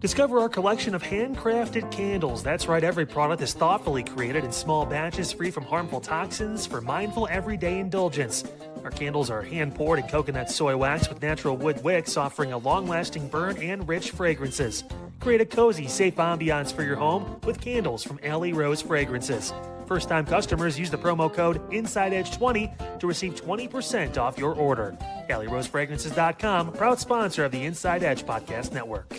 Discover our collection of handcrafted candles. That's right, every product is thoughtfully created in small batches free from harmful toxins for mindful everyday indulgence. Our candles are hand-poured in coconut soy wax with natural wood wicks, offering a long-lasting burn and rich fragrances. Create a cozy, safe ambiance for your home with candles from Alley Rose Fragrances. First-time customers use the promo code InsideEdge20 to receive 20% off your order. AlleyRoseFragrances.com, proud sponsor of the Inside Edge Podcast Network.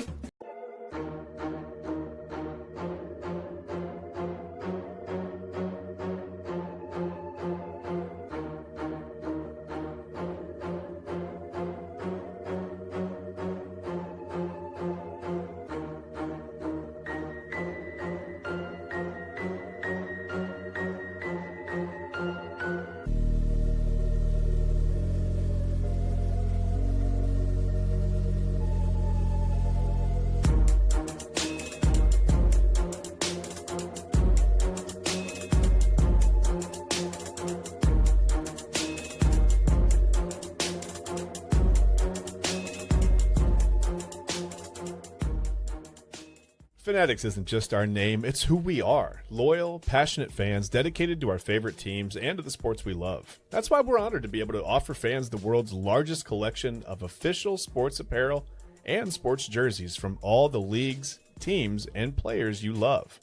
Fanatics isn't just our name, it's who we are. Loyal, passionate fans dedicated to our favorite teams and to the sports we love. That's why we're honored to be able to offer fans the world's largest collection of official sports apparel and sports jerseys from all the leagues, teams, and players you love.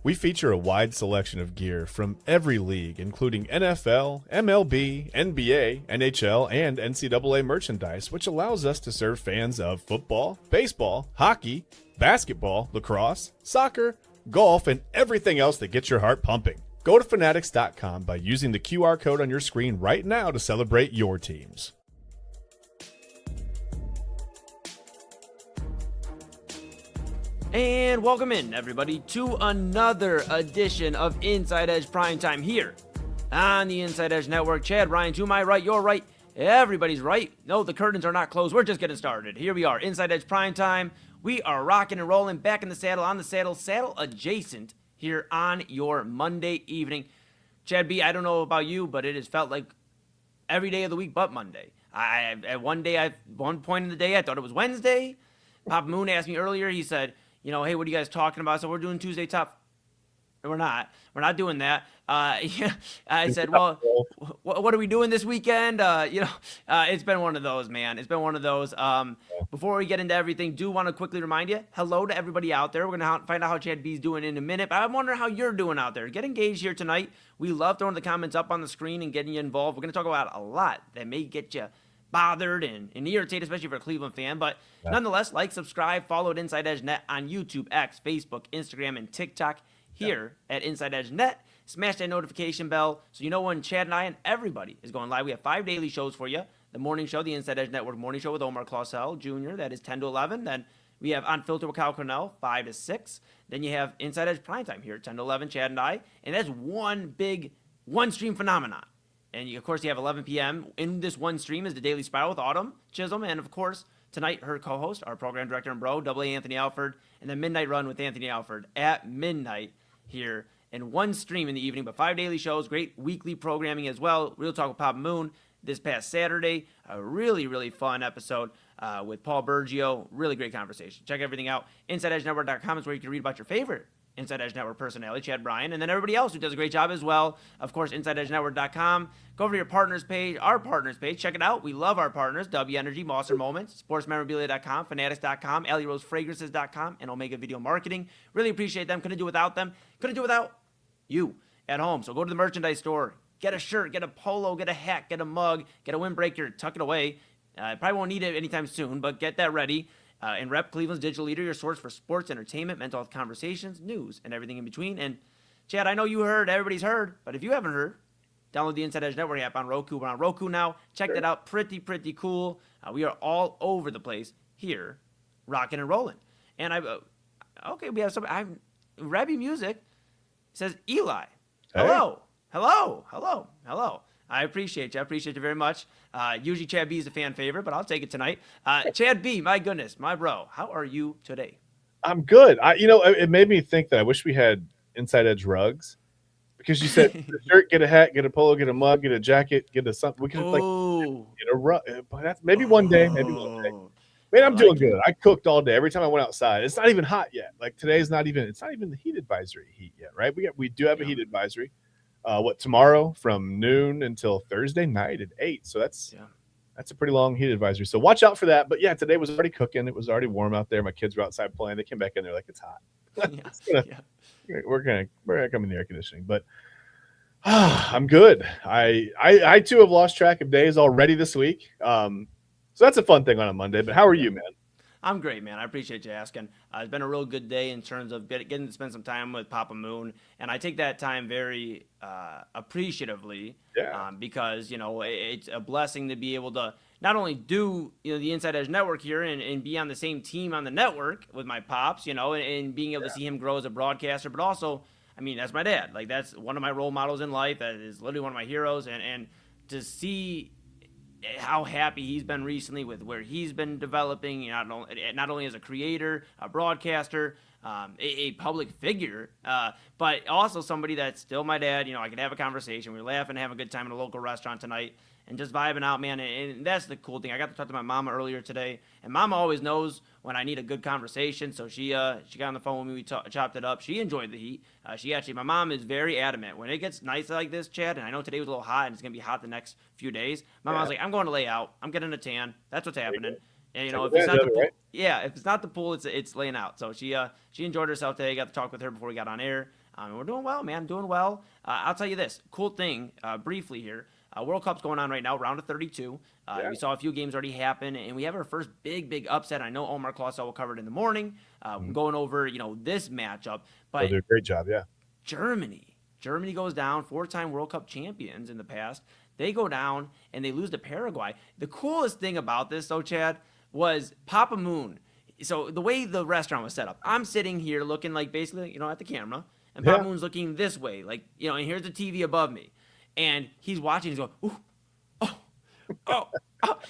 We feature a wide selection of gear from every league, including NFL, MLB, NBA, NHL, and NCAA merchandise, which allows us to serve fans of football, baseball, hockey, basketball, lacrosse, soccer, golf, and everything else that gets your heart pumping. Go to Fanatics.com by using the QR code on your screen right now to celebrate your teams. And welcome in, everybody, to another edition of Inside Edge Primetime here on the Inside Edge Network. Chad, Ryan, to my right, your right, everybody's right. No, the curtains are not closed. We're just getting started. Here we are, Inside Edge Primetime. We are rocking and rolling, back in the saddle, on the saddle, saddle adjacent here on your Monday evening. Chad B, I don't know about you, but it has felt like every day of the week but Monday. At one point in the day, I thought it was Wednesday. Papa Moon asked me earlier, he said, hey, what are you guys talking about? So we're doing Tuesday Top. We're not doing that. I said, well, what are we doing this weekend? It's been one of those, man. It's been one of those. Before we get into everything, do want to quickly remind you, hello to everybody out there. We're going to find out how Chad B's doing in a minute, but I wonder how you're doing out there. Get engaged here tonight. We love throwing the comments up on the screen and getting you involved. We're going to talk about a lot that may get you bothered and irritated, especially if you're a Cleveland fan. But nonetheless, like, subscribe, follow at Inside Edge Net on YouTube, X, Facebook, Instagram, and TikTok. Here at Inside Edge Net, smash that notification bell so you know when Chad and I and everybody is going live. We have 5 daily shows for you. The morning show, the Inside Edge Network morning show with Omar Clausel Jr., that is 10 to 11. Then we have Unfiltered with Kyle Cornell, 5 to 6. Then you have Inside Edge Primetime here, 10 to 11, Chad and I. And that's one big one-stream phenomenon. And, of course, you have 11 p.m. In this one stream is the Daily Spiral with Autumn Chisholm. And, of course, tonight, her co-host, our program director and bro, AA Anthony Alford. And then Midnight Run with Anthony Alford at midnight here in one stream in the evening, but 5 daily shows, great weekly programming as well. Real Talk with Papa Moon this past Saturday, a really, really fun episode with Paul Bergio. Really great conversation. Check everything out. InsideEdgeNetwork.com is where you can read about your favorite Inside Edge Network personality, Chad Bryan, and then everybody else who does a great job as well. Of course, InsideEdgeNetwork.com. Go over to your partners page, our partners page. Check it out. We love our partners. W Energy, Monster Moments, SportsMemorabilia.com, Fanatics.com, AlleyRoseFragrances.com, and Omega Video Marketing. Really appreciate them. Couldn't do without them. Couldn't do without you at home. So go to the merchandise store. Get a shirt, get a polo, get a hat, get a mug, get a windbreaker, tuck it away. Probably won't need it anytime soon, but get that ready. And rep Cleveland's digital leader, your source for sports, entertainment, mental health conversations, news, and everything in between. And Chad, I know you heard, everybody's heard, but if you haven't heard, download the Inside Edge Network app on Roku. We're on Roku now. Check that out. Pretty cool. We are all over the place here, rocking and rolling. And we have some. Rabbi Music says Eli. Hello. I appreciate you. I appreciate you very much. Usually Chad B is a fan favorite, but I'll take it tonight. Chad B, my goodness, my bro, how are you today? I'm good. It made me think that I wish we had Inside Edge rugs, because you said get a shirt, get a hat, get a polo, get a mug, get a jacket, get a something. We could get a rug. That's maybe one day. Man, I I'm doing like it. good. I cooked all day. Every time I went outside, it's not even hot yet. Like today's not even. It's not even the heat advisory heat yet, right? We do have a Yeah. heat advisory. Tomorrow from noon until Thursday night at 8. So that's a pretty long heat advisory. So watch out for that. But yeah, today was already cooking. It was already warm out there. My kids were outside playing. They came back in there like it's hot. We're gonna come in the air conditioning. But I'm good. I too have lost track of days already this week. So that's a fun thing on a Monday. But how are you, man? I'm great, man. I appreciate you asking. It's been a real good day in terms of getting to spend some time with Papa Moon, and I take that time very appreciatively. Because it's a blessing to be able to not only do the Inside Edge Network here and be on the same team on the network with my pops, and being able to see him grow as a broadcaster, but also, I mean, that's my dad. Like that's one of my role models in life. That is literally one of my heroes, and to see how happy he's been recently with where he's been developing, not only as a creator, a broadcaster, a public figure, but also somebody that's still my dad. I can have a conversation. We were laughing, having a good time in a local restaurant tonight, and just vibing out, man. And that's the cool thing. I got to talk to my mama earlier today, and mama always knows when I need a good conversation. So she got on the phone with me. We chopped it up. She enjoyed the heat. My mom is very adamant when it gets nice like this, Chad. And I know today was a little hot, and it's gonna be hot the next few days. My mom's like, I'm going to lay out. I'm getting a tan. That's what's happening. And if it's not the pool, if it's not the pool, it's laying out. So she enjoyed herself today. Got to talk with her before we got on air. We're doing well, man. Doing well. I'll tell you this cool thing briefly here. World Cup's going on right now, round of 32. We saw a few games already happen, and we have our first big upset. I know Omar Clausen will cover it in the morning, going over this matchup. But they'll do a great job, yeah. Germany goes down, 4-time World Cup champions in the past. They go down and they lose to Paraguay. The coolest thing about this, though, Chad, was Papa Moon. So the way the restaurant was set up, I'm sitting here looking like basically at the camera, and Papa Moon's looking this way, like and here's the TV above me. And he's watching. He's going, ooh, oh.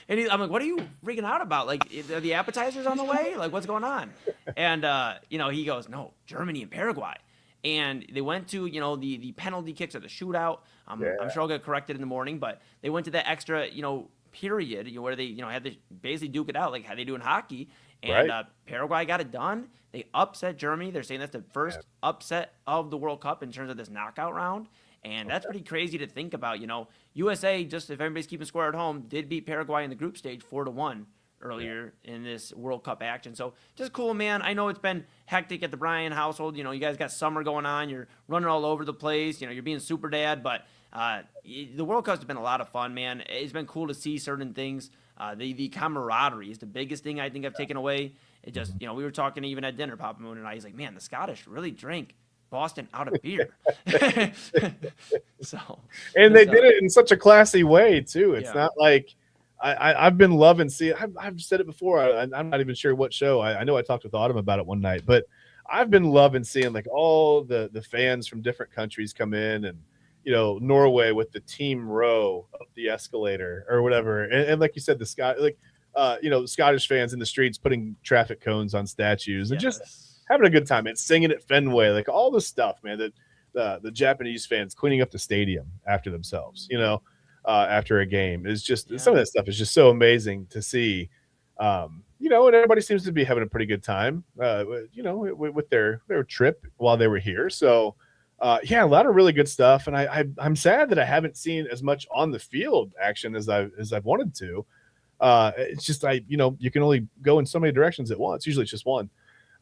And I'm like, what are you freaking out about? Like, are the appetizers on the way? Like, what's going on? And, he goes, no, Germany and Paraguay. And they went to, the penalty kicks or the shootout. I'm sure I'll get corrected in the morning. But they went to that extra, period where they, had to basically duke it out like how they do in hockey. And Paraguay got it done. They upset Germany. They're saying that's the first upset of the World Cup in terms of this knockout round. And that's pretty crazy to think about. USA, just if everybody's keeping score at home, did beat Paraguay in the group stage 4-1 earlier in this World Cup action. So just cool, man. I know it's been hectic at the Bryan household. You guys got summer going on. You're running all over the place. You're being super dad. But the World Cup's been a lot of fun, man. It's been cool to see certain things. The camaraderie is the biggest thing I think I've taken away. It just, we were talking even at dinner, Papa Moon and I. He's like, man, the Scottish really drink Boston out of beer. And they did it in such a classy way too. It's not like I've been loving seeing. I've said it before. I'm not even sure what show. I know I talked with Autumn about it one night, but I've been loving seeing like all the fans from different countries come in, and Norway with the team row up the escalator or whatever, and like you said, the Scottish fans in the streets putting traffic cones on statues and just having a good time and singing at Fenway, like all the stuff, man, that the Japanese fans cleaning up the stadium after themselves, after a game is just some of that stuff is just so amazing to see. And everybody seems to be having a pretty good time, with their trip while they were here. So, a lot of really good stuff. And I'm sad that I haven't seen as much on the field action as I've wanted to. It's just, you can only go in so many directions at once. Usually it's just one.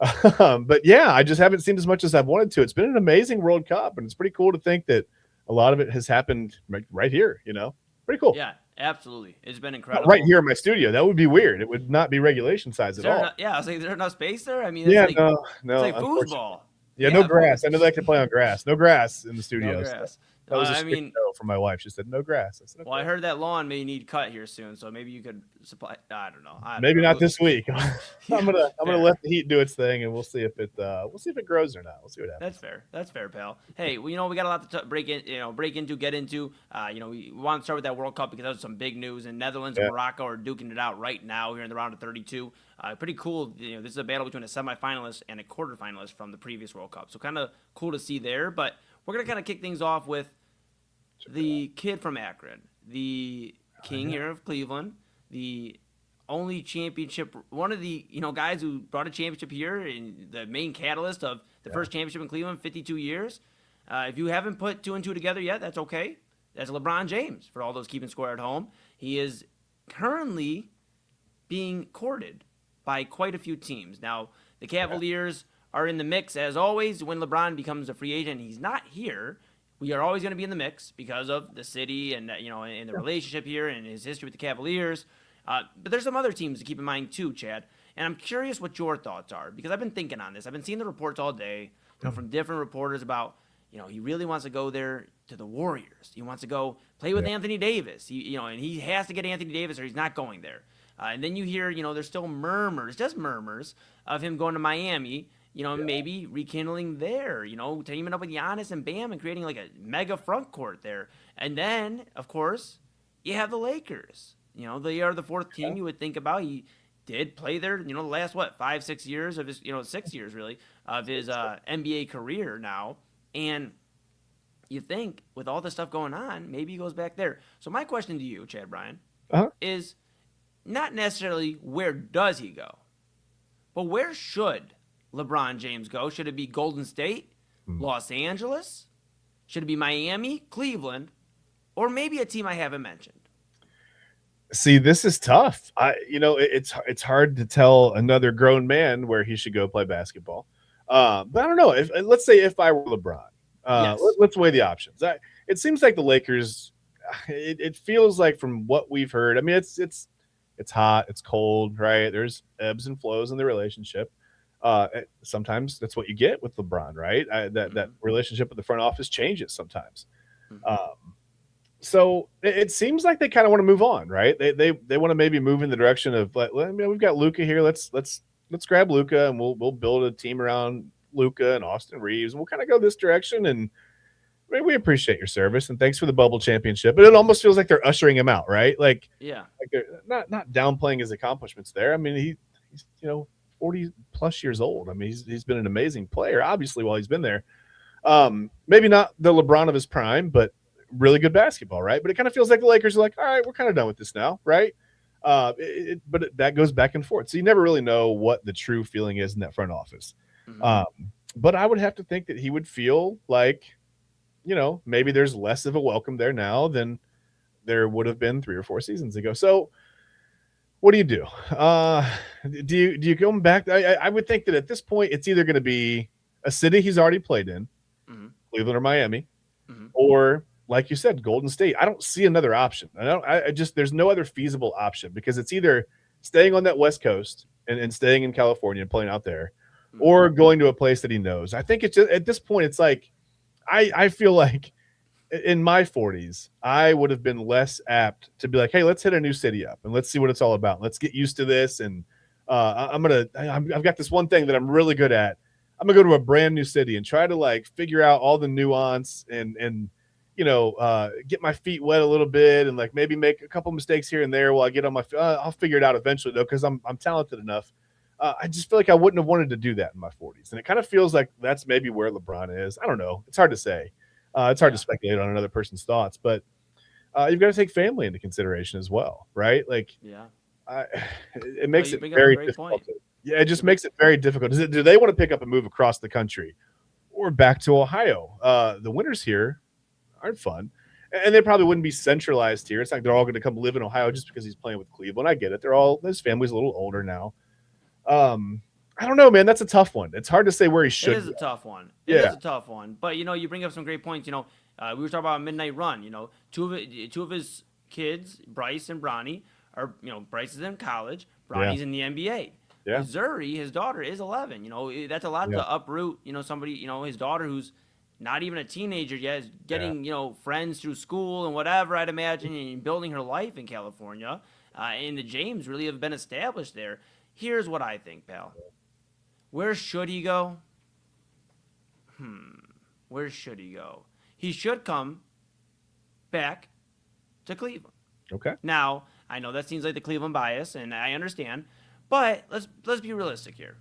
But I just haven't seen as much as I've wanted to. It's been an amazing World Cup, and it's pretty cool to think that a lot of it has happened right here. Pretty cool. Yeah, absolutely. It's been incredible. Right here in my studio. That would be weird. It would not be regulation size at all. I was like, is there enough space there? I mean, it's no. It's like foosball. Yeah, no grass. I know they like to play on grass. No grass in the studio. No grass. That was a no from my wife. She said no grass. I said, okay. Well, I heard that lawn may need cut here soon, so maybe you could supply. I don't know. Maybe not this week. I'm gonna let the heat do its thing, and we'll see if it grows or not. We'll see what happens. That's fair, pal. Hey, we got a lot to get into. We want to start with that World Cup because there's some big news. And Netherlands and Morocco are duking it out right now here in the round of 32. Pretty cool. This is a battle between a semifinalist and a quarterfinalist from the previous World Cup. So kind of cool to see there. But we're gonna kind of kick things off with the kid from Akron, the king here of Cleveland, the only championship, one of the guys who brought a championship here and the main catalyst of the first championship in Cleveland, 52 years. If you haven't put 2 and 2 together yet, that's okay. That's LeBron James for all those keeping score at home. He is currently being courted by quite a few teams. Now, the Cavaliers are in the mix as always. When LeBron becomes a free agent, he's not here. We are always going to be in the mix because of the city and and the relationship here and his history with the Cavaliers. But there's some other teams to keep in mind too, Chad. And I'm curious what your thoughts are because I've been thinking on this. I've been seeing the reports all day, from different reporters about he really wants to go there to the Warriors. He wants to go play with Anthony Davis. And he has to get Anthony Davis or he's not going there. And then you hear there's still murmurs, just murmurs of him going to Miami. Maybe rekindling there, teaming up with Giannis and Bam and creating like a mega front court there. And then, of course, you have the Lakers. They are the fourth team you would think about. He did play there, the last, 5-6 years of his, 6 years really, of his NBA career now. And you think with all this stuff going on, maybe he goes back there. So my question to you, Chad Bryan, is not necessarily where does he go, but where should LeBron James go? Should it be Golden State, Los Angeles? Should it be Miami, Cleveland, or maybe a team I haven't mentioned? See, this is tough. It's hard to tell another grown man where he should go play basketball. But I don't know. Let's say if I were LeBron, let's weigh the options. It seems like the Lakers. It feels like from what we've heard. I mean, it's hot, it's cold, right? There's ebbs and flows in the relationship. Sometimes that's what you get with LeBron, right? That relationship with the front office changes sometimes. So it seems like they kind of want to move on, right? They want to maybe move in the direction of we've got Luka here. Let's grab Luka and we'll build a team around Luka and Austin Reeves and we'll kind of go this direction. And we appreciate your service and thanks for the bubble championship. But it almost feels like they're ushering him out, right? Like they're not downplaying his accomplishments there. I mean, he's 40 plus years old. I mean, he's been an amazing player, obviously, while he's been there. Maybe not the LeBron of his prime, but really good basketball, right? But it kind of feels like the Lakers are like, all right, we're kind of done with this now, right? But that goes back and forth. So you never really know what the true feeling is in that front office. But I would have to think that he would feel like, maybe there's less of a welcome there now than there would have been 3 or 4 seasons ago. So what do you do? Do you go back? I would think that at this point, it's either going to be a city he's already played in, Cleveland or Miami, or like you said, Golden State. I don't see another option. There's no other feasible option because it's either staying on that West Coast and staying in California and playing out there, or going to a place that he knows. I think it's just at this point, it's like, I feel like in my 40s, I would have been less apt to be like, hey, let's hit a new city up and let's see what it's all about. Let's get used to this. And I've got this one thing that I'm really good at. I'm gonna go to a brand new city and try to figure out all the nuance and get my feet wet a little bit and maybe make a couple mistakes here and there while I get on my I'll figure it out eventually though, because I'm talented enough. I just feel like I wouldn't have wanted to do that in my 40s. And it kind of feels like that's maybe where LeBron is. I don't know. It's hard to say. It's hard to speculate on another person's thoughts, but you've got to take family into consideration as well, right? It makes it very difficult. It just makes it very difficult. Do they want to pick up and move across the country or back to Ohio? The winters here aren't fun, and they probably wouldn't be centralized here. It's like they're all going to come live in Ohio just because he's playing with Cleveland. I get it. His family's a little older now. I don't know, man. That's a tough one. It's hard to say where he should. It is a tough one. It is a tough one. But you bring up some great points. We were talking about a midnight run. Two of his kids, Bryce and Bronny, are Bryce is in college. Bronny's in the NBA. Yeah. Missouri, his daughter is 11. That's a lot to uproot. Somebody. His daughter who's not even a teenager yet is getting friends through school and whatever. I'd imagine and building her life in California. And the James really have been established there. Here's what I think, pal. Where should he go? Where should he go? He should come back to Cleveland. Okay. Now, I know that seems like the Cleveland bias, and I understand, but let's be realistic here.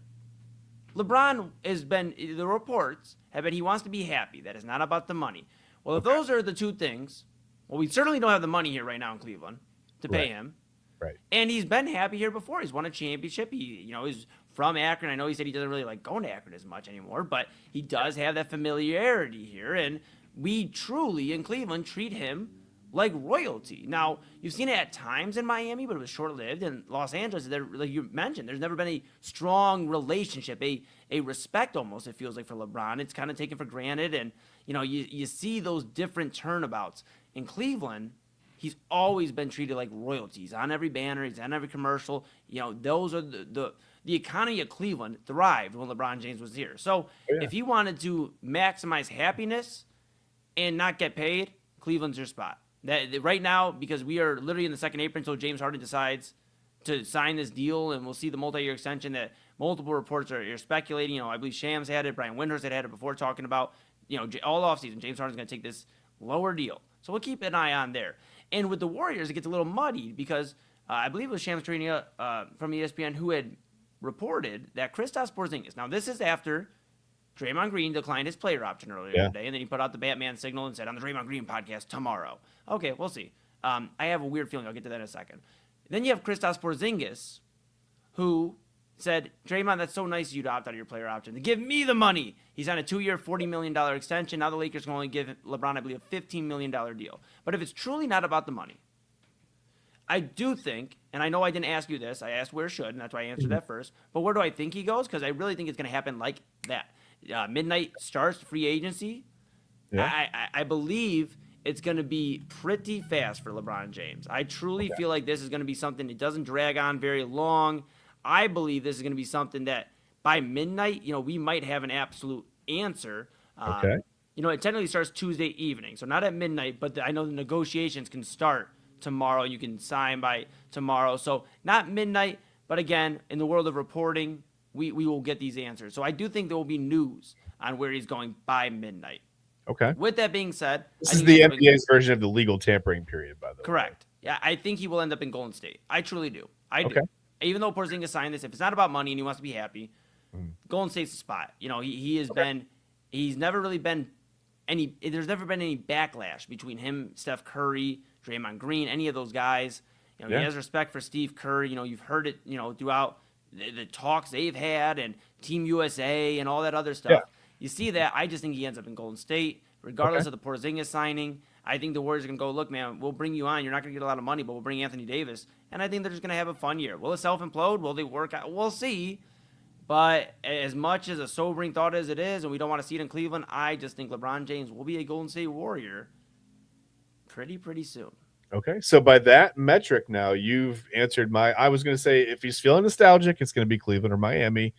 LeBron the reports have been he wants to be happy. That is not about the money. Well, if those are the two things, we certainly don't have the money here right now in Cleveland to pay him. Right. And he's been happy here before. He's won a championship. He's from Akron. I know he said he doesn't really like going to Akron as much anymore, but he does have that familiarity here. And we truly, in Cleveland, treat him like royalty. Now, you've seen it at times in Miami, but it was short-lived. In Los Angeles, like you mentioned, there's never been a strong relationship, a respect almost, it feels like, for LeBron. It's kind of taken for granted. And, you see those different turnabouts. In Cleveland, he's always been treated like royalty. He's on every banner. He's on every commercial. Those are the economy of Cleveland thrived when LeBron James was here. So if he wanted to maximize happiness and not get paid, Cleveland's your spot. That right now, because we are literally in the second apron until James Harden decides to sign this deal, and we'll see the multi-year extension multiple reports are speculating. I believe Shams had it, Brian Windhorst had it before, talking about, all offseason, James Harden's going to take this lower deal. So we'll keep an eye on there. And with the Warriors, it gets a little muddy because I believe it was Shams Charania from ESPN who had reported that Kristaps Porzingis. Now, this is after Draymond Green declined his player option earlier today, and then he put out the Batman signal and said on the Draymond Green podcast tomorrow. Okay, we'll see. I have a weird feeling. I'll get to that in a second. Then you have Kristaps Porzingis, who said, Draymond, that's so nice of you to opt out of your player option. To give me the money. He's on a 2-year, $40 million extension. Now the Lakers can only give LeBron, I believe, a $15 million deal. But if it's truly not about the money, I do think, and I know I didn't ask you this. I asked where should, and that's why I answered that first. But where do I think he goes? Because I really think it's going to happen like that. Midnight starts free agency. Yeah. I believe it's going to be pretty fast for LeBron James. I truly feel like this is going to be something that doesn't drag on very long. I believe this is going to be something that by midnight, we might have an absolute answer. It technically starts Tuesday evening, so not at midnight, but I know the negotiations can start tomorrow. You can sign by tomorrow. So not midnight, but again, in the world of reporting, we will get these answers. So I do think there will be news on where he's going by midnight. Okay. With that being said, this is the NBA's version of the legal tampering period, by the way. Correct. Yeah, I think he will end up in Golden State. I truly do. I do. Even though Porzingis signed this, if it's not about money and he wants to be happy, Golden State's the spot. He has been. He's never really been any. There's never been any backlash between him, Steph Curry, Draymond Green, any of those guys. He has respect for Steve Kerr. You've heard it. Throughout the talks they've had and Team USA and all that other stuff. Yeah. You see that. I just think he ends up in Golden State, regardless of the Porzingis signing. I think the Warriors are going to go, look, man, we'll bring you on. You're not going to get a lot of money, but we'll bring Anthony Davis. And I think they're just going to have a fun year. Will it self-implode? Will they work out? We'll see. But as much as a sobering thought as it is, and we don't want to see it in Cleveland, I just think LeBron James will be a Golden State Warrior pretty soon. Okay, so by that metric now, you've answered I was going to say if he's feeling nostalgic, it's going to be Cleveland or Miami.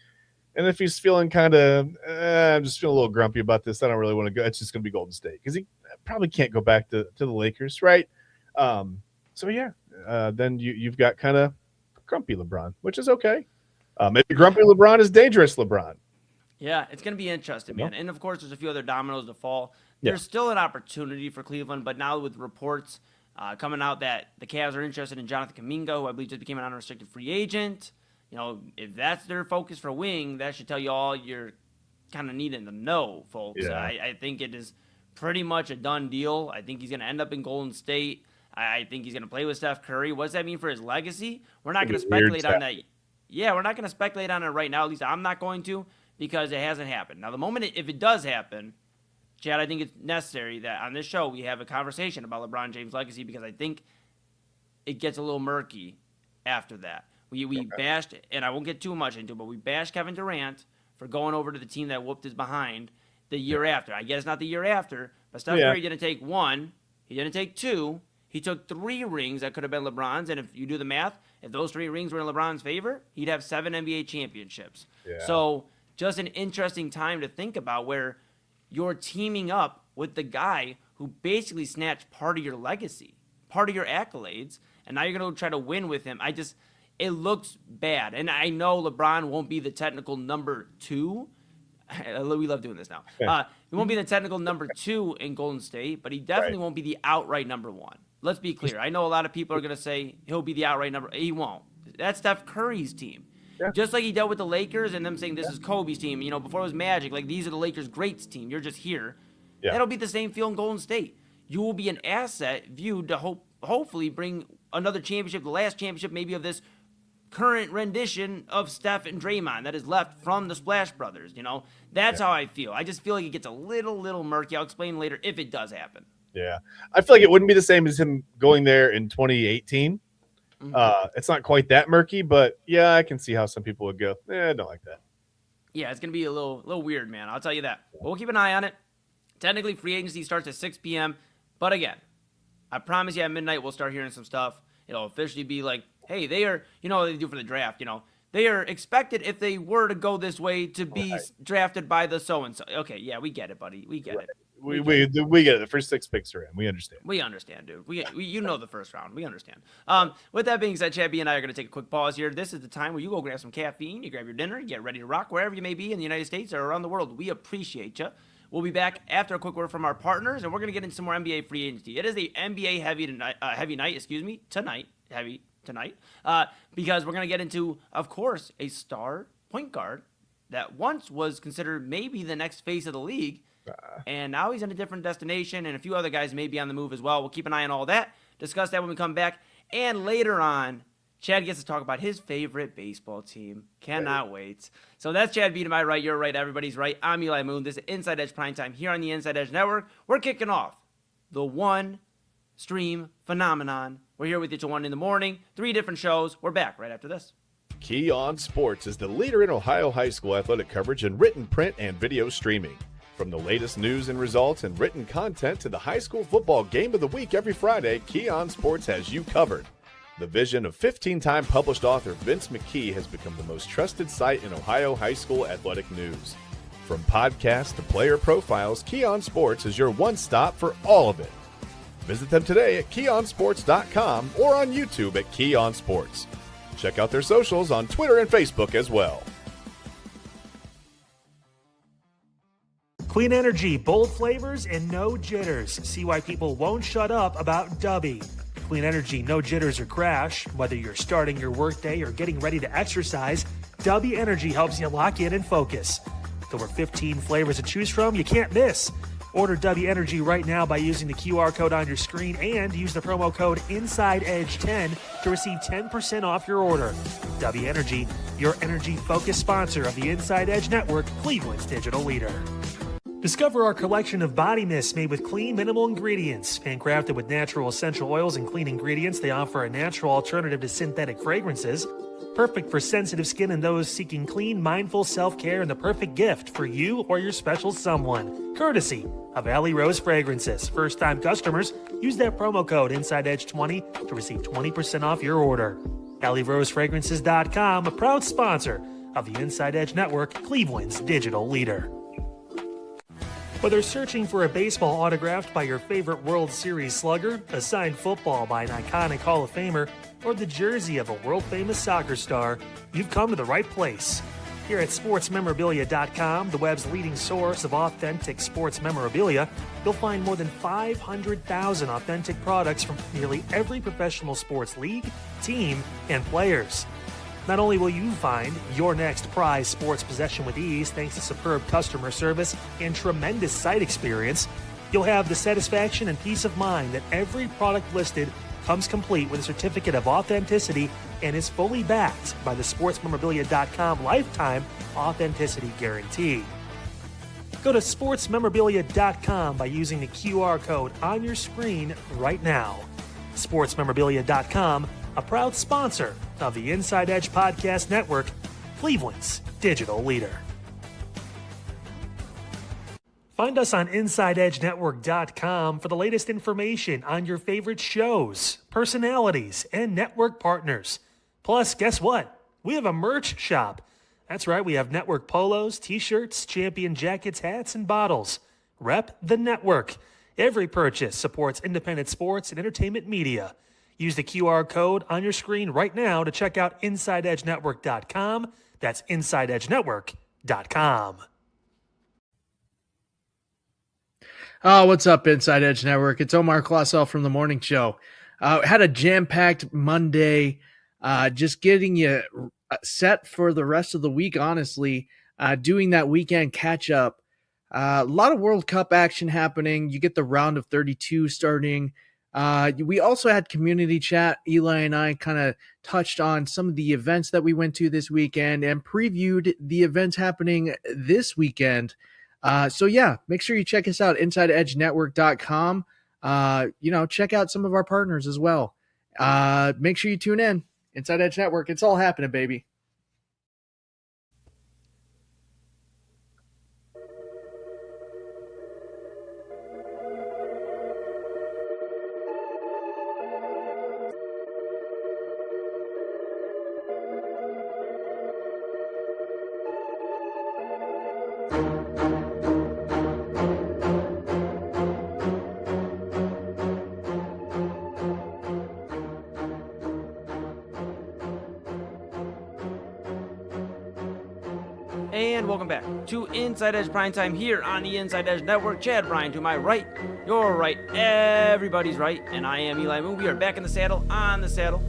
And if he's feeling kind of, I'm just feeling a little grumpy about this, I don't really want to go, it's just going to be Golden State. Because he probably can't go back to the Lakers, right? Then you've got kind of grumpy LeBron, which is okay. Maybe grumpy LeBron is dangerous LeBron. Yeah, it's going to be interesting, man. And, of course, there's a few other dominoes to fall. There's still an opportunity for Cleveland, but now with reports coming out that the Cavs are interested in Jonathan Kuminga, who I believe just became an unrestricted free agent. If that's their focus for wing, that should tell you all you're kind of needing to know, folks. Yeah. I think it is pretty much a done deal. I think he's going to end up in Golden State. I think he's going to play with Steph Curry. What does that mean for his legacy? We're not going to speculate on that. Yeah, we're not going to speculate on it right now. At least I'm not going to, because it hasn't happened. Now, the moment if it does happen, Chad, I think it's necessary that on this show we have a conversation about LeBron James' legacy, because I think it gets a little murky after that. We bashed, and I won't get too much into it, but we bashed Kevin Durant for going over to the team that whooped his behind the year after. I guess not the year after, but Steph Curry didn't take one. He didn't take two. He took 3 rings that could have been LeBron's, and if you do the math, if those 3 rings were in LeBron's favor, he'd have 7 NBA championships. Yeah. So just an interesting time to think about where you're teaming up with the guy who basically snatched part of your legacy, part of your accolades, and now you're going to try to win with him. It looks bad. And I know LeBron won't be the technical number 2. We love doing this now. He won't be the technical number 2 in Golden State, but he definitely won't be the outright number 1. Let's be clear. I know a lot of people are going to say he'll be the outright number. He won't. That's Steph Curry's team. Yeah. Just like he dealt with the Lakers and them saying this is Kobe's team. Before it was Magic, like these are the Lakers' greats team. You're just here. Yeah. That'll be the same feel in Golden State. You will be an asset viewed to hopefully bring another championship, the last championship maybe of this current rendition of Steph and Draymond that is left from the Splash Brothers. That's how I feel. I just feel like it gets a little murky. I'll explain later if it does happen. Yeah, I feel like it wouldn't be the same as him going there in 2018. It's not quite that murky, but yeah, I can see how some people would go, I don't like that. Yeah, it's gonna be a little weird, man. I'll tell you that. But we'll keep an eye on it. Technically, free agency starts at 6 p.m. But again, I promise you at midnight we'll start hearing some stuff. It'll officially be like, hey, they are, what they do for the draft, they are expected, if they were to go this way, to be drafted by the so-and-so. Okay, yeah, we get it, buddy. We get it. We get it. The first 6 picks are in. We understand. We understand, dude. We the first round. We understand. With that being said, Chad B and I are going to take a quick pause here. This is the time where you go grab some caffeine, you grab your dinner, you get ready to rock wherever you may be in the United States or around the world. We appreciate you. We'll be back after a quick word from our partners, and we're going to get into some more NBA free agency. It is a NBA heavy night, tonight, because we're going to get into, of course, a star point guard that once was considered maybe the next face of the league, and now he's in a different destination, and a few other guys may be on the move as well. We'll keep an eye on all that, discuss that when we come back, and later on, Chad gets to talk about his favorite baseball team. Cannot wait. So that's Chad B to my right, you're right, everybody's right. I'm Eli Moon. This is Inside Edge Primetime here on the Inside Edge Network. We're kicking off the one stream phenomenon. We're here with you till 1 in the morning, 3 different shows. We're back right after this. Key On Sports is the leader in Ohio high school athletic coverage in written, print, and video streaming. From the latest news and results and written content to the high school football game of the week every Friday, Key On Sports has you covered. The vision of 15-time published author Vince McKee has become the most trusted site in Ohio high school athletic news. From podcasts to player profiles, Key On Sports is your one stop for all of it. Visit them today at keyonsports.com or on YouTube at Key On Sports. Check out their socials on Twitter and Facebook as well. Clean energy, bold flavors, and no jitters. See why people won't shut up about Dubby. Clean energy, no jitters or crash. Whether you're starting your workday or getting ready to exercise, Dubby Energy helps you lock in and focus. With over 15 flavors to choose from, you can't miss. Order Dubby Energy right now by using the QR code on your screen and use the promo code InsideEdge10 to receive 10% off your order. Dubby Energy, your energy-focused sponsor of the Inside Edge Network, Cleveland's digital leader. Discover our collection of body mists made with clean, minimal ingredients. Handcrafted with natural essential oils and clean ingredients, they offer a natural alternative to synthetic fragrances. Perfect for sensitive skin and those seeking clean, mindful self-care, and the perfect gift for you or your special someone. Courtesy of Alley Rose Fragrances. First-time customers, use that promo code InsideEdge20 to receive 20% off your order. AlleyRoseFragrances.com, a proud sponsor of the Inside Edge Network, Cleveland's digital leader. Whether searching for a baseball autographed by your favorite World Series slugger, a signed football by an iconic Hall of Famer, or the jersey of a world-famous soccer star, you've come to the right place. Here at SportsMemorabilia.com, the web's leading source of authentic sports memorabilia, you'll find more than 500,000 authentic products from nearly every professional sports league, team, and players. Not only will you find your next prized sports possession with ease thanks to superb customer service and tremendous site experience, you'll have the satisfaction and peace of mind that every product listed comes complete with a certificate of authenticity and is fully backed by the SportsMemorabilia.com lifetime authenticity guarantee. Go to SportsMemorabilia.com by using the QR code on your screen right now. SportsMemorabilia.com, a proud sponsor of the Inside Edge Podcast Network, Cleveland's digital leader. Find us on InsideEdgeNetwork.com for the latest information on your favorite shows, personalities, and network partners. Plus, guess what? We have a merch shop. That's right, we have network polos, t-shirts, champion jackets, hats, and bottles. Rep the network. Every purchase supports independent sports and entertainment media. Use the QR code on your screen right now to check out InsideEdgeNetwork.com. That's InsideEdgeNetwork.com. Oh, what's up, Inside Edge Network? It's Omar Clausel from The Morning Show. Had a jam-packed Monday, just getting you set for the rest of the week, honestly, doing that weekend catch-up. A lot of World Cup action happening. You get the round of 32 starting We also had community chat. Eli and I kind of touched on some of the events that we went to this weekend and previewed the events happening this weekend. So yeah, make sure you check us out, InsideEdgeNetwork.com. Check out some of our partners as well. Make sure you tune in. Inside Edge Network. It's all happening, baby. And welcome back to Inside Edge Primetime here on the Inside Edge Network. Chad Bryan to my right, you're right, everybody's right, and I am Eli Moon. We are back in the saddle, on the saddle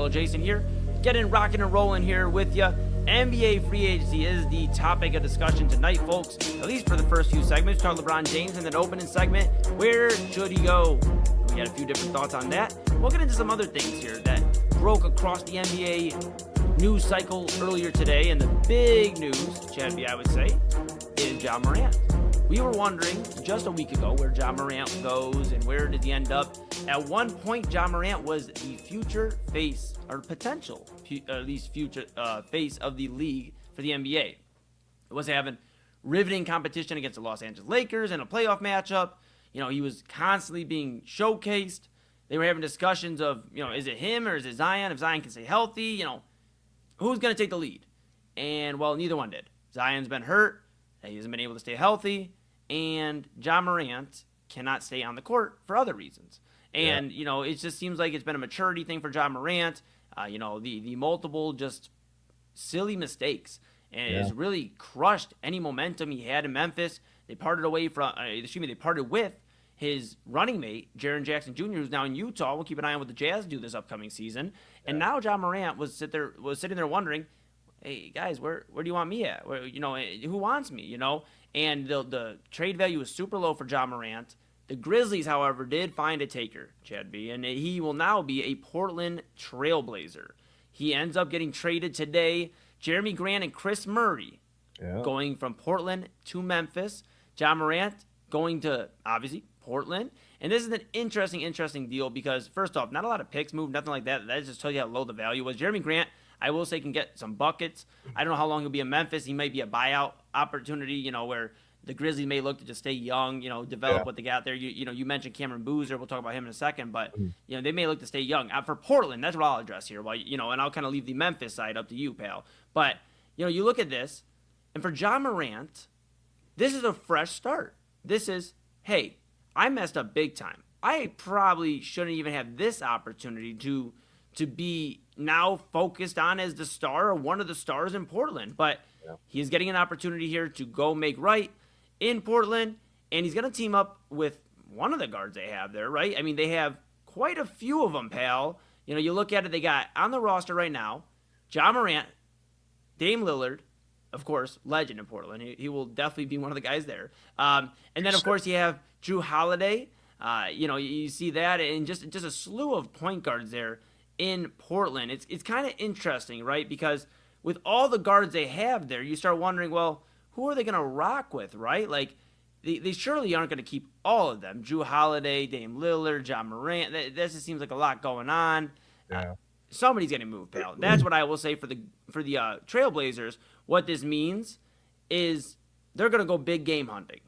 adjacent here, getting rocking and rolling here with you. NBA free agency is the topic of discussion tonight, folks, at least for the first few segments. Talk LeBron James in that opening segment. Where should he go? We had a few different thoughts on that. We'll get into some other things here that broke across the NBA news cycle earlier today, and the big news, Chad B, I would say, is Ja Morant. We were wondering just a week ago where Ja Morant goes and where did he end up. At one point, Ja Morant was the future face, or potential, at least future face of the league for the NBA. It was having riveting competition against the Los Angeles Lakers in a playoff matchup. You know, he was constantly being showcased. They were having discussions of, is it him or is it Zion? If Zion can stay healthy, who's going to take the lead? And, well, neither one did. Zion's been hurt. He hasn't been able to stay healthy. And Ja Morant cannot stay on the court for other reasons. And, it just seems like it's been a maturity thing for Ja Morant. The multiple just silly mistakes. And it's really crushed any momentum he had in Memphis. They parted with his running mate, Jaren Jackson Jr., who's now in Utah. We'll keep an eye on what the Jazz do this upcoming season. And now Ja Morant was sitting there wondering, hey, guys, where do you want me at? Who wants me, And the trade value is super low for Ja Morant. The Grizzlies, however, did find a taker, Chad B, and he will now be a Portland Trailblazer. He ends up getting traded today. Jeremy Grant and Chris Murray going from Portland to Memphis. Ja Morant going to, obviously, Portland. And this is an interesting deal because, first off, not a lot of picks moved, nothing like that. That just tells you how low the value was. Jeremy Grant, I will say, can get some buckets. I don't know how long he'll be in Memphis. He might be a buyout opportunity, where the Grizzlies may look to just stay young, develop what they got there. You mentioned Cameron Boozer. We'll talk about him in a second. But, they may look to stay young. For Portland, that's what I'll address here. And I'll kind of leave the Memphis side up to you, pal. But, you look at this, and for Ja Morant, this is a fresh start. This is, hey, I messed up big time. I probably shouldn't even have this opportunity to be now focused on as the star or one of the stars in Portland. But he's getting an opportunity here to go make right in Portland, and he's going to team up with one of the guards they have there, right? I mean, they have quite a few of them, pal. You look at it, they got on the roster right now, Ja Morant, Dame Lillard, of course, legend in Portland. He will definitely be one of the guys there. And then, of course, you have Drew Holiday. You see that, and just a slew of point guards there in Portland. It's kind of interesting, right? Because with all the guards they have there, you start wondering, well, who are they going to rock with, right? Like, they surely aren't going to keep all of them. Drew Holiday, Dame Lillard, Ja Morant. That just seems like a lot going on. Yeah. Somebody's getting moved, pal. That's what I will say for the Trailblazers. What this means is they're going to go big game hunting.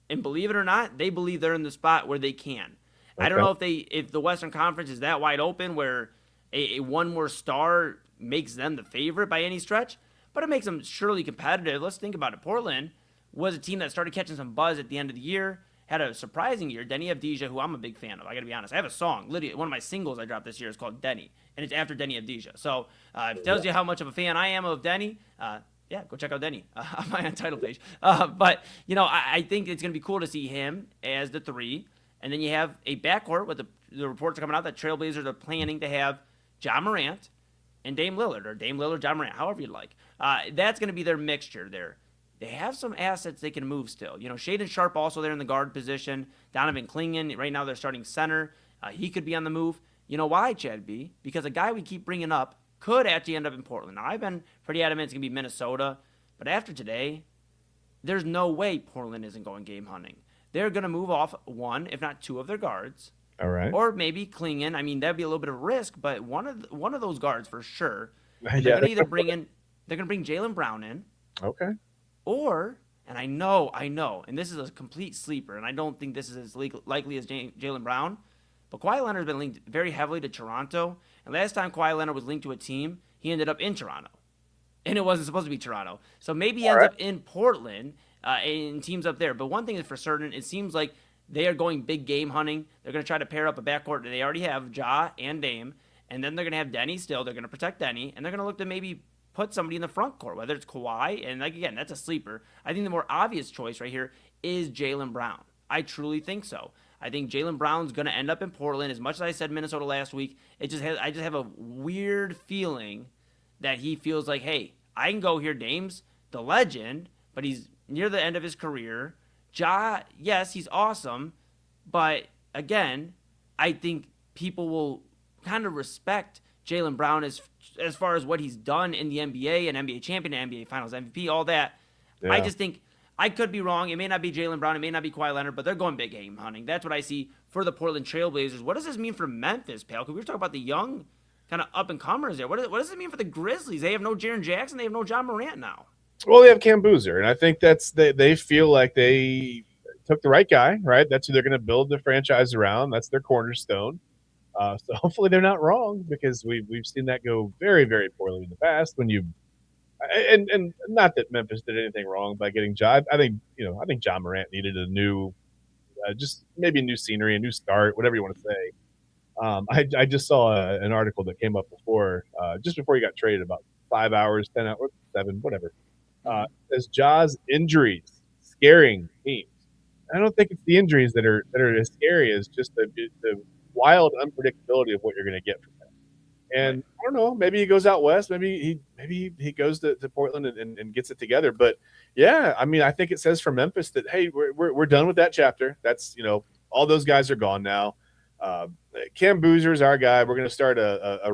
And believe it or not, they believe they're in the spot where they can. Okay. I don't know if the Western Conference is that wide open where a one more star makes them the favorite by any stretch, but it makes them surely competitive. Let's think about it. Portland was a team that started catching some buzz at the end of the year, had a surprising year. Denny Avdija, who I'm a big fan of, I got to be honest. I have a song, literally, one of my singles I dropped this year is called Denny, and it's after Denny Avdija. So it tells you how much of a fan I am of Denny. Go check out Denny on my Untitled page. But, I think it's going to be cool to see him as the 3. And then you have a backcourt with the reports are coming out that Trailblazers are planning to have Ja Morant and Dame Lillard, or Dame Lillard, Ja Morant, however you'd like. That's going to be their mixture there. They have some assets they can move still. Shaedon Sharpe also there in the guard position. Donovan Clingan, right now they're starting center. He could be on the move. You know why, Chad B? Because a guy we keep bringing up could actually end up in Portland. Now, I've been pretty adamant it's going to be Minnesota, but after today, there's no way Portland isn't going game hunting. They're going to move off one, if not two of their guards. All right. Or maybe Klingon. I mean, that'd be a little bit of a risk, but one of those guards for sure. They're going to either bring Jaylen Brown in. Okay. Or, and I know, and this is a complete sleeper, and I don't think this is as likely as Jaylen Brown, but Kawhi Leonard's been linked very heavily to Toronto, and last time Kawhi Leonard was linked to a team, he ended up in Toronto. And it wasn't supposed to be Toronto. So maybe he ends up in Portland, and teams up there. But one thing is for certain, it seems like they are going big game hunting. They're going to try to pair up a backcourt that they already have, Ja and Dame, and then they're going to have Denny still. They're going to protect Denny, and they're going to look to maybe put somebody in the front court, whether it's Kawhi, and again, that's a sleeper. I think the more obvious choice right here is Jaylen Brown. I truly think so. I think Jaylen Brown's going to end up in Portland. As much as I said Minnesota last week, I just have a weird feeling that he feels like, hey, I can go here. Dame's the legend, but he's near the end of his career. Ja, yes, he's awesome, but again, I think people will kind of respect Jaylen Brown as far as what he's done in the NBA, an NBA champion, an NBA Finals MVP, all that. Yeah. I just think I could be wrong. It may not be Jaylen Brown. It may not be Kawhi Leonard, but they're going big game hunting. That's what I see for the Portland Trailblazers. What does this mean for Memphis, pal? Because we were talking about the young kind of up-and-comers there. What does it mean for the Grizzlies? They have no Jaren Jackson. They have no John Morant now. Well, they have Cam Boozer, and I think they feel like they took the right guy, right? That's who they're going to build the franchise around. That's their cornerstone. So hopefully they're not wrong, because we've seen that go very, very poorly in the past. When you and not that Memphis did anything wrong by getting Ja. I think John Morant needed a new, just maybe a new scenery, a new start, whatever you want to say. I just saw an article that came up just before he got traded, about 5 hours, 10 hours, 7, whatever. As Ja's injuries scaring teams. I don't think it's the injuries that are as scary as just the wild unpredictability of what you're going to get from him. And I don't know, maybe he goes out west, maybe he goes to Portland and gets it together. But yeah, I mean, I think it says for Memphis that, hey, we're done with that chapter. That's, all those guys are gone now. Cam Boozer is our guy. We're going to start a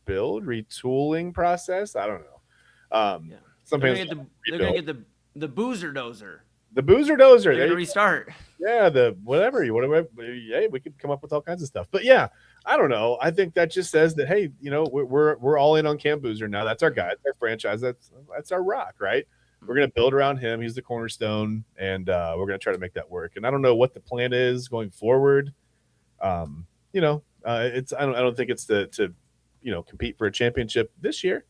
retooling process. I don't know. They're going to get the Boozer Dozer. The Boozer Dozer. They're going to restart. Yeah, hey, we could come up with all kinds of stuff. But yeah, I don't know. I think that just says that, hey, we're all in on Cam Boozer now. That's our guy. That's our franchise. That's our rock, right? We're going to build around him. He's the cornerstone, and we're going to try to make that work. And I don't know what the plan is going forward. I don't think it's to compete for a championship this year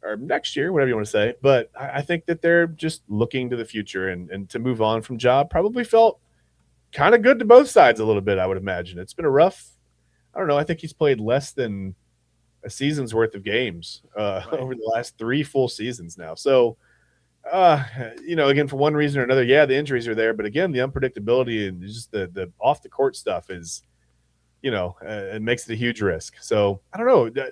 or next year, whatever you want to say. But I think that they're just looking to the future, and to move on from Ja probably felt kind of good to both sides a little bit, I would imagine. It's been a rough, I don't know, I think he's played less than a season's worth of games over the last 3 full seasons now. So, again, for one reason or another, yeah, the injuries are there. But again, the unpredictability and just the off-the-court stuff is, it makes it a huge risk. So, I don't know.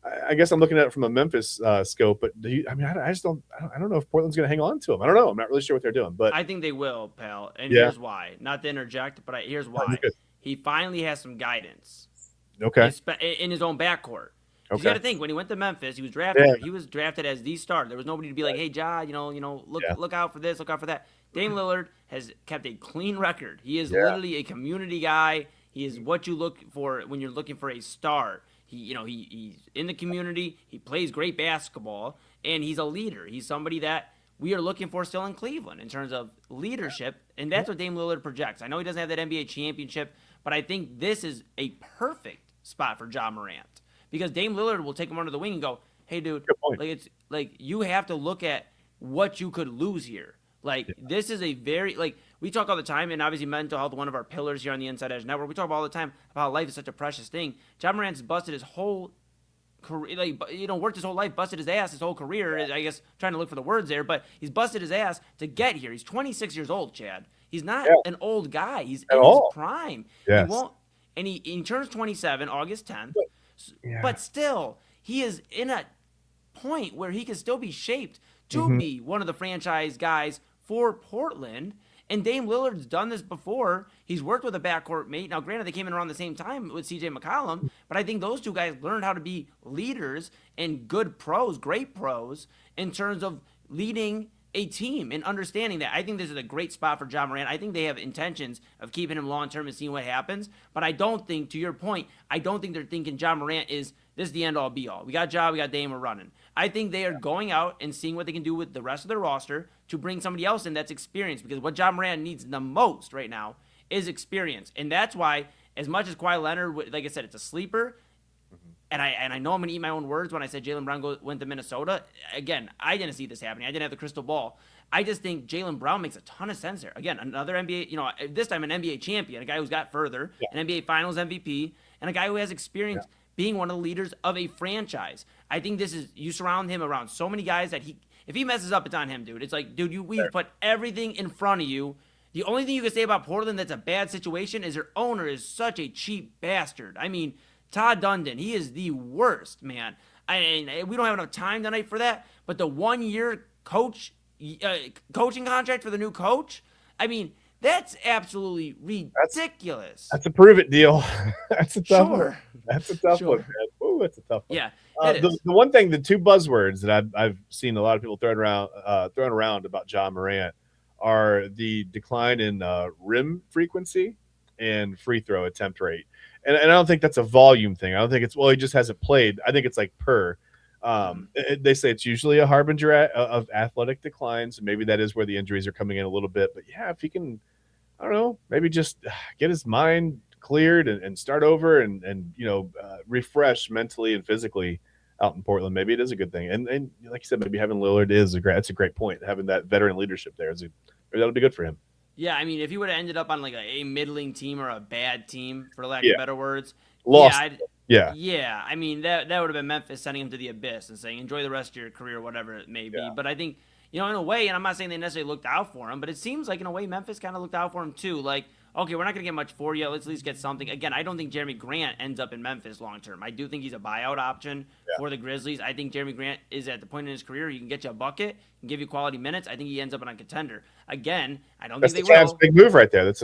I guess I'm looking at it from a Memphis scope, but I don't know if Portland's going to hang on to him. I don't know. I'm not really sure what they're doing, but I think they will, pal. And here's why. Not to interject, but here's why. He finally has some guidance. Okay. In his own backcourt. Okay. You got to think, when he went to Memphis, he was drafted. Yeah. He was drafted as the starter. There was nobody to be like, hey, Ja, look out for this, look out for that. Dame Lillard has kept a clean record. He is literally a community guy. He is what you look for when you're looking for a star. He's in the community. He plays great basketball, and he's a leader. He's somebody that we are looking for still in Cleveland in terms of leadership, and that's what Dame Lillard projects. I know he doesn't have that NBA championship, but I think this is a perfect spot for Ja Morant, because Dame Lillard will take him under the wing and go, hey, dude, you have to look at what you could lose here. This is a very, we talk all the time, and obviously mental health, one of our pillars here on the Inside Edge Network. We talk all the time about how life is such a precious thing. Ja Morant's busted his whole career, worked his whole life, busted his ass his whole career. I guess trying to look for the words there, but he's busted his ass to get here. He's 26 years old, Chad. He's not an old guy. He's in his prime. Yes. He turns 27 August 10th, but still, he is in a point where he can still be shaped to be one of the franchise guys for Portland. And Dame Lillard's done this before. He's worked with a backcourt mate. Now, granted, they came in around the same time with CJ McCollum, but I think those two guys learned how to be leaders and good pros, great pros, in terms of leading a team and understanding that. I think this is a great spot for Ja Morant. I think they have intentions of keeping him long term and seeing what happens. But I don't think, to your point, I don't think they're thinking Ja Morant is this is the end all be all. We got Ja, we got Dame, we're running. I think they are going out and seeing what they can do with the rest of their roster to bring somebody else in that's experienced. Because what Ja Morant needs the most right now is experience. And that's why, as much as Kawhi Leonard, like I said, it's a sleeper. And I know I'm going to eat my own words when I said Jaylen Brown went to Minnesota. Again, I didn't see this happening. I didn't have the crystal ball. I just think Jaylen Brown makes a ton of sense there. Again, another NBA, this time an NBA champion, a guy who's got further, an NBA Finals MVP, and a guy who has experience being one of the leaders of a franchise. I think you surround him around so many guys that if he messes up, it's on him, dude. It's like, dude, we've put everything in front of you. The only thing you can say about Portland that's a bad situation is their owner is such a cheap bastard. I mean, Todd Dundon, he is the worst, man. We don't have enough time tonight for that, but the 1-year coaching contract for the new coach, I mean, that's absolutely ridiculous. That's a prove it deal. That's a tough one. That's a tough one, man. Ooh, that's a tough one. Yeah, the one thing, the two buzzwords that I've seen a lot of people throwing around about Ja Morant are the decline in rim frequency and free throw attempt rate. And I don't think that's a volume thing. I don't think he just hasn't played. I think it's like per. They say it's usually a harbinger of athletic declines. Maybe that is where the injuries are coming in a little bit. But yeah, if he can, I don't know, maybe just get his mind cleared and start over and refresh mentally and physically out in Portland, maybe it is a good thing. And like you said, maybe having Lillard that's a great point. Having that veteran leadership there that'll be good for him. Yeah, I mean, if he would have ended up on like a middling team or a bad team, for lack of better words, lost. Yeah, I mean, that would have been Memphis sending him to the abyss and saying, enjoy the rest of your career, whatever it may be. Yeah. But I think, in a way, and I'm not saying they necessarily looked out for him, but it seems like in a way Memphis kind of looked out for him too. Like, okay, we're not going to get much for you. Let's at least get something. Again, I don't think Jeremy Grant ends up in Memphis long term. I do think he's a buyout option for the Grizzlies. I think Jeremy Grant is at the point in his career he can get you a bucket and give you quality minutes. I think he ends up on a contender. Again, I don't think they will. That's the big move right there. That's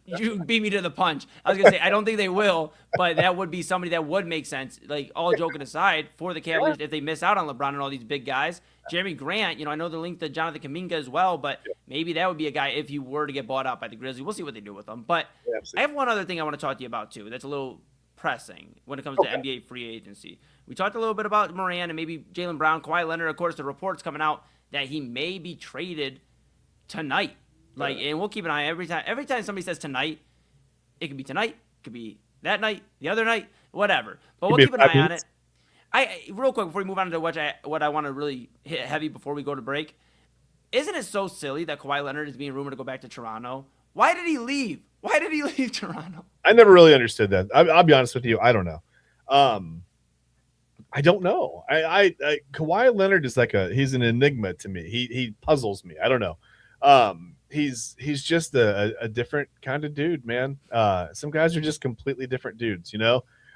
you beat me to the punch. I was going to say, I don't think they will, but that would be somebody that would make sense. Like, all joking aside, for the Cavaliers, if they miss out on LeBron and all these big guys, Jeremy Grant, I know they're linked to Jonathan Kuminga as well, but maybe that would be a guy if he were to get bought out by the Grizzlies. We'll see what they do with him. But I have one other thing I want to talk to you about, too, that's a little pressing when it comes to NBA free agency. We talked a little bit about Morant and maybe Jaylen Brown, Kawhi Leonard. Of course, the reports coming out that he may be traded tonight. And we'll keep an eye every time somebody says tonight. It could be tonight, it could be that night, the other night, whatever. But we'll keep an eye on it. Real quick before we move on to what I want to really hit heavy before we go to break. Isn't it so silly that Kawhi Leonard is being rumored to go back to Toronto? Why did he leave? Why did he leave Toronto? I never really understood that. I'll be honest with you. I don't know. I don't know. Kawhi Leonard is he's an enigma to me. He puzzles me. I don't know. He's just a different kind of dude, man. Some guys are just completely different dudes,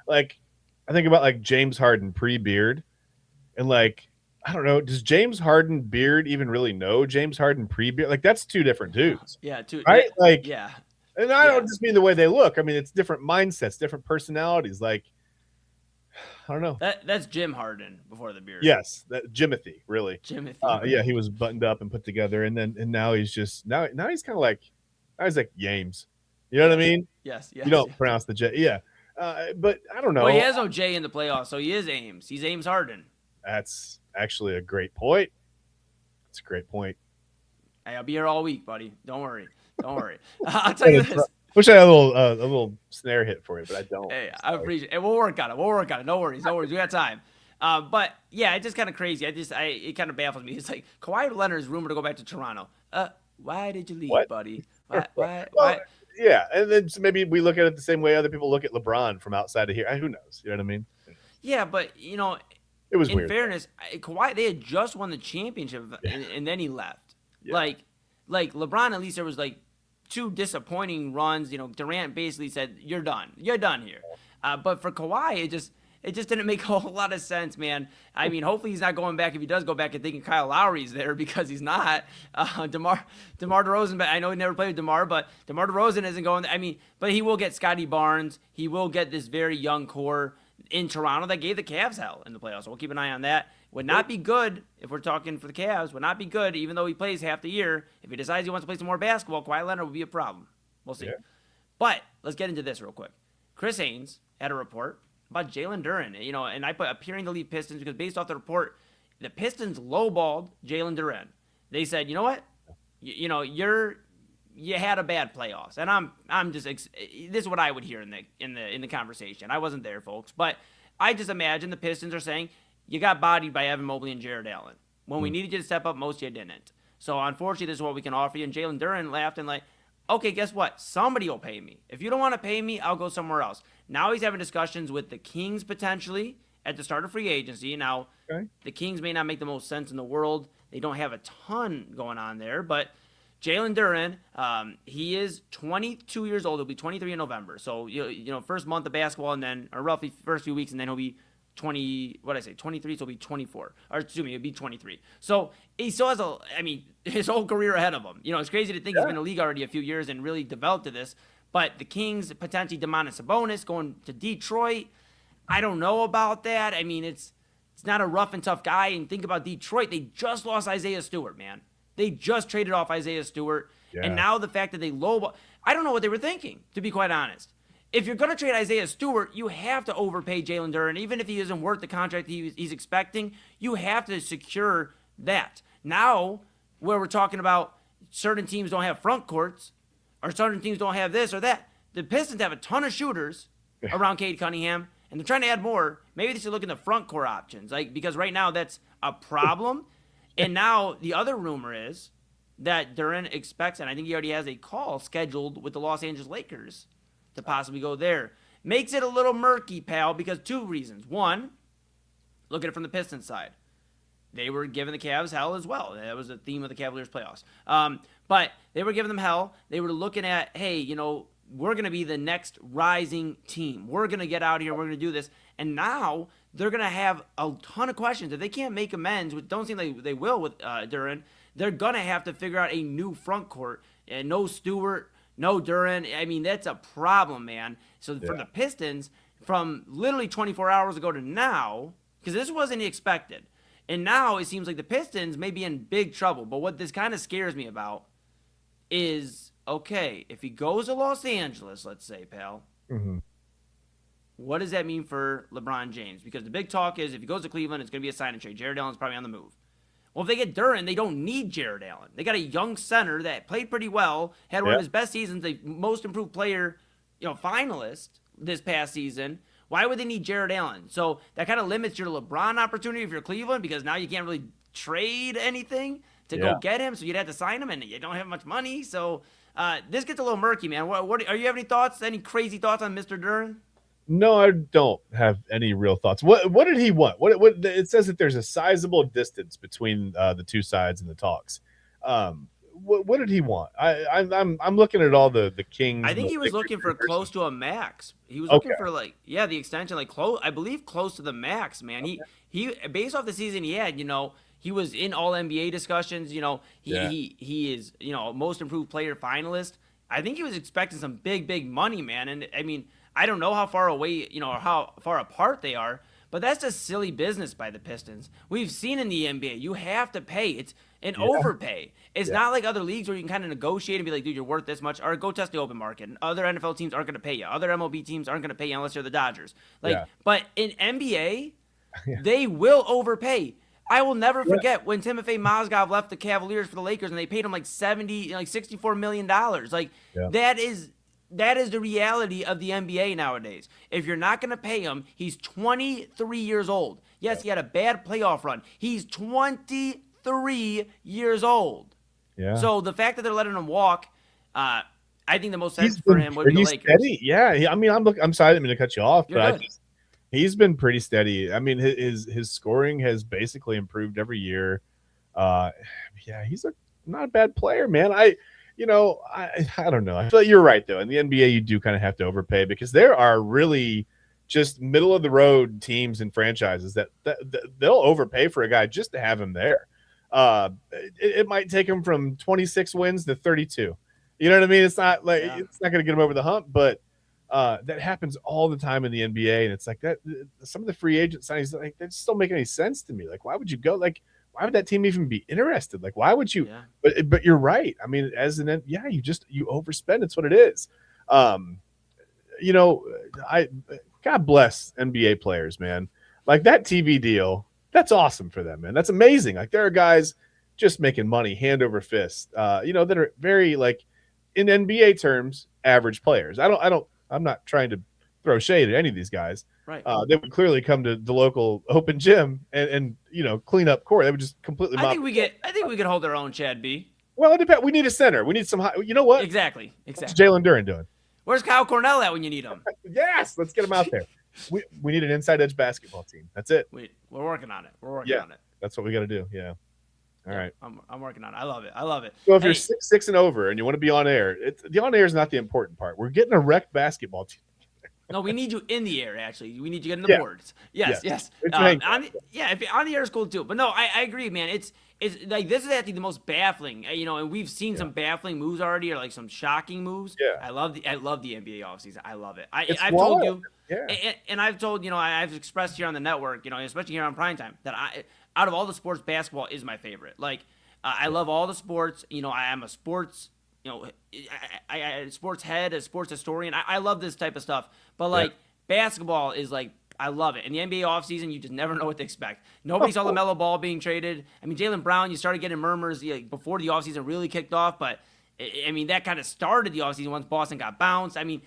Like, I think about James Harden pre-beard, and I don't know, does James Harden beard even really know James Harden pre-beard? That's two different dudes. Yeah, right? Yeah. And I don't just mean the way they look. I mean, it's different mindsets, different personalities. I don't know. That's Jim Harden before the beard. Yes, that Jimothy, really. Jimothy. Yeah, he was buttoned up and put together, and now he's just now he's kind of like James. You know what I mean? Yes. You don't pronounce the J. Yeah. But I don't know. Well, he has no J in the playoffs, so he is Ames. He's Ames Harden. That's actually a great point. It's a great point. Hey, I'll be here all week, buddy. Don't worry. I'll tell you this. Wish I had a little snare hit for you, but I don't. Hey, I appreciate it. We'll work on it. No worries. We got time. But yeah, it's just kind of crazy. It kind of baffles me. It's like Kawhi Leonard is rumored to go back to Toronto. Why did you leave, buddy? Why? Yeah, and then maybe we look at it the same way other people look at LeBron from outside of here. Who knows? You know what I mean? Yeah, but it was weird. In fairness, Kawhi, they had just won the championship, and then he left. Yeah. Like LeBron, at least there was 2 disappointing runs. Durant basically said, "You're done. You're done here." But for Kawhi, it just didn't make a whole lot of sense, man. I mean, hopefully he's not going back. If he does go back and thinking Kyle Lowry's there, because he's not. DeMar DeRozan, but I know he never played with DeMar, but DeMar DeRozan isn't going. I mean, but he will get Scotty Barnes. He will get this very young core in Toronto that gave the Cavs hell in the playoffs. So we'll keep an eye on that. Would not be good, if we're talking for the Cavs, would not be good, even though he plays half the year. If he decides he wants to play some more basketball, Kawhi Leonard would be a problem. We'll see. Yeah. But let's get into this real quick. Chris Haynes had a report about Jalen Duren, and I put appearing to leave Pistons because based off the report, the Pistons lowballed Jalen Duren. They said, you know what, you had a bad playoffs, and I'm just this is what I would hear in the conversation. I wasn't there, folks, but I just imagine the Pistons are saying you got bodied by Evan Mobley and Jared Allen when we needed you to step up. Most of you didn't. So unfortunately, this is what we can offer you. And Jalen Duren laughed and like, okay, guess what? Somebody will pay me. If you don't want to pay me, I'll go somewhere else. Now he's having discussions with the Kings potentially at the start of free agency. Now, The Kings may not make the most sense in the world. They don't have a ton going on there. But Jalen Duren, he is 22 years old. He'll be 23 in November. So, first month of basketball and then, or roughly first few weeks, and then he'll be 23, so he'll be 24. Or excuse me, he'll be 23. So he still has his whole career ahead of him. It's crazy to think he's been in the league already a few years and really developed to this. But the Kings, potentially Domantas Sabonis going to Detroit. I don't know about that. I mean, it's not a rough and tough guy. And think about Detroit. They just lost Isaiah Stewart, man. They just traded off Isaiah Stewart. Yeah. And now the fact that they lowball, I don't know what they were thinking, to be quite honest. If you're going to trade Isaiah Stewart, you have to overpay Jalen Duren. Even if he isn't worth the contract he's expecting, you have to secure that. Now, where we're talking about certain teams don't have front courts, or certain teams don't have this or that, the Pistons have a ton of shooters around Cade Cunningham, and they're trying to add more. Maybe they should look into front court options, because right now that's a problem. And now the other rumor is that Duren expects, and I think he already has a call scheduled with the Los Angeles Lakers to possibly go there. Makes it a little murky, pal, because two reasons. One, look at it from the Pistons side. They were giving the Cavs hell as well. That was the theme of the Cavaliers playoffs. But they were giving them hell. They were looking at, hey, we're going to be the next rising team. We're going to get out here. We're going to do this. And now they're going to have a ton of questions. If they can't make amends, which don't seem like they will with Duren, they're going to have to figure out a new front court. And no Stewart, no Duren. I mean, that's a problem, man. So for the Pistons, from literally 24 hours ago to now, because this wasn't expected, and now it seems like the Pistons may be in big trouble. But what this kind of scares me about is, okay, if he goes to Los Angeles, let's say, pal, what does that mean for LeBron James? Because the big talk is if he goes to Cleveland, it's going to be a sign and trade. Jared Allen's probably on the move. Well, if they get Duren, they don't need Jared Allen. They got a young center that played pretty well, had one of his best seasons, the most improved player, finalist this past season. Why would they need Jared Allen? So that kind of limits your LeBron opportunity if you're Cleveland, because now you can't really trade anything to go get him. So you'd have to sign him, and you don't have much money. So this gets a little murky, man. What are you have any thoughts? Any crazy thoughts on Mr. Duren? No, I don't have any real thoughts. What did he want? What it says that there's a sizable distance between the two sides in the talks. What did he want? I'm looking at all the Kings. I think he was looking for close to a max. He was looking for the extension, close. I believe close to the max, man. Okay. He based off the season he had, he was in all NBA discussions. He is most improved player finalist. I think he was expecting some big money, man. And I mean, I don't know how far away, or how far apart they are, but that's just silly business by the Pistons. We've seen in the NBA, you have to pay. It's an overpay. It's not like other leagues where you can kind of negotiate and be like, dude, you're worth this much, or go test the open market. And other NFL teams aren't going to pay you. Other MLB teams aren't going to pay you unless you're the Dodgers. But in NBA, they will overpay. I will never forget when Timofey Mozgov left the Cavaliers for the Lakers and they paid him $64 million. That is the reality of the NBA nowadays. If you're not going to pay him, he's 23 years old. Yes, he had a bad playoff run. He's 23 years old. Yeah. So the fact that they're letting him walk, I think the most sense for him would be the Lakers. Steady. Yeah, I mean, I'm sorry, I didn't mean to cut you off, but he's been pretty steady. I mean, his scoring has basically improved every year. He's not a bad player, man. I don't know. I feel like you're right, though. In the NBA, you do kind of have to overpay because there are really just middle of the road teams and franchises that they'll overpay for a guy just to have him there. It might take him from 26 wins to 32. You know what I mean? It's not like it's not going to get him over the hump, but that happens all the time in the NBA, and it's like that. Some of the free agent signings, like, they just don't make any sense to me. Like, why would you go? Like, why would that team even be interested? Like, why would you? Yeah. But you're right. I mean, you overspend. It's what it is. God bless NBA players, man. Like, that TV deal, that's awesome for them, man. That's amazing. Like, there are guys just making money hand over fist, that are very, like, in NBA terms, average players. I'm not trying to throw shade at any of these guys. Right. They would clearly come to the local open gym and clean up court. They would just completely. I think we could hold our own, Chad B. Well, it depends. We need a center. We need some high. You know what? Exactly. What's Jalen Duren doing? Where's Kyle Cornell at when you need him? Yes, let's get him out there. We need an inside edge basketball team. That's it. We're working on it. We're working on it. That's what we got to do. Yeah. All right. I'm working on it. I love it. So if you're 6'6" and over and you want to be on air, the on air is not the important part. We're getting a rec basketball team. No, we need you in the air. Actually, we need you getting the boards. Yes. On the air is cool too. But no, I agree, man. It's like, this is actually the most baffling. And we've seen some baffling moves already, or like some shocking moves. Yeah. I love the NBA offseason. I love it. I've told you, and I've told I've expressed here on the network, especially here on Primetime, that out of all the sports, basketball is my favorite. Like, I love all the sports. I am a sports. I sports head, a sports historian. I love this type of stuff. But, like, basketball is, like, I love it. In the NBA offseason, you just never know what to expect. Nobody saw LaMelo Ball being traded. I mean, Jaylen Brown, you started getting murmurs before the offseason really kicked off. But, I mean, that kind of started the offseason once Boston got bounced. I mean,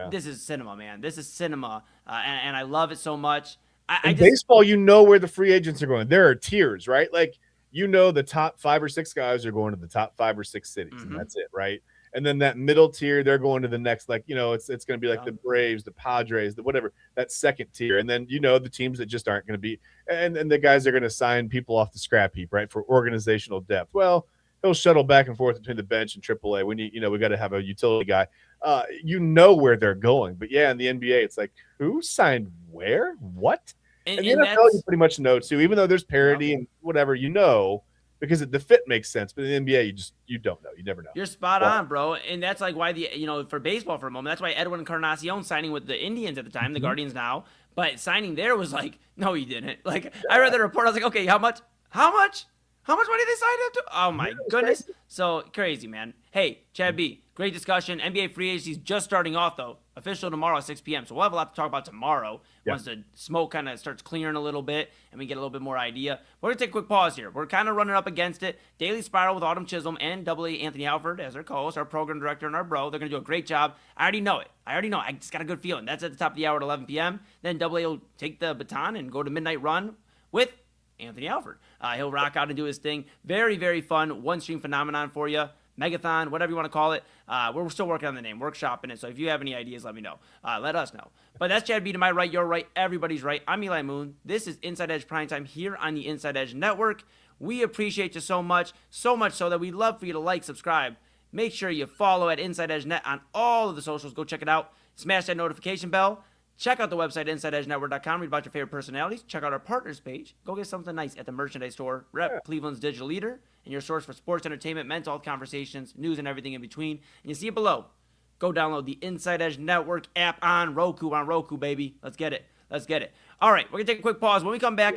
this is cinema, man. This is cinema. And I love it so much. Baseball, where the free agents are going. There are tiers, right? Like, the top 5 or 6 guys are going to the top 5 or 6 cities, and that's it, right? And then that middle tier, they're going to the next, like, it's going to be like the Braves, the Padres, the whatever, that second tier. And then, the teams that just aren't going to be, and the guys are going to sign people off the scrap heap, right, for organizational depth. Well, he'll shuttle back and forth between the bench and AAA. We need, we got to have a utility guy. Where they're going. But in the NBA, it's like, who signed where? What? And the NFL, you pretty much know too, even though there's parity and whatever, because the fit makes sense. But in the NBA, you don't know. You never know. You're spot on, bro. And that's like why for baseball for a moment, that's why Edwin Encarnacion signing with the Indians at the time, the Guardians now, but signing there was like, no, he didn't. Like, I read the report, I was like, okay, how much? How much money they signed him to? Oh my goodness. So crazy, man. Hey, Chad B, great discussion. NBA free agency's just starting off though. Official tomorrow at 6 p.m. So we'll have a lot to talk about tomorrow once the smoke kind of starts clearing a little bit and we get a little bit more idea. We're going to take a quick pause here. We're kind of running up against it. Daily Spiral with Autumn Chisholm and AA Anthony Alford as our co-host, our program director, and our bro. They're going to do a great job. I already know it. I just got a good feeling. That's at the top of the hour at 11 p.m. Then AA will take the baton and go to Midnight Run with Anthony Alford. He'll rock out and do his thing. Very, very fun one-stream phenomenon for you. Megathon, whatever you want to call it. We're still working on the name, workshopping it. So if you have any ideas, let me know. Let us know. But that's Chad B to my right, your right, everybody's right. I'm Eli Moon. This is Inside Edge Primetime here on the Inside Edge Network. We appreciate you so much so that we'd love for you to like, subscribe. Make sure you follow at Inside Edge Net on all of the socials. Go check it out. Smash that notification bell. Check out the website, InsideEdgeNetwork.com. Read about your favorite personalities. Check out our partners page. Go get something nice at the merchandise store. Rep Cleveland's digital leader and your source for sports, entertainment, mental health conversations, news, and everything in between. And you see it below. Go download the Inside Edge Network app on Roku, baby. Let's get it. All right, we're going to take a quick pause. When we come back,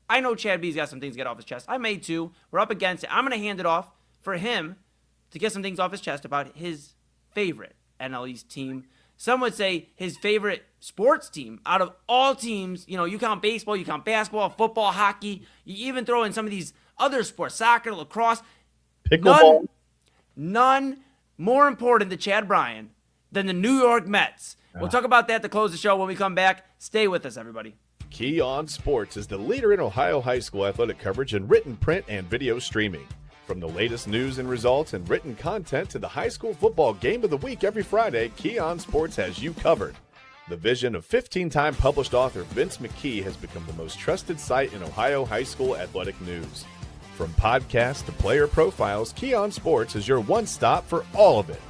I know Chad B's got some things to get off his chest. I may too. We're up against it. I'm going to hand it off for him to get some things off his chest about his favorite NL East team. Some would say his favorite sports team out of all teams. You count baseball, you count basketball, football, hockey. You even throw in some of these other sports, soccer, lacrosse. Pickleball. None more important to Chad Bryan than the New York Mets. We'll talk about that to close the show when we come back. Stay with us, everybody. Key On Sports is the leader in Ohio high school athletic coverage in written, print, and video streaming. From the latest news and results and written content to the high school football game of the week every Friday, Key On Sports has you covered. The vision of 15-time published author Vince McKee has become the most trusted site in Ohio high school athletic news. From podcasts to player profiles, Key On Sports is your one stop for all of it.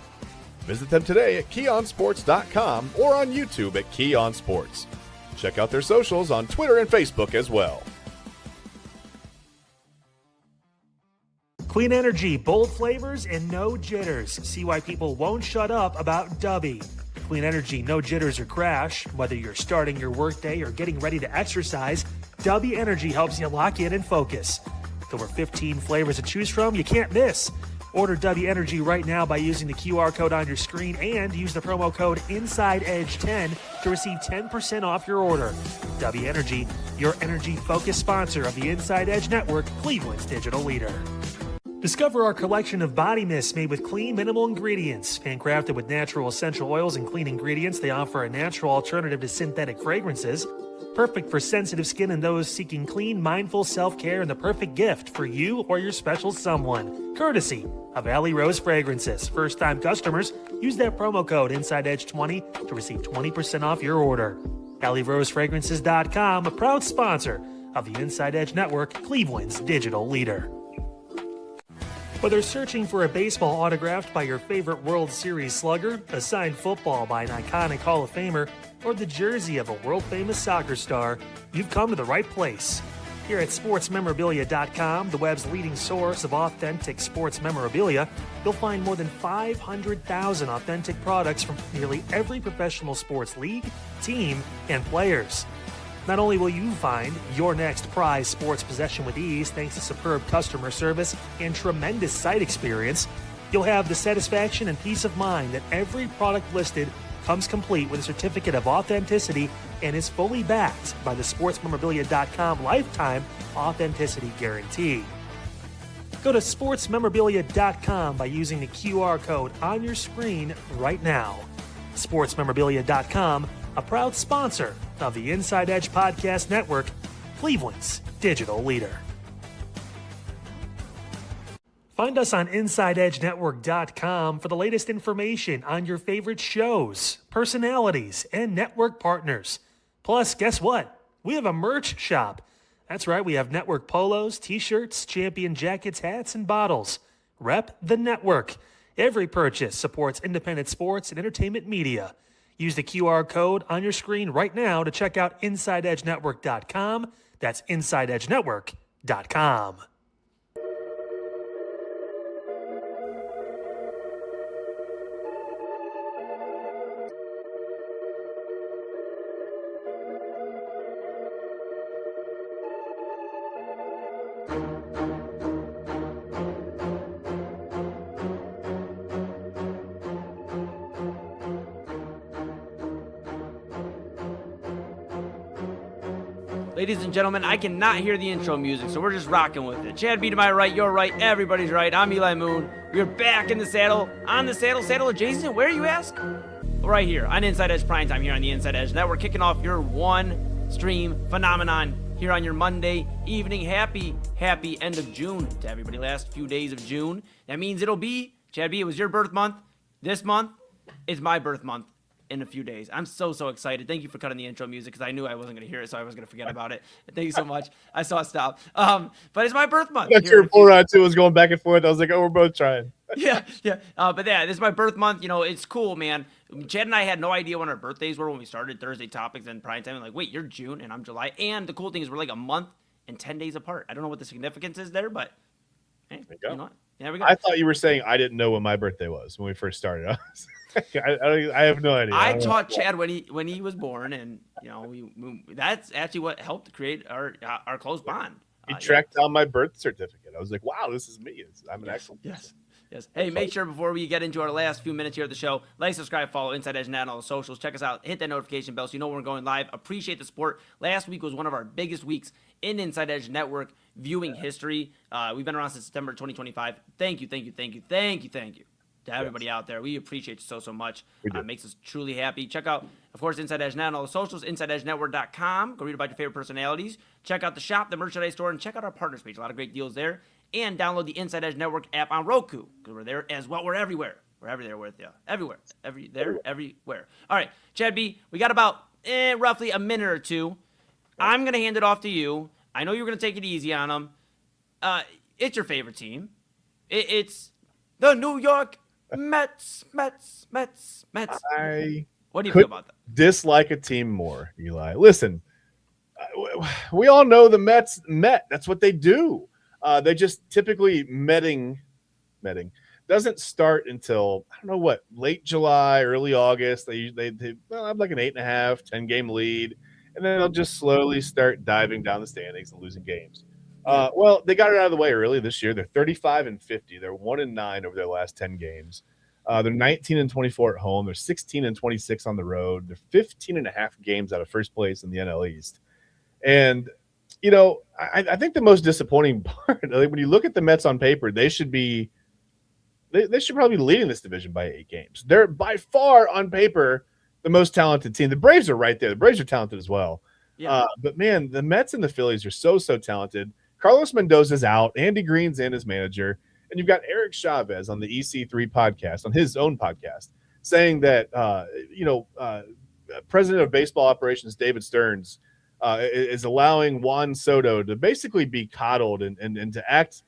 Visit them today at KeyOnSports.com or on YouTube at KeyOnSports. Check out their socials on Twitter and Facebook as well. Clean energy, bold flavors, and no jitters. See why people won't shut up about Dubby. Clean energy, no jitters or crash. Whether you're starting your workday or getting ready to exercise, Dubby Energy helps you lock in and focus. With over 15 flavors to choose from, you can't miss. Order Dubby Energy right now by using the QR code on your screen and use the promo code InsideEdge10 to receive 10% off your order. Dubby Energy, your energy-focused sponsor of the Inside Edge Network, Cleveland's digital leader. Discover our collection of body mists made with clean, minimal ingredients. Handcrafted with natural essential oils and clean ingredients, they offer a natural alternative to synthetic fragrances. Perfect for sensitive skin and those seeking clean, mindful self-care, and the perfect gift for you or your special someone. Courtesy of Alley Rose Fragrances. First-time customers, use that promo code InsideEdge20 to receive 20% off your order. AlleyRoseFragrances.com, a proud sponsor of the Inside Edge Network, Cleveland's digital leader. Whether searching for a baseball autographed by your favorite World Series slugger, a signed football by an iconic Hall of Famer, or the jersey of a world-famous soccer star, you've come to the right place. Here at SportsMemorabilia.com, the web's leading source of authentic sports memorabilia, you'll find more than 500,000 authentic products from nearly every professional sports league, team, and players. Not only will you find your next prized sports possession with ease thanks to superb customer service and tremendous site experience, you'll have the satisfaction and peace of mind that every product listed comes complete with a certificate of authenticity and is fully backed by the SportsMemorabilia.com lifetime authenticity guarantee. Go to SportsMemorabilia.com by using the QR code on your screen right now. SportsMemorabilia.com, a proud sponsor of the Inside Edge Podcast Network, Cleveland's digital leader. Find us on InsideEdgeNetwork.com for the latest information on your favorite shows, personalities, and network partners. Plus, guess what? We have a merch shop. That's right, we have network polos, t-shirts, champion jackets, hats, and bottles. Rep the network. Every purchase supports independent sports and entertainment media. Use the QR code on your screen right now to check out InsideEdgeNetwork.com. That's InsideEdgeNetwork.com. Ladies and gentlemen, I cannot hear the intro music, so we're just rocking with it. Chad B to my right, you're right, everybody's right. I'm Eli Moon. We're back in the saddle, on the saddle adjacent. Where, you ask? Right here on Inside Edge Primetime here on the Inside Edge Network, kicking off your one stream phenomenon here on your Monday evening. Happy end of June to everybody. Last few days of June. That means it'll be, Chad B, it was your birth month. This month is my birth month. In a few days. I'm so excited. Thank you for cutting the intro music because I knew I wasn't going to hear it, so I was going to forget about it. Thank you so much. I saw it stop. But it's my birth month. That's your bull too was going back and forth. I was like, oh, we're both trying. yeah. But yeah, this is my birth month. You know, it's cool, man. Chad and I had no idea when our birthdays were when we started Thursday Topics and Prime Time. Like, wait, you're June and I'm July. And the cool thing is we're like a month and 10 days apart. I don't know what the significance is there, but hey, you know what? There we go. I thought you were saying I didn't know when my birthday was when we first started. I have no idea. I taught Chad when he was born, and you know that's actually what helped create our close bond. He tracked down my birth certificate. I was like, wow, this is me. I'm an excellent person. Yes. Hey, make sure before we get into our last few minutes here at the show, like, subscribe, follow Inside Edge Net on all the socials. Check us out. Hit that notification bell so you know when we're going live. Appreciate the support. Last week was one of our biggest weeks in Inside Edge Network viewing history. We've been around since September 2025. Thank you to everybody out there. We appreciate you so much. It makes us truly happy. Check out, of course, Inside Edge Net on all the socials, InsideEdgeNetwork.com. Go read about your favorite personalities. Check out the shop, the merchandise store, and check out our partners page. A lot of great deals there. And download the Inside Edge Network app on Roku, because we're there as well. We're everywhere. We're everywhere with you. Everywhere. Everywhere. All right, Chad B, we got about roughly a minute or two. I'm going to hand it off to you. I know you're going to take it easy on them. It's your favorite team. It's the New York Mets. I What do you could feel about that? dislike a team more, Eli. Listen, we all know the Mets met. That's what they do. They just typically metting doesn't start until, I don't know what, late July, early August. They have like an 8.5, 10-game lead, and then they'll just slowly start diving down the standings and losing games. Well, they got it out of the way early this year. They're 35-50. They're 1-9 over their last 10 games. They're 19-24 at home. They're 16-26 on the road. They're 15.5 games out of first place in the NL East. And, you know, I think the most disappointing part, when you look at the Mets on paper, they should probably be leading this division by 8 games. They're by far on paper the most talented team. The Braves are right there. The Braves are talented as well. Yeah. But man, the Mets and the Phillies are so talented. Carlos Mendoza's out. Andy Green's in as manager. And you've got Eric Chavez on the EC3 podcast, on his own podcast, saying that, President of Baseball Operations David Stearns is allowing Juan Soto to basically be coddled and to act,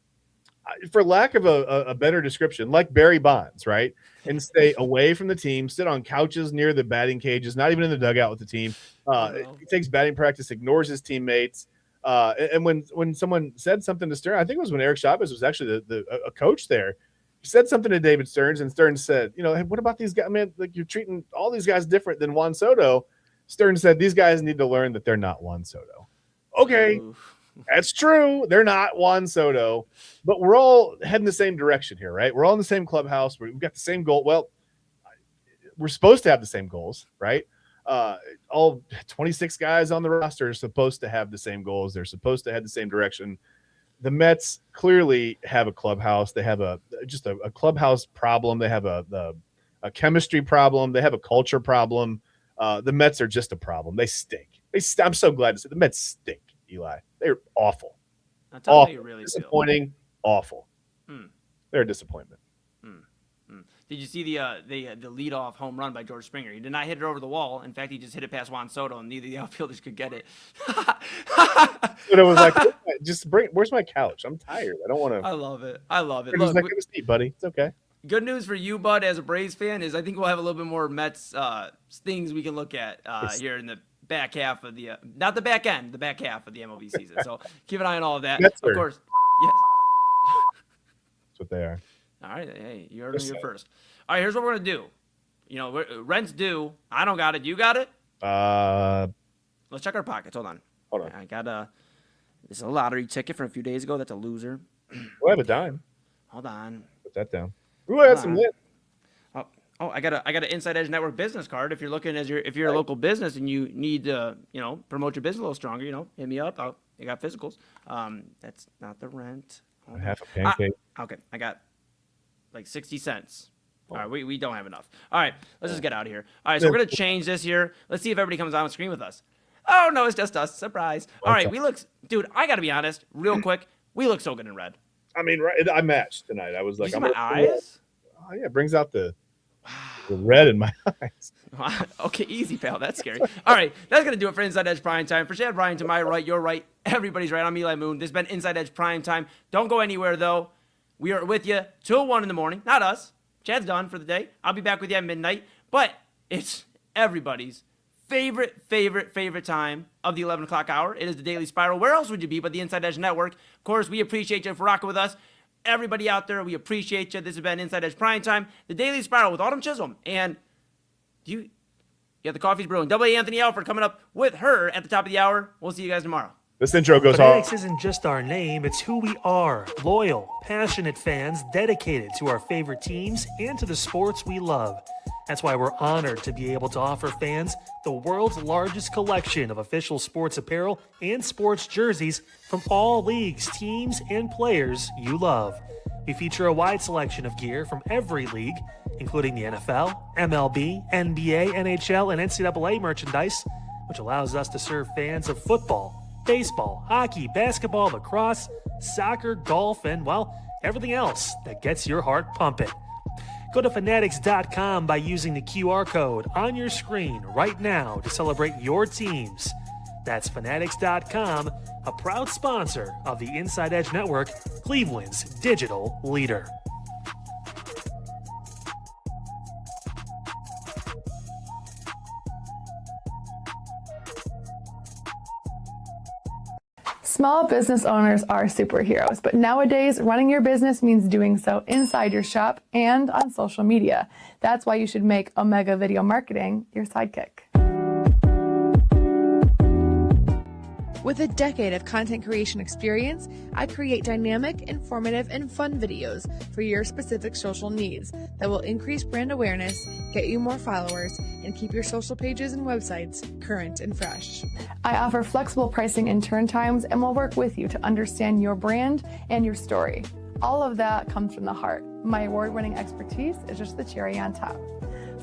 for lack of a better description, like Barry Bonds, right? And stay away from the team, sit on couches near the batting cages, not even in the dugout with the team. He takes batting practice, ignores his teammates. And when someone said something to Stearns, I think it was when Eric Chavez was actually a coach there, he said something to David Stearns, and Stearns said, hey, what about these guys? Man, like, you're treating all these guys different than Juan Soto. Stearns said, these guys need to learn that they're not Juan Soto. Okay, that's true. They're not Juan Soto, but we're all heading the same direction here, right? We're all in the same clubhouse. We've got the same goal. Well, we're supposed to have the same goals, right? All 26 guys on the roster are supposed to have the same goals. They're supposed to head the same direction. The Mets clearly have a clubhouse. They have a clubhouse problem. They have a chemistry problem. They have a culture problem. The Mets are just a problem. They stink. I'm so glad to say the Mets stink, Eli. They're awful. That's how you really disappointing, awful. They're a disappointment. Did you see the leadoff home run by George Springer? He did not hit it over the wall. In fact, he just hit it past Juan Soto, and neither of the outfielders could get it. But it was like, where's my couch? I'm tired. I don't want to. I love it. Look, like, have a seat, buddy. It's okay. Good news for you, Bud, as a Braves fan, is I think we'll have a little bit more Mets things we can look at here in the back half of the not the back end, the back half of the MLB season. So keep an eye on all of that. Of course. Yes. That's what they are. All right. Hey, you heard me here first. All right, here's what we're going to do. Rent's due. I don't got it. You got it? Let's check our pockets. Hold on. I got this is a lottery ticket from a few days ago. That's a loser. I have a dime. Hold on. Put that down. Ooh, I got some lit. Oh, I got an InsideEdge Network business card. If you're looking if you're a local business and you need to, promote your business a little stronger, hit me up. I got physicals. That's not the rent. Half a pancake. Okay, I got like 60 cents. All right, we don't have enough. All right, let's just get out of here. All right, so we're going to change this here. Let's see if everybody comes on the screen with us. Oh, no, it's just us. Surprise. All right, dude, I got to be honest, real quick. We look so good in red. I mean, I matched tonight. I was like, my eyes? Oh, yeah, it brings out the red in my eyes. Okay, easy, pal. That's scary. All right, that's going to do it for Inside Edge Primetime. For Chad Ryan to my right, your right, everybody's right. I'm Eli Moon. This has been Inside Edge Primetime. Don't go anywhere, though. We are with you till 1 in the morning. Not us. Chad's done for the day. I'll be back with you at midnight. But it's everybody's favorite time of the 11 o'clock hour. It is the Daily Spiral. Where else would you be but the Inside Edge Network? Of course, we appreciate you for rocking with us. Everybody out there, we appreciate you. This has been Inside Edge Primetime, the Daily Spiral with Autumn Chisholm. And you the coffee's brewing. W.A. Anthony Alford coming up with her at the top of the hour. We'll see you guys tomorrow. This intro goes Fanatics isn't just our name, it's who we are. Loyal, passionate fans dedicated to our favorite teams and to the sports we love. That's why we're honored to be able to offer fans the world's largest collection of official sports apparel and sports jerseys from all leagues, teams, and players you love. We feature a wide selection of gear from every league, including the NFL, MLB, NBA, NHL, and NCAA merchandise, which allows us to serve fans of football, baseball, hockey, basketball, lacrosse, soccer, golf, and, well, everything else that gets your heart pumping. Go to Fanatics.com by using the QR code on your screen right now to celebrate your teams. That's Fanatics.com, a proud sponsor of the Inside Edge Network, Cleveland's digital leader. Small business owners are superheroes, but nowadays running your business means doing so inside your shop and on social media. That's why you should make Omega Video Marketing your sidekick. With a decade of content creation experience, I create dynamic, informative, and fun videos for your specific social needs that will increase brand awareness, get you more followers, and keep your social pages and websites current and fresh. I offer flexible pricing and turn times and will work with you to understand your brand and your story. All of that comes from the heart. My award-winning expertise is just the cherry on top.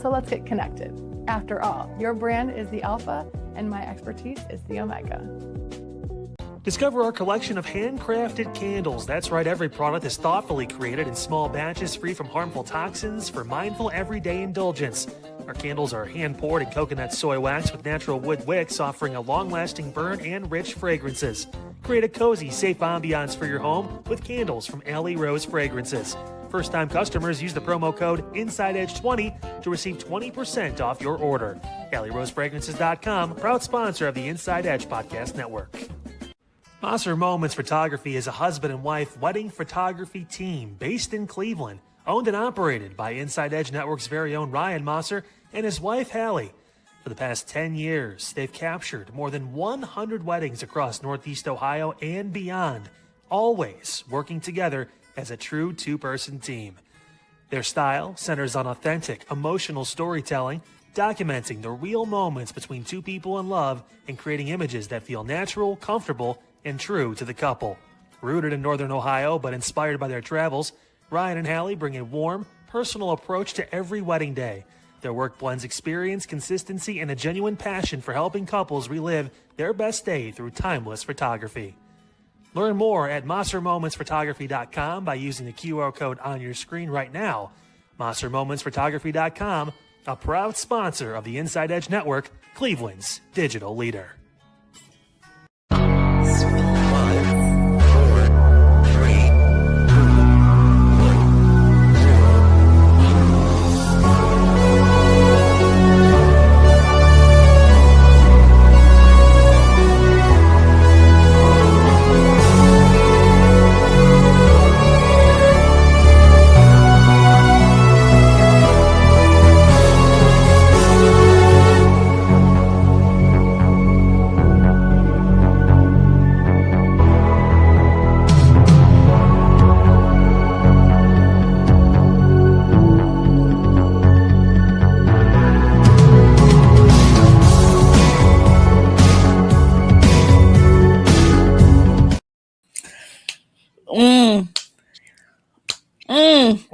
So let's get connected. After all, your brand is the alpha and my expertise is the omega. Discover our collection of handcrafted candles. That's right, every product is thoughtfully created in small batches free from harmful toxins for mindful everyday indulgence. Our candles are hand-poured in coconut soy wax with natural wood wicks, offering a long-lasting burn and rich fragrances. Create a cozy, safe ambiance for your home with candles from Alley Rose Fragrances. First-time customers use the promo code InsideEdge20 to receive 20% off your order. AlleyRoseFragrances.com, proud sponsor of the Inside Edge Podcast Network. Mosser Moments Photography is a husband and wife wedding photography team based in Cleveland, owned and operated by InsideEdge Network's very own Ryan Mosser and his wife Hallie. For the past 10 years, they've captured more than 100 weddings across Northeast Ohio and beyond, always working together as a true two-person team. Their style centers on authentic, emotional storytelling, documenting the real moments between two people in love and creating images that feel natural, comfortable, and true to the couple. Rooted in Northern Ohio but inspired by their travels, Ryan and Hallie bring a warm, personal approach to every wedding day. Their work blends experience, consistency, and a genuine passion for helping couples relive their best day through timeless photography. Learn more at MosserMomentsPhotography.com by using the QR code on your screen right now. MosserMomentsPhotography.com, a proud sponsor of the Inside Edge Network, Cleveland's digital leader.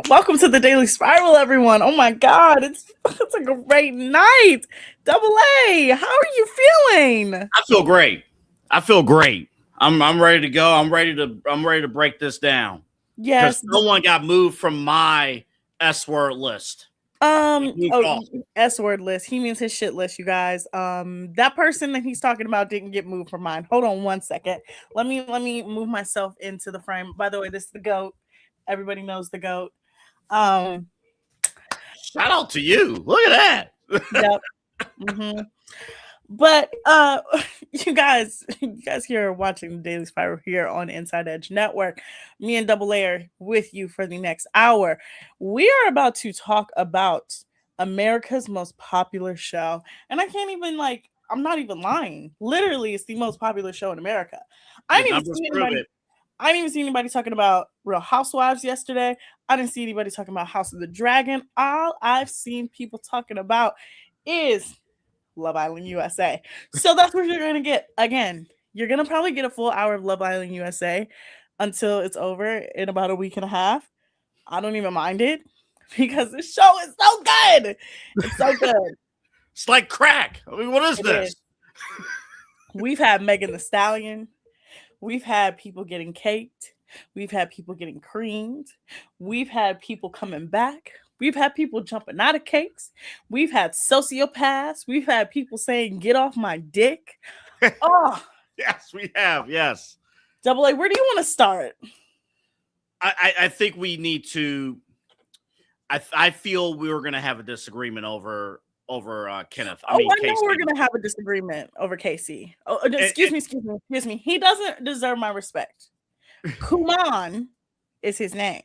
Welcome to the Daily Spiral, everyone. Oh my God, it's a great night. Double A, how are you feeling? I feel great. I'm ready to go. I'm ready to break this down. Yes. No one got moved from my S-word list. S-word list. He means his shit list, you guys. That person that he's talking about didn't get moved from mine. Hold on one second. Let me move myself into the frame. By the way, this is the GOAT. Everybody knows the GOAT. Shout out to you. Look at that. Yep. Mm-hmm. But you guys here are watching the Daily Spiral here on Inside Edge Network. Me and Double A are with you for the next hour. We are about to talk about America's most popular show. And I can't even I'm not even lying. Literally, it's the most popular show in America. I didn't even see anybody talking about Real Housewives yesterday. I didn't see anybody talking about House of the Dragon. All I've seen people talking about is Love Island USA. So that's what you're going to get. Again, you're going to probably get a full hour of Love Island USA until it's over in about a week and a half. I don't even mind it because the show is so good. It's so good. It's like crack. I mean, what is this? We've had Megan Thee Stallion. We've had people getting caked. We've had people getting creamed. We've had people coming back. We've had people jumping out of cakes. We've had sociopaths. We've had people saying, "Get off my dick." Oh, yes, we have. Yes. Double A, where do you want to start? I think we need to. I feel we were going to have a disagreement over Kenneth. I know Casey. we're gonna have a disagreement over Casey. Oh, excuse me. He doesn't deserve my respect. Kuman is his name.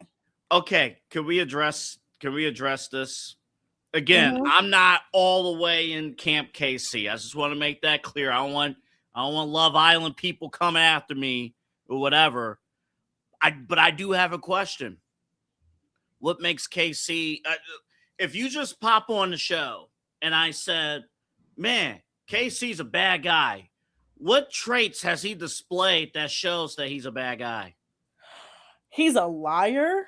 Okay, can we address this? Again, I'm not all the way in Camp KC. I just want to make that clear. I don't want Love Island people coming after me or whatever. But I do have a question. What makes KC? If you just pop on the show and I said, "Man, KC's a bad guy," what traits has he displayed that shows that he's a bad guy? He's a liar.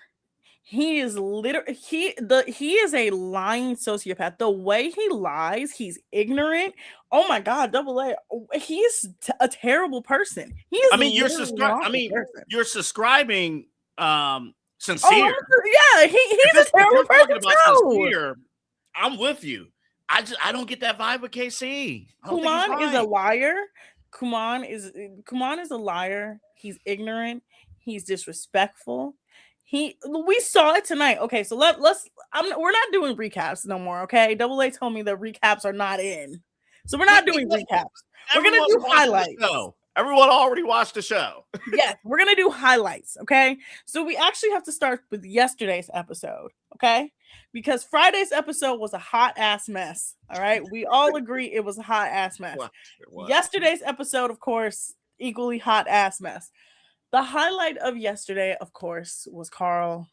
He is he is a lying sociopath. The way he lies, he's ignorant. Oh my God, Double A. He's a terrible person. He is. You're subscribing. Sincere. Yeah, he's a terrible person too. Sincere, I'm with you. I don't get that vibe with KC. Kuman is a liar. Kuman is a liar. He's ignorant. He's disrespectful. We saw it tonight. Okay, so we're not doing recaps no more. Okay, Double A told me that recaps are not in, so we're not doing recaps. We're gonna do highlights. Everyone already watched the show. Yes, we're gonna do highlights. Okay, so we actually have to start with yesterday's episode. Okay, because Friday's episode was a hot ass mess. All right, we all agree it was a hot ass mess. Yesterday's episode, of course, equally hot ass mess. The highlight of yesterday, of course, was Carl.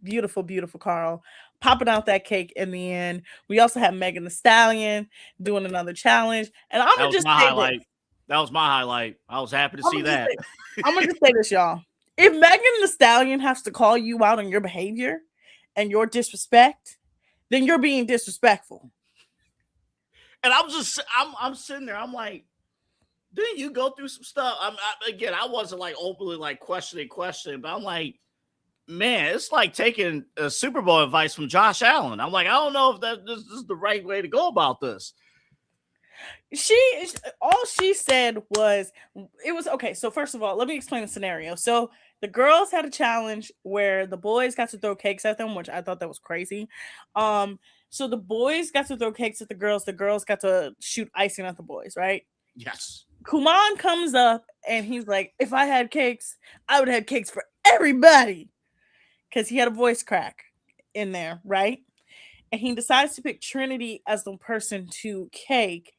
Beautiful, beautiful Carl popping out that cake in the end. We also had Megan Thee Stallion doing another challenge. And I'm going to just say highlight. That was my highlight. I was happy to see that. I'm going to just say this, y'all. If Megan Thee Stallion has to call you out on your behavior and your disrespect, then you're being disrespectful. And I'm sitting there. I'm like, didn't you go through some stuff? I wasn't like openly like questioning, but I'm like, man, it's like taking a Super Bowl advice from Josh Allen. I'm like, I don't know if this is the right way to go about this. All she said was, it was okay. So first of all, let me explain the scenario. So the girls had a challenge where the boys got to throw cakes at them, which I thought that was crazy. So the boys got to throw cakes at the girls got to shoot icing at the boys, right? Yes. Kuman comes up and he's like, if I had cakes, I would have cakes for everybody. Because he had a voice crack in there, right? And he decides to pick Trinity as the person to cake.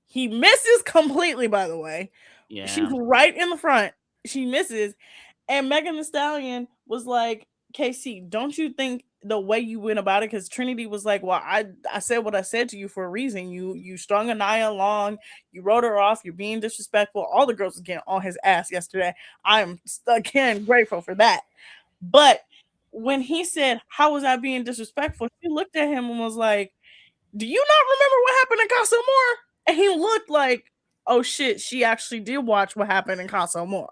He misses completely, by the way. Yeah. She's right in the front. She misses. And Megan Thee Stallion was like, KC, don't you think the way you went about it, because Trinity was like, well, I said what I said to you for a reason. You strung Anaya along, you wrote her off, you're being disrespectful. All the girls were getting on his ass yesterday. I'm again grateful for that. But when he said, how was I being disrespectful? She looked at him and was like, do you not remember what happened in Casa Amor? And he looked like, oh shit, she actually did watch what happened in Casa Amor.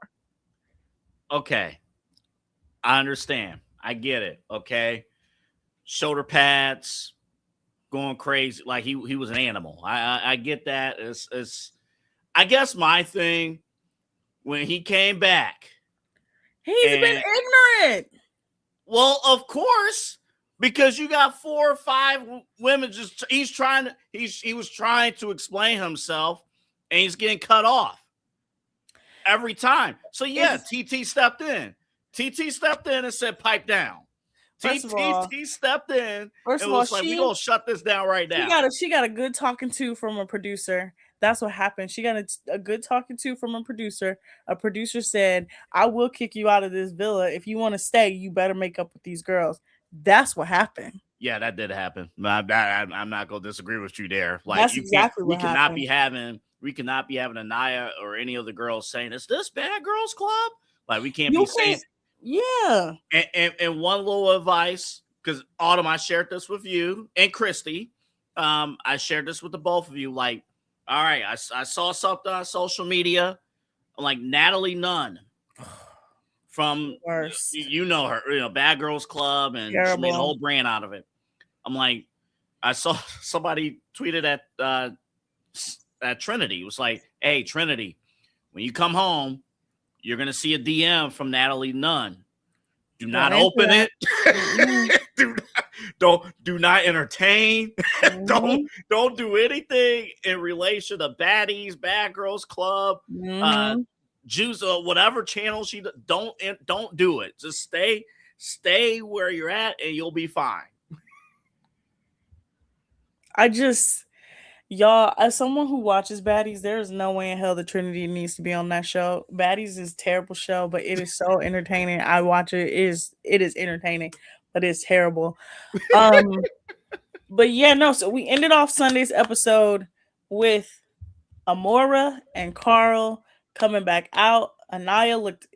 Okay. I understand. I get it. Okay. Shoulder pads, going crazy. Like he was an animal. I get that. It's I guess my thing when he came back. He's been ignorant. Well, of course, because you got 4 or 5 women he was trying to explain himself and he's getting cut off every time. So yeah, TT stepped in. TT stepped in and said, pipe down. TT stepped in and was like, we're going to shut this down right now. She got a good talking to from a producer. That's what happened. She got a good talking to from a producer. A producer said, I will kick you out of this villa. If you want to stay, you better make up with these girls. That's what happened. Yeah, that did happen. I'm not going to disagree with you there. Like, that's exactly what happened. We cannot be having Anaya or any of the girls saying, is this Bad Girls Club? Like, we can't be saying. Yeah. And one little advice, because Autumn, I shared this with you and Christy. I shared this with the both of you. Like, all right, I saw something on social media, like Natalie Nunn from you know her, Bad Girls Club, and terrible. She made a whole brand out of it. I'm like, I saw somebody tweeted at Trinity. It was like, hey, Trinity, when you come home, you're going to see a DM from Natalie Nunn. Do not open it. do not entertain. Don't do anything in relation to baddies, bad girls club, Juice, whatever channel she don't do it. Just stay where you're at, and you'll be fine. Y'all, as someone who watches Baddies, there is no way in hell the Trinity needs to be on that show. Baddies is a terrible show, but it is so entertaining. I watch it. It is entertaining, but it's terrible. But yeah, no. So we ended off Sunday's episode with Amora and Carl coming back out. Anaya looked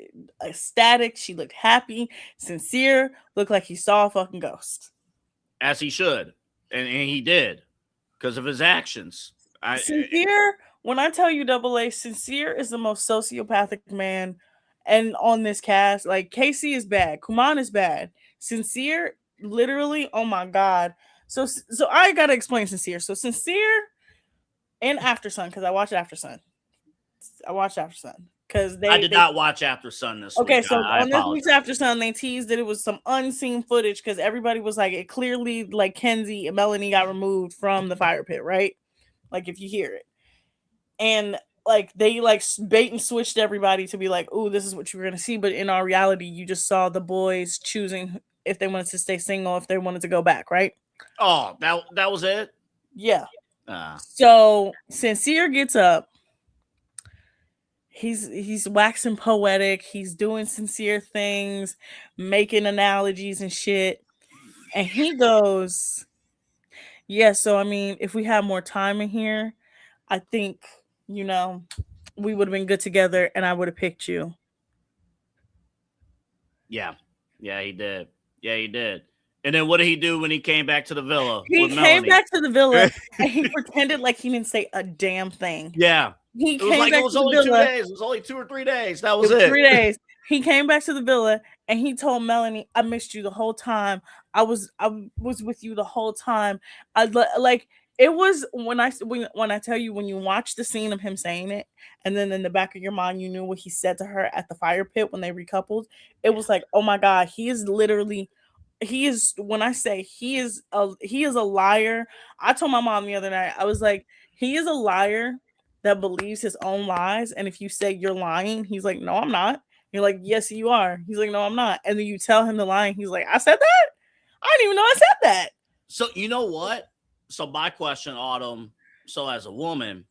ecstatic. She looked happy. Sincere looked like he saw a fucking ghost. As he should, and he did. Because of his actions. Sincere, when I tell you Double A, Sincere is the most sociopathic man and on this cast. Like, Casey is bad. Kuman is bad. Sincere, literally, oh my God. So I gotta explain Sincere. So Sincere and After Sun, because I watched After Sun. Because I did not watch After Sun this week. Okay, so on this week's After Sun, they teased that it was some unseen footage because everybody was like, it clearly, like, Kenzie and Melanie got removed from the fire pit, right? Like, if you hear it. And, like, they, like, bait and switched everybody to be like, oh, this is what you were going to see. But in our reality, you just saw the boys choosing if they wanted to stay single, if they wanted to go back, right? Oh, that was it? Yeah. So, Sincere gets up. He's waxing poetic. He's doing sincere things, making analogies and shit. And he goes, yeah, so I mean, if we had more time in here, I think, we would have been good together and I would have picked you. Yeah. Yeah, he did. And then what did he do when he came back to the villa? He came back to the villa and he pretended like he didn't say a damn thing. Yeah. It was only 2 days. It was only 2 or 3 days. That was it. 3 days. He came back to the villa and he told Melanie, "I missed you the whole time. I was with you the whole time." It was when I tell you, when you watch the scene of him saying it, and then in the back of your mind you knew what he said to her at the fire pit when they recoupled. It was like, oh my God, when I say he is a liar. I told my mom the other night, I was like, he is a liar that believes his own lies. And if you say you're lying, he's like, no, I'm not. You're like, yes, you are. He's like, no, I'm not. And then you tell him the lie. He's like, I said that? I didn't even know I said that. So you know what? So my question, Autumn, so as a woman,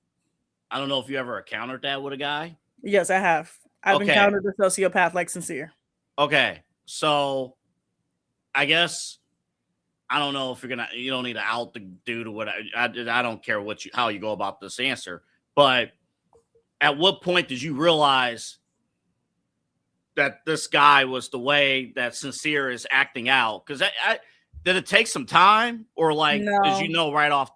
I don't know if you ever encountered that with a guy. Yes, I have. I've encountered a sociopath like Sincere. Okay. So I guess I don't know if you don't need to out the dude or what. I don't care how you go about this answer. But at what point did you realize that this guy was the way that Sincere is acting out? Because did it take some time, or did you know right off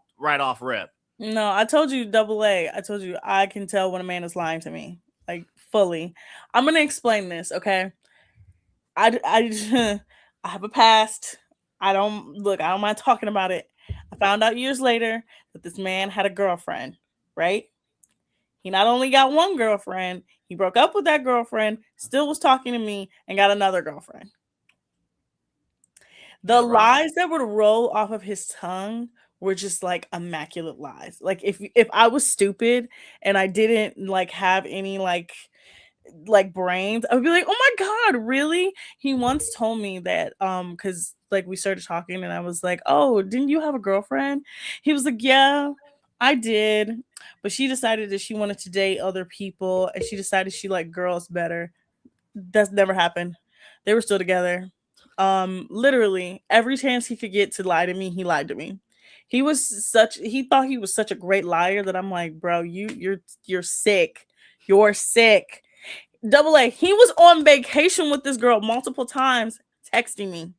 rip? No, I told you, Double A. I told you I can tell when a man is lying to me, like, fully. I'm gonna explain this, okay? I have a past. I don't mind talking about it. I found out years later that this man had a girlfriend, right? He not only got one girlfriend, he broke up with that girlfriend, still was talking to me, and got another girlfriend. The lies that would roll off of his tongue were just like immaculate lies. Like, if I was stupid and I didn't have any like brains, I would be like, oh my God, really? He once told me that because we started talking and I was like, oh, didn't you have a girlfriend? He was like, yeah, I did, but she decided that she wanted to date other people and she decided she liked girls better. That's never happened. They were still together. Literally every chance he could get to lie to me, he lied to me. He thought he was such a great liar that I'm like, bro, you're sick. You're sick. Double A, he was on vacation with this girl multiple times, texting me.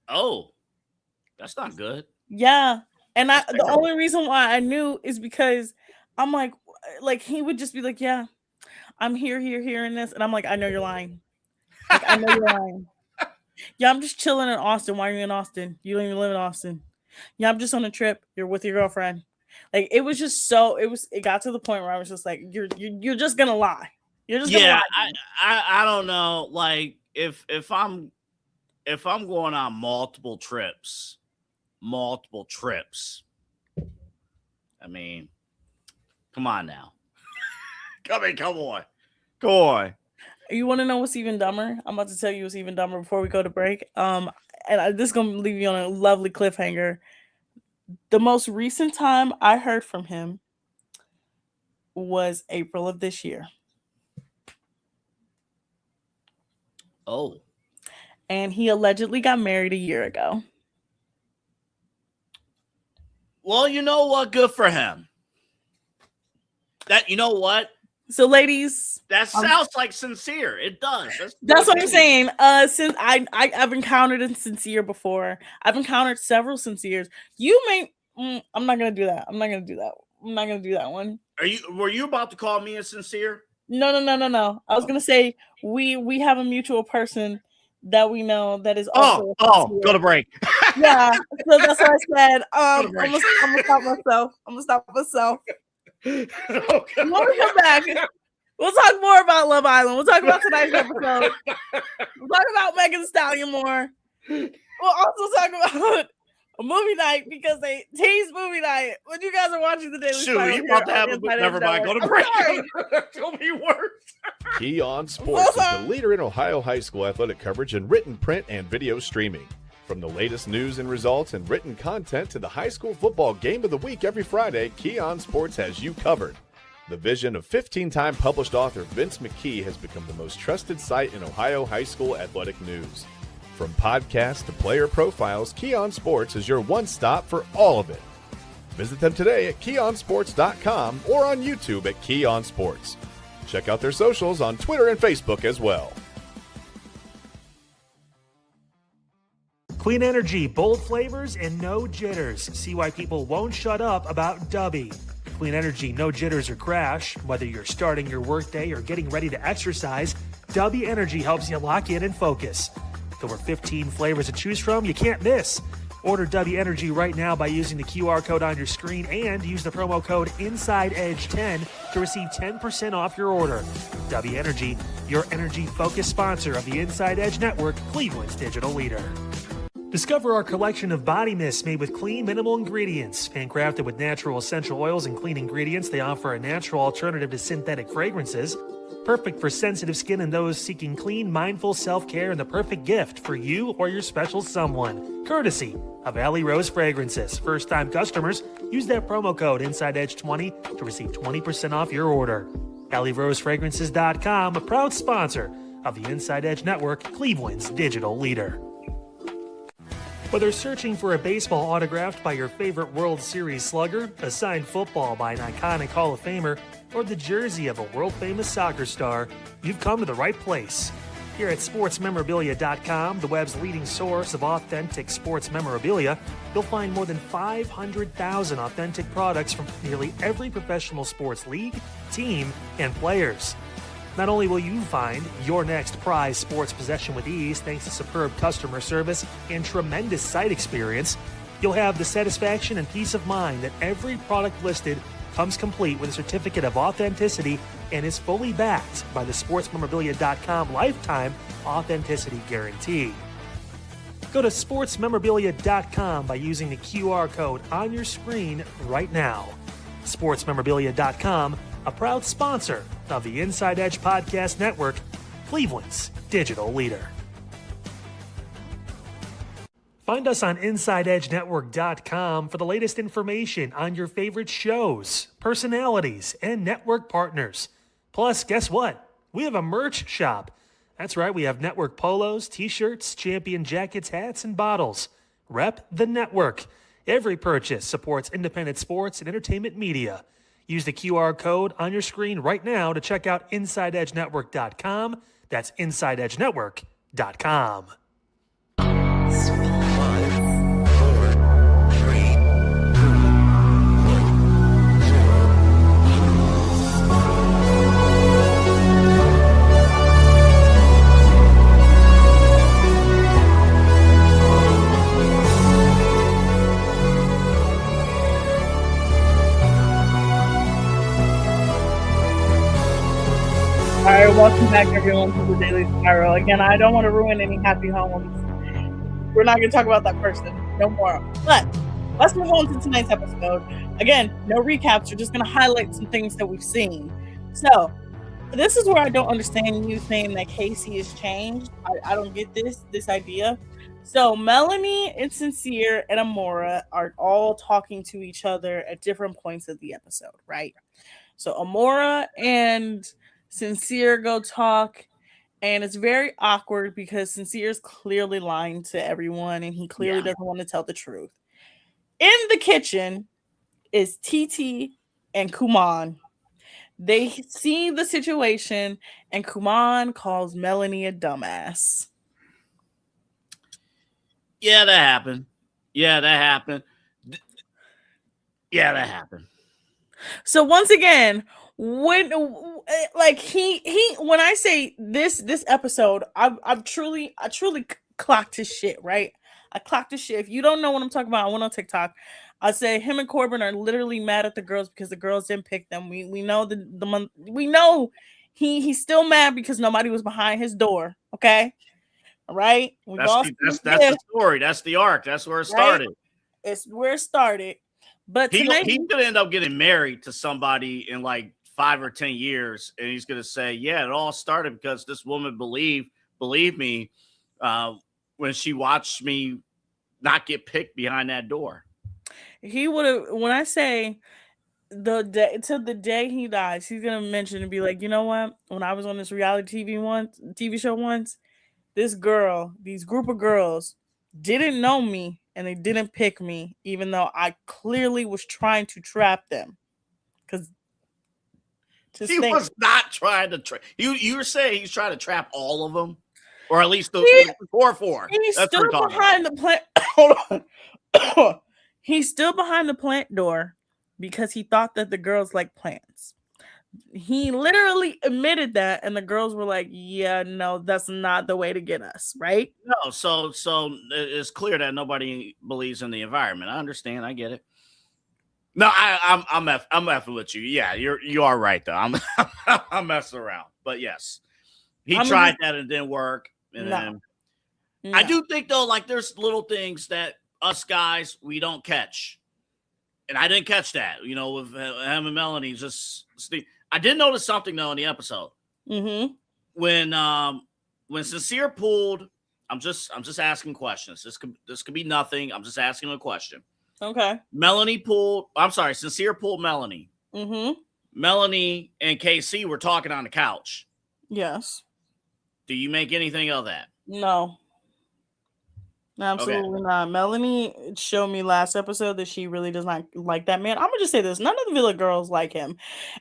Oh, that's not good. Yeah. And the only reason why I knew is because I'm like he would just be like, yeah, I'm here, and this. And I'm like, I know you're lying. Like, I know you're lying. Yeah, I'm just chilling in Austin. Why are you in Austin? You don't even live in Austin. Yeah, I'm just on a trip. You're with your girlfriend. Like, it was just it got to the point where I was just like, you're just gonna lie. You're just gonna lie. I don't know. Like, if I'm going on multiple trips multiple trips. I mean, come on now. Come on. Go on. You want to know what's even dumber? I'm about to tell you what's even dumber before we go to break. This is going to leave you on a lovely cliffhanger. The most recent time I heard from him was April of this year. Oh. And he allegedly got married a year ago. Well, you know what? Good for him. You know what? So, ladies, that sounds like sincere. It does. That's what I'm saying. Since I've encountered a sincere before, I've encountered several sinceres. You may. I'm not gonna do that. I'm not gonna do that one. Were you about to call me a sincere? No. I was gonna say we have a mutual person that we know that is also. Go to break. Yeah, so that's what I said. I'm gonna stop myself. Okay. When we come back, we'll talk more about Love Island. We'll talk about tonight's episode. We'll talk about Megan Thee Stallion more. We'll also talk about a movie night because they teased movie night when you guys are watching the Daily Spiral. You about to have never mind. Go to break. It'll be worse. Key on Sports is the leader in Ohio high school athletic coverage in written, print, and video streaming. From the latest news and results and written content to the high school football game of the week every Friday, Key on Sports has you covered. The vision of 15-time published author Vince McKee has become the most trusted site in Ohio high school athletic news. From podcasts to player profiles, Key on Sports is your one-stop for all of it. Visit them today at keyonsports.com or on YouTube at Key on Sports. Check out their socials on Twitter and Facebook as well. Clean energy, bold flavors, and no jitters. See why people won't shut up about Dubby. Clean energy, no jitters or crash. Whether you're starting your workday or getting ready to exercise, Dubby Energy helps you lock in and focus. With over 15 flavors to choose from, you can't miss. Order Dubby Energy right now by using the QR code on your screen and use the promo code InsideEdge10 to receive 10% off your order. Dubby Energy, your energy-focused sponsor of the Inside Edge Network, Cleveland's digital leader. Discover our collection of body mists made with clean, minimal ingredients. Handcrafted with natural essential oils and clean ingredients, they offer a natural alternative to synthetic fragrances. Perfect for sensitive skin and those seeking clean, mindful self-care, and the perfect gift for you or your special someone. Courtesy of Alley Rose Fragrances. First-time customers, use that promo code InsideEdge20 to receive 20% off your order. AlleyRoseFragrances.com, a proud sponsor of the Inside Edge Network, Cleveland's digital leader. Whether searching for a baseball autographed by your favorite World Series slugger, a signed football by an iconic Hall of Famer, or the jersey of a world-famous soccer star, you've come to the right place. Here at SportsMemorabilia.com, the web's leading source of authentic sports memorabilia, you'll find more than 500,000 authentic products from nearly every professional sports league, team, and players. Not only will you find your next prized sports possession with ease thanks to superb customer service and tremendous site experience, you'll have the satisfaction and peace of mind that every product listed comes complete with a certificate of authenticity and is fully backed by the SportsMemorabilia.com lifetime authenticity guarantee. Go to SportsMemorabilia.com by using the QR code on your screen right now. SportsMemorabilia.com, a proud sponsor of the Inside Edge Podcast Network, Cleveland's digital leader. Find us on InsideEdgeNetwork.com for the latest information on your favorite shows, personalities, and network partners. Plus, guess what? We have a merch shop. That's right, we have network polos, t-shirts, champion jackets, hats, and bottles. Rep the network. Every purchase supports independent sports and entertainment media. Use the QR code on your screen right now to check out InsideEdgeNetwork.com. That's InsideEdgeNetwork.com. 5, 4, 3, 2, 1. All right, welcome back, everyone, to the Daily Spiral. Again, I don't want to ruin any happy homes. We're not going to talk about that person. no more. But let's move on to tonight's episode. Again, no recaps. We're just going to highlight some things that we've seen. So this is where I don't understand you saying that Casey has changed. I don't get this idea. So Melanie and Sincere and Amora are all talking to each other at different points of the episode, right? So Amora and Sincere go talk, and it's very awkward because Sincere's clearly lying to everyone, and he clearly doesn't want to tell the truth. In the kitchen is TT and Kuman. They see the situation, and Kuman calls Melanie a dumbass. Yeah, that happened. So once again, when like he when I say this episode, I truly clocked his shit, right? I clocked his shit. If you don't know what I'm talking about, I went on TikTok. I say him and Corbin are literally mad at the girls because the girls didn't pick them. We know we know he's still mad because nobody was behind his door. Okay, all right. That's the story. That's the arc. That's where it started. Right? It's where it started. But tonight he's gonna end up getting married to somebody in like 5 or 10 years, and he's gonna say, "Yeah, it all started because this woman believed me when she watched me not get picked behind that door." He would have. When I say the day he dies, he's gonna mention and be like, you know what? When I was on this reality TV show once, this group of girls didn't know me and they didn't pick me, even though I clearly was trying to trap them. Because he was not trying to trap. You were saying he's trying to trap all of them, or at least the 4. He's still behind the plant. Hold on. He's still behind the plant door because he thought that the girls like plants. He literally admitted that, and the girls were like, "Yeah, no, that's not the way to get us, right?" No, so it's clear that nobody believes in the environment. I understand. I get it. No, I'm effing with you. Yeah, you are right though. I'm messing around, but yes, he tried that and it didn't work. And then I do think though, like there's little things that us guys we don't catch, and I didn't catch that. You know, with him and Melanie, I did notice something though in the episode. Mm-hmm. When Sincere pulled, I'm just asking questions. This could be nothing. I'm just asking a question. Okay. Sincere pulled Melanie. Mm-hmm. Melanie and KC were talking on the couch. Yes. Do you make anything of that? No. Absolutely not. Melanie showed me last episode that she really does not like that man. I'm gonna just say this: none of the Villa girls like him,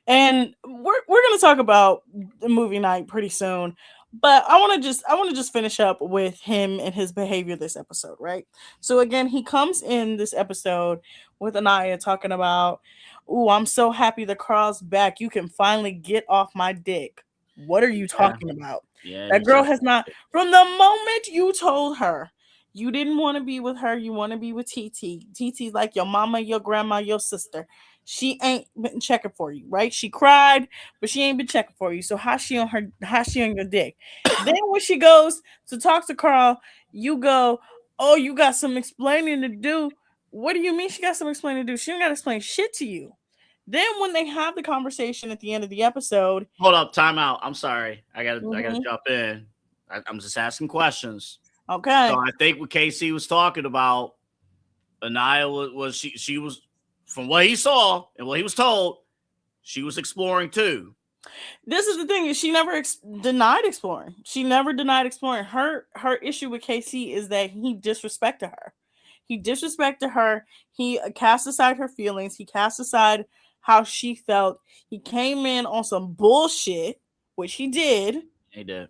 and we're gonna talk about the movie night pretty soon. But I want to just finish up with him and his behavior this episode, right? So again, he comes in this episode with Anaya talking about, "Ooh, I'm so happy the Carl's back. You can finally get off my dick." What are you talking about? Yeah, that girl has not. From the moment you told her you didn't want to be with her, you want to be with TT. TT's like your mama, your grandma, your sister. She ain't been checking for you, right? She cried, but she ain't been checking for you. So how's she on your dick? Then when she goes to talk to Carl, you go, "Oh, you got some explaining to do." What do you mean she got some explaining to do? She don't got to explain shit to you. Then when they have the conversation at the end of the episode, hold up, time out. I'm sorry, I gotta jump in. I'm just asking questions. Okay. So I think what Casey was talking about, Anaya was she was, from what he saw and what he was told, she was exploring too. This is the thing: is she never denied exploring. She never denied exploring. Her issue with Casey is that he disrespected her. He disrespected her. He cast aside her feelings. He cast aside how she felt. He came in on some bullshit, which he did. He did.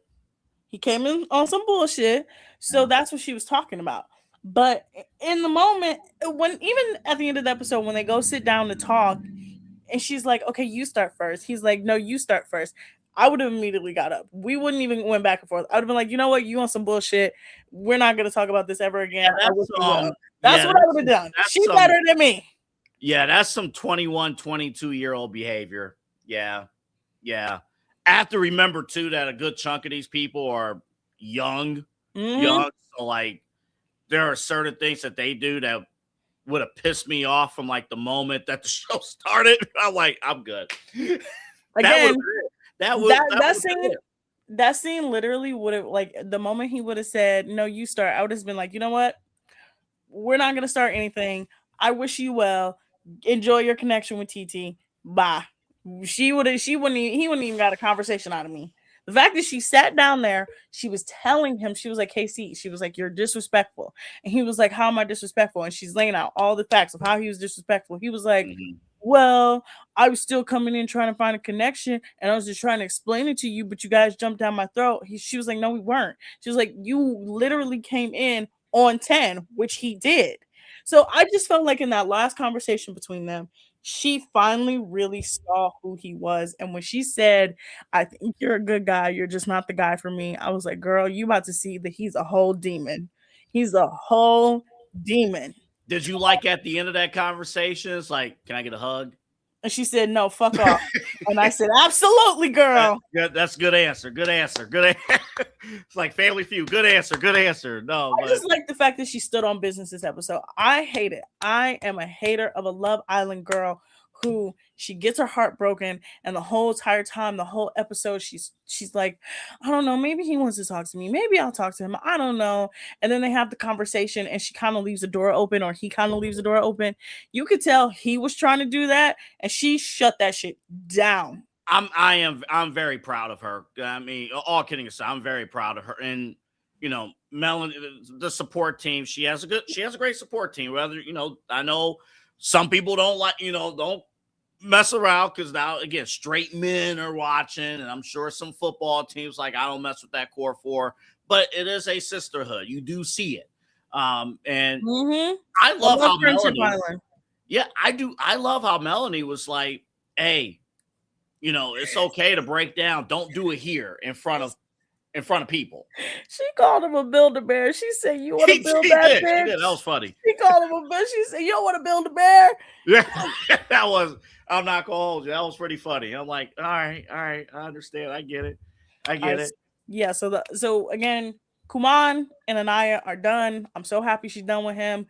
He came in on some bullshit. So that's what she was talking about. But in the moment, even at the end of the episode, when they go sit down to talk, and she's like, "Okay, you start first." He's like, "No, you start first." I would have immediately got up. We wouldn't even went back and forth. I would have been like, "You know what? You on some bullshit. We're not going to talk about this ever again." Yeah, that's what I would have done. She's better than me. Yeah, that's some 21, 22-year-old behavior. Yeah. I have to remember, too, that a good chunk of these people are young. So, like, there are certain things that they do that would have pissed me off from like the moment that the show started. I'm like, I'm good. Again, that scene literally would have, like, the moment he would have said, "No, you start," I would have been like, you know what? We're not gonna start anything. I wish you well. Enjoy your connection with TT. Bye. He wouldn't even got a conversation out of me. The fact that she sat down there, she was telling him, she was like, KC, she was like, you're disrespectful. And he was like, how am I disrespectful? And she's laying out all the facts of how he was disrespectful. He was like, well, I was still coming in trying to find a connection, and I was just trying to explain it to you, but you guys jumped down my throat. She was like, no, we weren't. She was like, you literally came in on 10, which he did. So I just felt like in that last conversation between them, she finally really saw who he was. And when she said, I think you're a good guy, you're just not the guy for me, I was like, girl, you about to see that he's a whole demon. He's a whole demon. Did you like at the end of that conversation? It's like, can I get a hug? And she said, no, fuck off. And I said, absolutely, girl. That's good answer. Good answer. Good answer. It's like Family Feud. Good answer. Good answer. No, I just like the fact that she stood on business this episode. I hate it. I am a hater of a Love Island girl who she gets her heart broken, and the whole entire time, the whole episode, she's like, I don't know, maybe he wants to talk to me, maybe I'll talk to him, I don't know. And then they have the conversation, and she kind of leaves the door open, or he kind of leaves the door open. You could tell he was trying to do that, and she shut that shit down. I'm very proud of her. I mean, all kidding aside, I'm very proud of her. And Melanie, the support team, she has a great support team. Whether I know some people don't mess around, because now again, straight men are watching, and I'm sure some football teams like, I don't mess with that core four, but it is a sisterhood. You do see it. And I love how Melanie, I do. I love how Melanie was like, hey, it's okay to break down. Don't do it here in front of people. She called him a Build-A-Bear. She said, you want to build that bitch? That was funny. She called him a bitch. She said, you don't want to build a bear? Yeah, I'm not gonna hold you. That was pretty funny. I'm like, all right, I understand. I get it. Yeah, so again, Kuman and Anaya are done. I'm so happy she's done with him.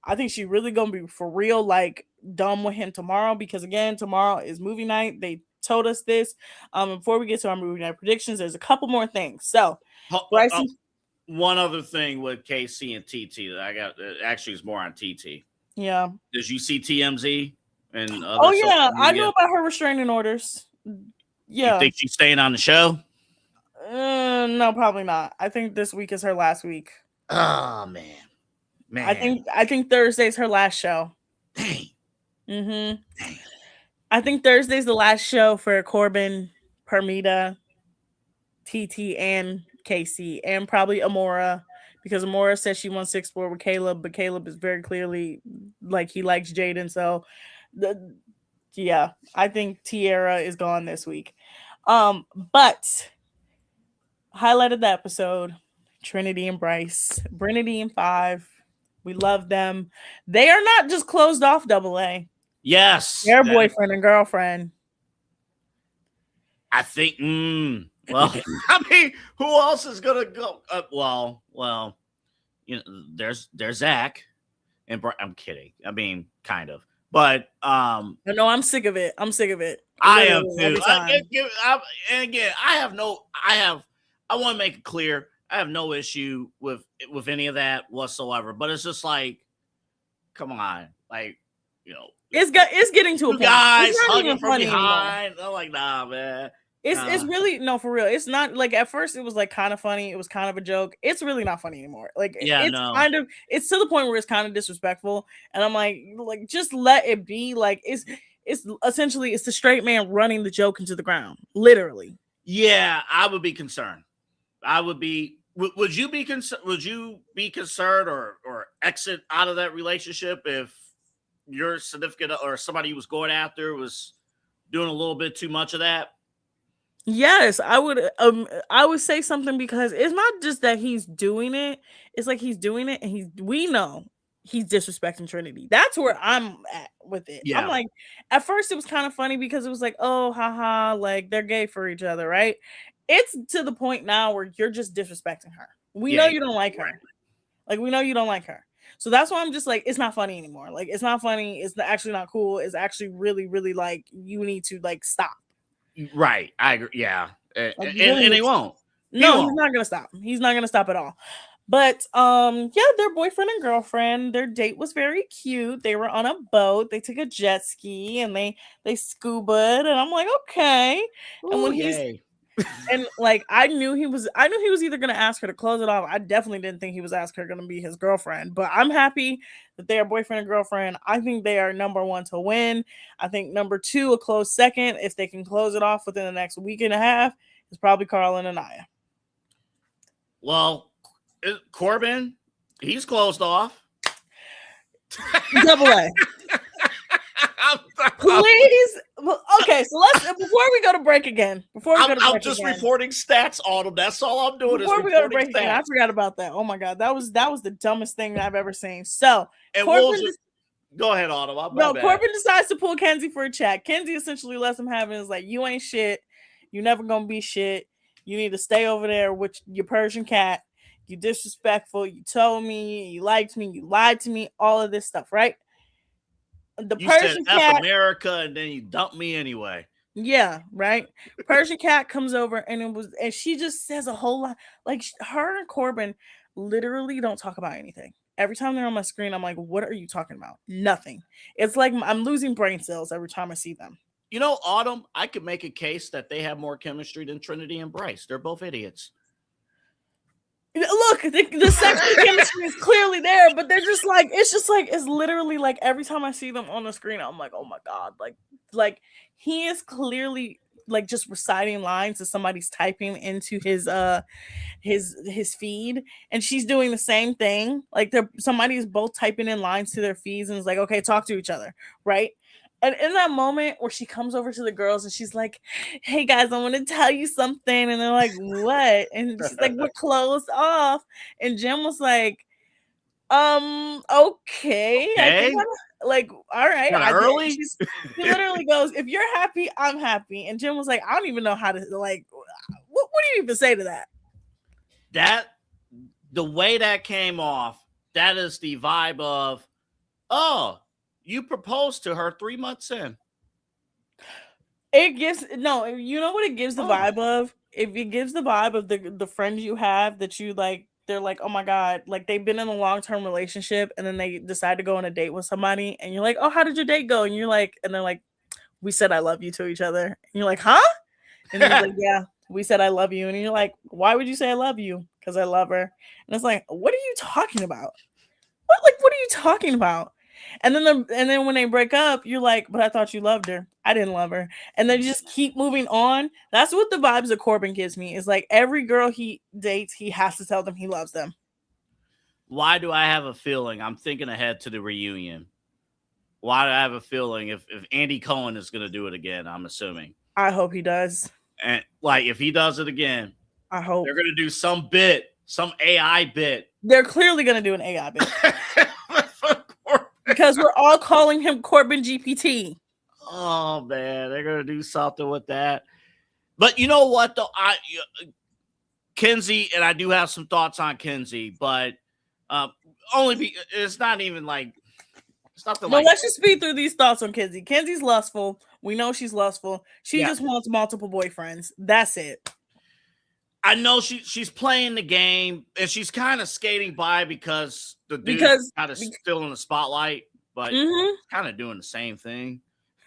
I think she's really gonna be for real, like, done with him tomorrow, because again, tomorrow is movie night. They told us this. Before we get to our movie night predictions, there's a couple more things. So one other thing with KC and TT that I got, actually is more on TT. Yeah. Did you see TMZ? And I know about her restraining orders. Yeah. You think she's staying on the show? No, probably not. I think this week is her last week. Oh man. I think Thursday's her last show. Dang. Dang. I think Thursday's the last show for Corbin, Permita, TT, and KC, and probably Amora, because Amora says she wants to explore with Caleb, but Caleb is very clearly like he likes Jaden. So, I think Tiara is gone this week. But highlighted the episode, Trinity and Bryce, Brinity and 5. We love them. They are not just closed off AA. Yes. Their boyfriend and girlfriend. I think, well, I mean, who else is going to go? Well, there's Zach and I'm kidding. I mean, kind of, but, no, I'm sick of it. I am too. And again, I want to make it clear. I have no issue with any of that whatsoever, but it's just like, come on, like, it's getting to a point. Guys hugging from behind. I'm like, nah, man. It's really, no, for real. It's not like, at first it was like kind of funny. It was kind of a joke. It's really not funny anymore. Like, it's to the point where it's kind of disrespectful. And I'm like, just let it be. Like, it's essentially, it's the straight man running the joke into the ground, literally. Yeah, I would be concerned. I would be. Would you be concerned? Would you be concerned or exit out of that relationship if your significant or somebody you was going after was doing a little bit too much of that? Yes, I would. I would say something, because it's not just that he's doing it. It's like he's doing it, and we know he's disrespecting Trinity. That's where I'm at with it. Yeah. I'm like, at first it was kind of funny because it was like, oh, haha, like they're gay for each other, right? It's to the point now where you're just disrespecting her. We know you don't like her. Like, we know you don't like her. So that's why I'm just like, it's not funny anymore. Like, it's not funny. It's actually not cool. It's actually really, really like, you need to like stop. Right. I agree. Yeah. Like, And really he won't. No, won't. he's not gonna stop. He's not gonna stop at all. But yeah, their boyfriend and girlfriend, their date was very cute. They were on a boat, they took a jet ski and they scubaed, and I'm like, okay. And Ooh, when he's yay. and like I knew he was either gonna ask her to close it off. I definitely didn't think he was asking her gonna be his girlfriend, but I'm happy that they are boyfriend and girlfriend. I think they are number one to win. I think number two, a close second, if they can close it off within the next week and a half, is probably Carl and Anaya. Well, Corbin, he's closed off. Double A. Please. Okay, so let's before we go to break again. I'm just reporting stats on them. That's all I'm doing. Before we go to break again, I forgot about that. Oh my god, that was the dumbest thing I've ever seen. So go ahead, Autumn. Corbin decides to pull Kenzie for a chat. Kenzie essentially lets him have it. Is like, you ain't shit. You never gonna be shit. You need to stay over there with your Persian cat. You disrespectful. You told me you liked me. You lied to me. All of this stuff, right? The you Persian said cat, F America, and then you dumped me anyway. Yeah, right. Persian cat comes over and she just says a whole lot. Like, her and Corbin literally don't talk about anything. Every time they're on my screen, I'm like, what are you talking about? Nothing. It's like I'm losing brain cells every time I see them. You know, Autumn, I could make a case that they have more chemistry than Trinity and Bryce. They're both idiots. Look, the sexual chemistry is clearly there, but they're just like, it's literally like every time I see them on the screen, I'm like, oh my god, like he is clearly like just reciting lines that somebody's typing into his feed, and she's doing the same thing. Like somebody is both typing in lines to their feeds and is like, okay, talk to each other, right? And in that moment where she comes over to the girls and she's like, hey guys, I want to tell you something. And they're like, what? And she's like, we're closed off. And Jim was like, okay. I think like, all right. Early? She literally goes, if you're happy, I'm happy. And Jim was like, I don't even know how to, like, what do you even say to that? The way that came off, that is the vibe of, oh, you proposed to her 3 months in. You know what it gives the vibe of? If it gives the vibe of the friends you have that you like, they're like, oh my god, like they've been in a long-term relationship and then they decide to go on a date with somebody and you're like, oh, how did your date go? And you're like, and they're like, we said I love you to each other. And you're like, huh? And they're like, yeah, we said I love you. And you're like, why would you say I love you? Because I love her. And it's like, what are you talking about? What are you talking about? And then when they break up, you're like, but I thought you loved her. I didn't love her. And they just keep moving on. That's what the vibes of Corbin gives me. Is like every girl he dates, he has to tell them he loves them. Why do I have a feeling? I'm thinking ahead to the reunion. Why do I have a feeling if Andy Cohen is going to do it again? I'm assuming. I hope he does. And like, if he does it again, I hope they're going to do some bit, some AI bit. They're clearly going to do an AI bit. Because we're all calling him Corbin GPT. Oh man, they're gonna do something with that. But you know what though, Kenzie, and I do have some thoughts on Kenzie, but it's not even like it's not the. No, let's just speed through these thoughts on Kenzie. Kenzie's lustful. We know she's lustful. She just wants multiple boyfriends. That's it. I know she's playing the game and she's kind of skating by because the dude kind of still in the spotlight, but kind of doing the same thing.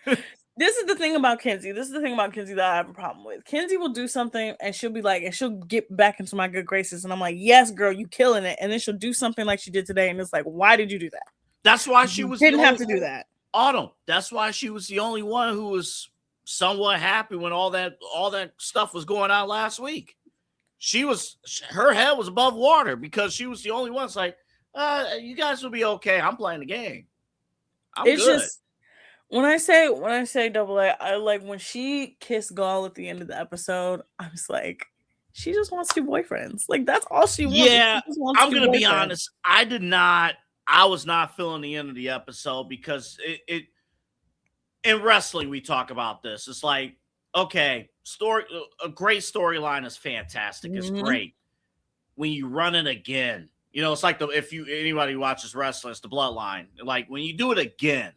This is the thing about Kenzie. This is the thing about Kenzie that I have a problem with. Kenzie will do something and she'll be like, and she'll get back into my good graces. And I'm like, yes, girl, you killing it. And then she'll do something like she did today. And it's like, why did you do that? That's why she didn't have to do that. Autumn. That's why she was the only one who was somewhat happy when all that stuff was going on last week. Her head was above water because she was the only one. It's like, you guys will be okay. I'm playing the game. It's good. Just when I say double A, I like when she kissed Gaul at the end of the episode. I was like, she just wants two boyfriends. Like that's all she wants. Yeah, I'm gonna be honest. I was not feeling the end of the episode because it in wrestling we talk about this. It's like, okay, a great storyline is fantastic. It's great. When you run it again, You know, it's like anybody who watches wrestling, it's the bloodline. Like when you do it again.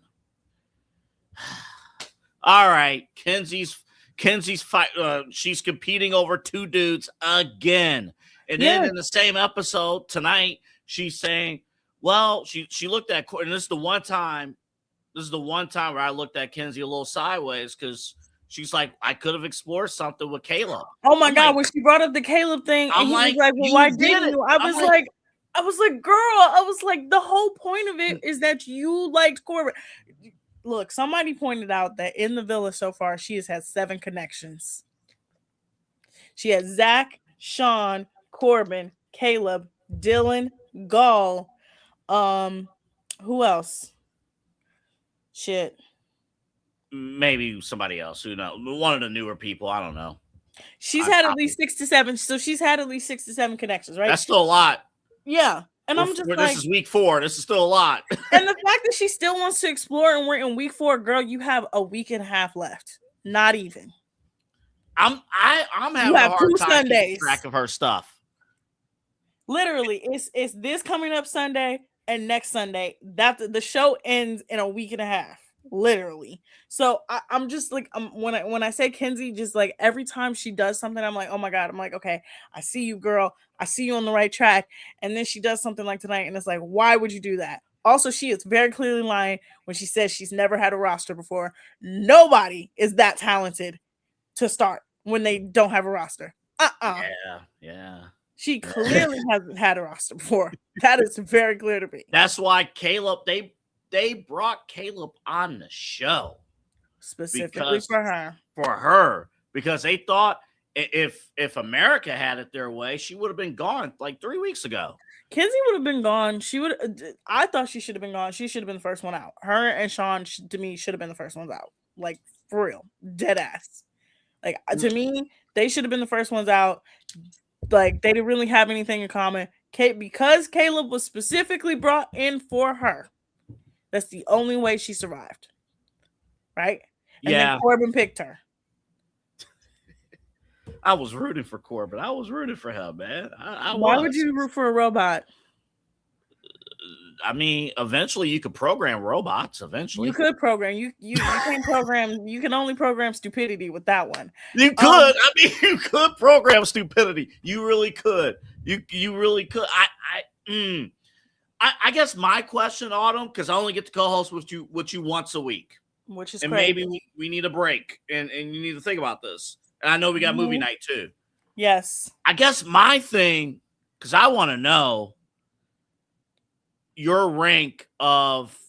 All right, Kenzie's fight. She's competing over two dudes again, and then in the same episode tonight, she's saying, "Well, she looked at Corbin. This is the one time where I looked at Kenzie a little sideways because she's like, I could have explored something with Caleb." Oh my God, when she brought up the Caleb thing, and he was like, "Well, why didn't you?" I was like, girl, I was like, the whole point of it is that you liked Corbin. Look, somebody pointed out that in the villa so far, she has had 7 connections. She had Zach, Sean, Corbin, Caleb, Dylan, Gall. Who else? Shit. Maybe somebody else. Who knows? One of the newer people. I don't know. She's had at least 6 to 7. So she's had at least 6 to 7 connections, right? That's still a lot. Yeah. And I'm just like, this is week 4. This is still a lot. And the fact that she still wants to explore, and we're in week 4, girl, you have a week and a half left. Not even. I'm having a hard time keeping track of her stuff. Literally, it's this coming up Sunday and next Sunday. That the show ends in a week and a half. Literally. So I'm just like, when I say Kenzie, just like every time she does something, I'm like, oh my God. I'm like, okay, I see you, girl. I see you on the right track. And then she does something like tonight, and it's like, why would you do that? Also, she is very clearly lying when she says she's never had a roster before. Nobody is that talented to start when they don't have a roster. Yeah. She clearly hasn't had a roster before. That is very clear to me. That's why Caleb, they brought Caleb on the show specifically for her because they thought if America had it their way, she would have been gone like 3 weeks ago. Kenzie would have been gone. I thought she should have been gone. She should have been the first one out. Her and Sean, to me, should have been the first ones out. Like, for real. Dead ass. Like, to me, they should have been the first ones out. Like, they didn't really have anything in common. Because Caleb was specifically brought in for her. That's the only way she survived. Right? And then Corbin picked her. I was rooting for Corbin. I was rooting for him, man. Why would you root for a robot? I mean, eventually you could program robots. Eventually, you could program. You can't program. You can only program stupidity with that one. You could. You could program stupidity. You really could. You really could. I guess my question, Autumn, because I only get to co-host with you once a week, which is and crazy. Maybe we need a break, and you need to think about this. And I know we got movie night too. Yes. I guess my thing, because I want to know your rank of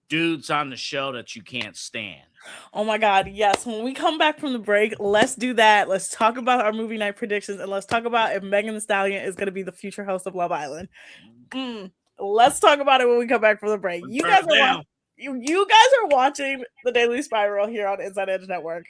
dudes on the show that you can't stand. Oh my God, yes. When we come back from the break, let's do that. Let's talk about our movie night predictions, and let's talk about if Megan Thee Stallion is going to be the future host of Love Island. Let's talk about it when we come back from the break. You guys are watching The Daily Spiral here on Inside Edge Network.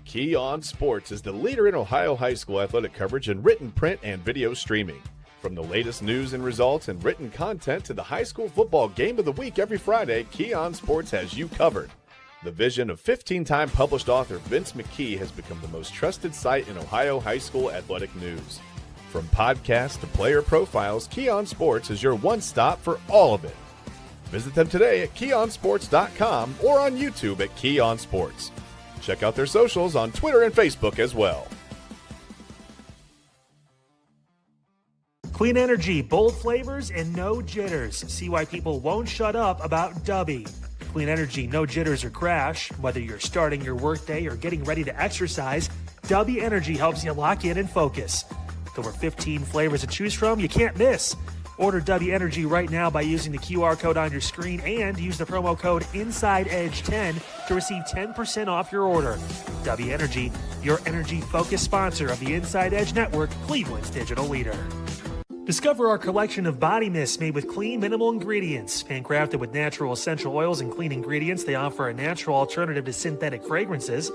Key On Sports is the leader in Ohio high school athletic coverage in written, print, and video streaming. From the latest news and results and written content to the high school football game of the week every Friday, Key On Sports has you covered. The vision of 15-time published author Vince McKee has become the most trusted site in Ohio high school athletic news. From podcasts to player profiles, Key On Sports is your one-stop for all of it. Visit them today at keyonsports.com or on YouTube at Key On Sports. Check out their socials on Twitter and Facebook as well. Clean energy, bold flavors, and no jitters. See why people won't shut up about Dubby. Clean energy, no jitters or crash. Whether you're starting your workday or getting ready to exercise, Dubby Energy helps you lock in and focus. With over 15 flavors to choose from, you can't miss. Order Dubby Energy right now by using the QR code on your screen and use the promo code InsideEdge10 to receive 10% off your order. Dubby Energy, your energy-focused sponsor of the Inside Edge Network, Cleveland's digital leader. Discover our collection of body mists made with clean, minimal ingredients. Handcrafted with natural essential oils and clean ingredients, they offer a natural alternative to synthetic fragrances.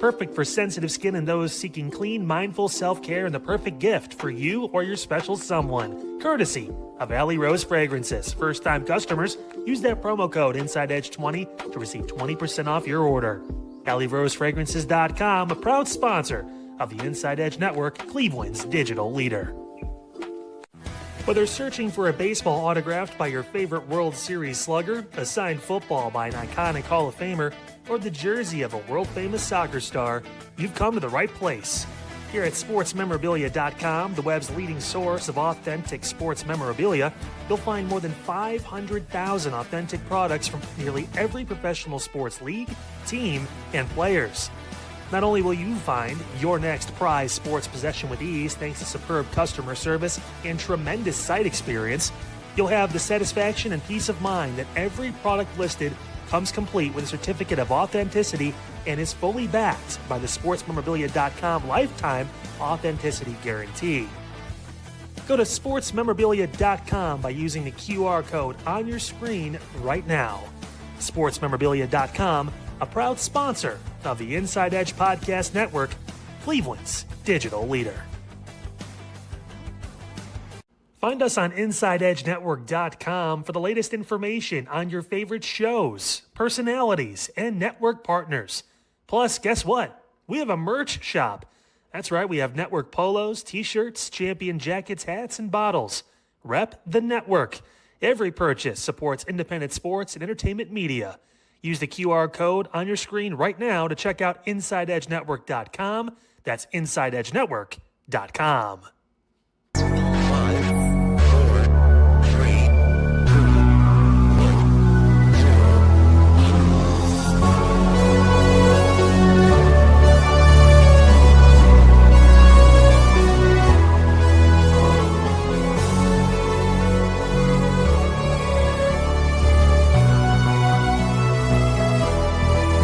Perfect for sensitive skin and those seeking clean, mindful self-care, and the perfect gift for you or your special someone. Courtesy of Alley Rose Fragrances. First-time customers, use that promo code InsideEdge20 to receive 20% off your order. AlleyRoseFragrances.com, a proud sponsor of the Inside Edge Network, Cleveland's digital leader. Whether searching for a baseball autographed by your favorite World Series slugger, a signed football by an iconic Hall of Famer, or the jersey of a world-famous soccer star, you've come to the right place. Here at sportsmemorabilia.com, the web's leading source of authentic sports memorabilia, you'll find more than 500,000 authentic products from nearly every professional sports league, team, and players. Not only will you find your next prized sports possession with ease thanks to superb customer service and tremendous site experience, you'll have the satisfaction and peace of mind that every product listed comes complete with a certificate of authenticity and is fully backed by the sportsmemorabilia.com lifetime authenticity guarantee. Go to sportsmemorabilia.com by using the QR code on your screen right now. Sportsmemorabilia.com, a proud sponsor of the Inside Edge Podcast Network, Cleveland's digital leader. Find us on InsideEdgeNetwork.com for the latest information on your favorite shows, personalities, and network partners. Plus, guess what? We have a merch shop. That's right, we have network polos, t-shirts, champion jackets, hats, and bottles. Rep the network. Every purchase supports independent sports and entertainment media. Use the QR code on your screen right now to check out InsideEdgeNetwork.com. That's InsideEdgeNetwork.com. 4, 3, 2.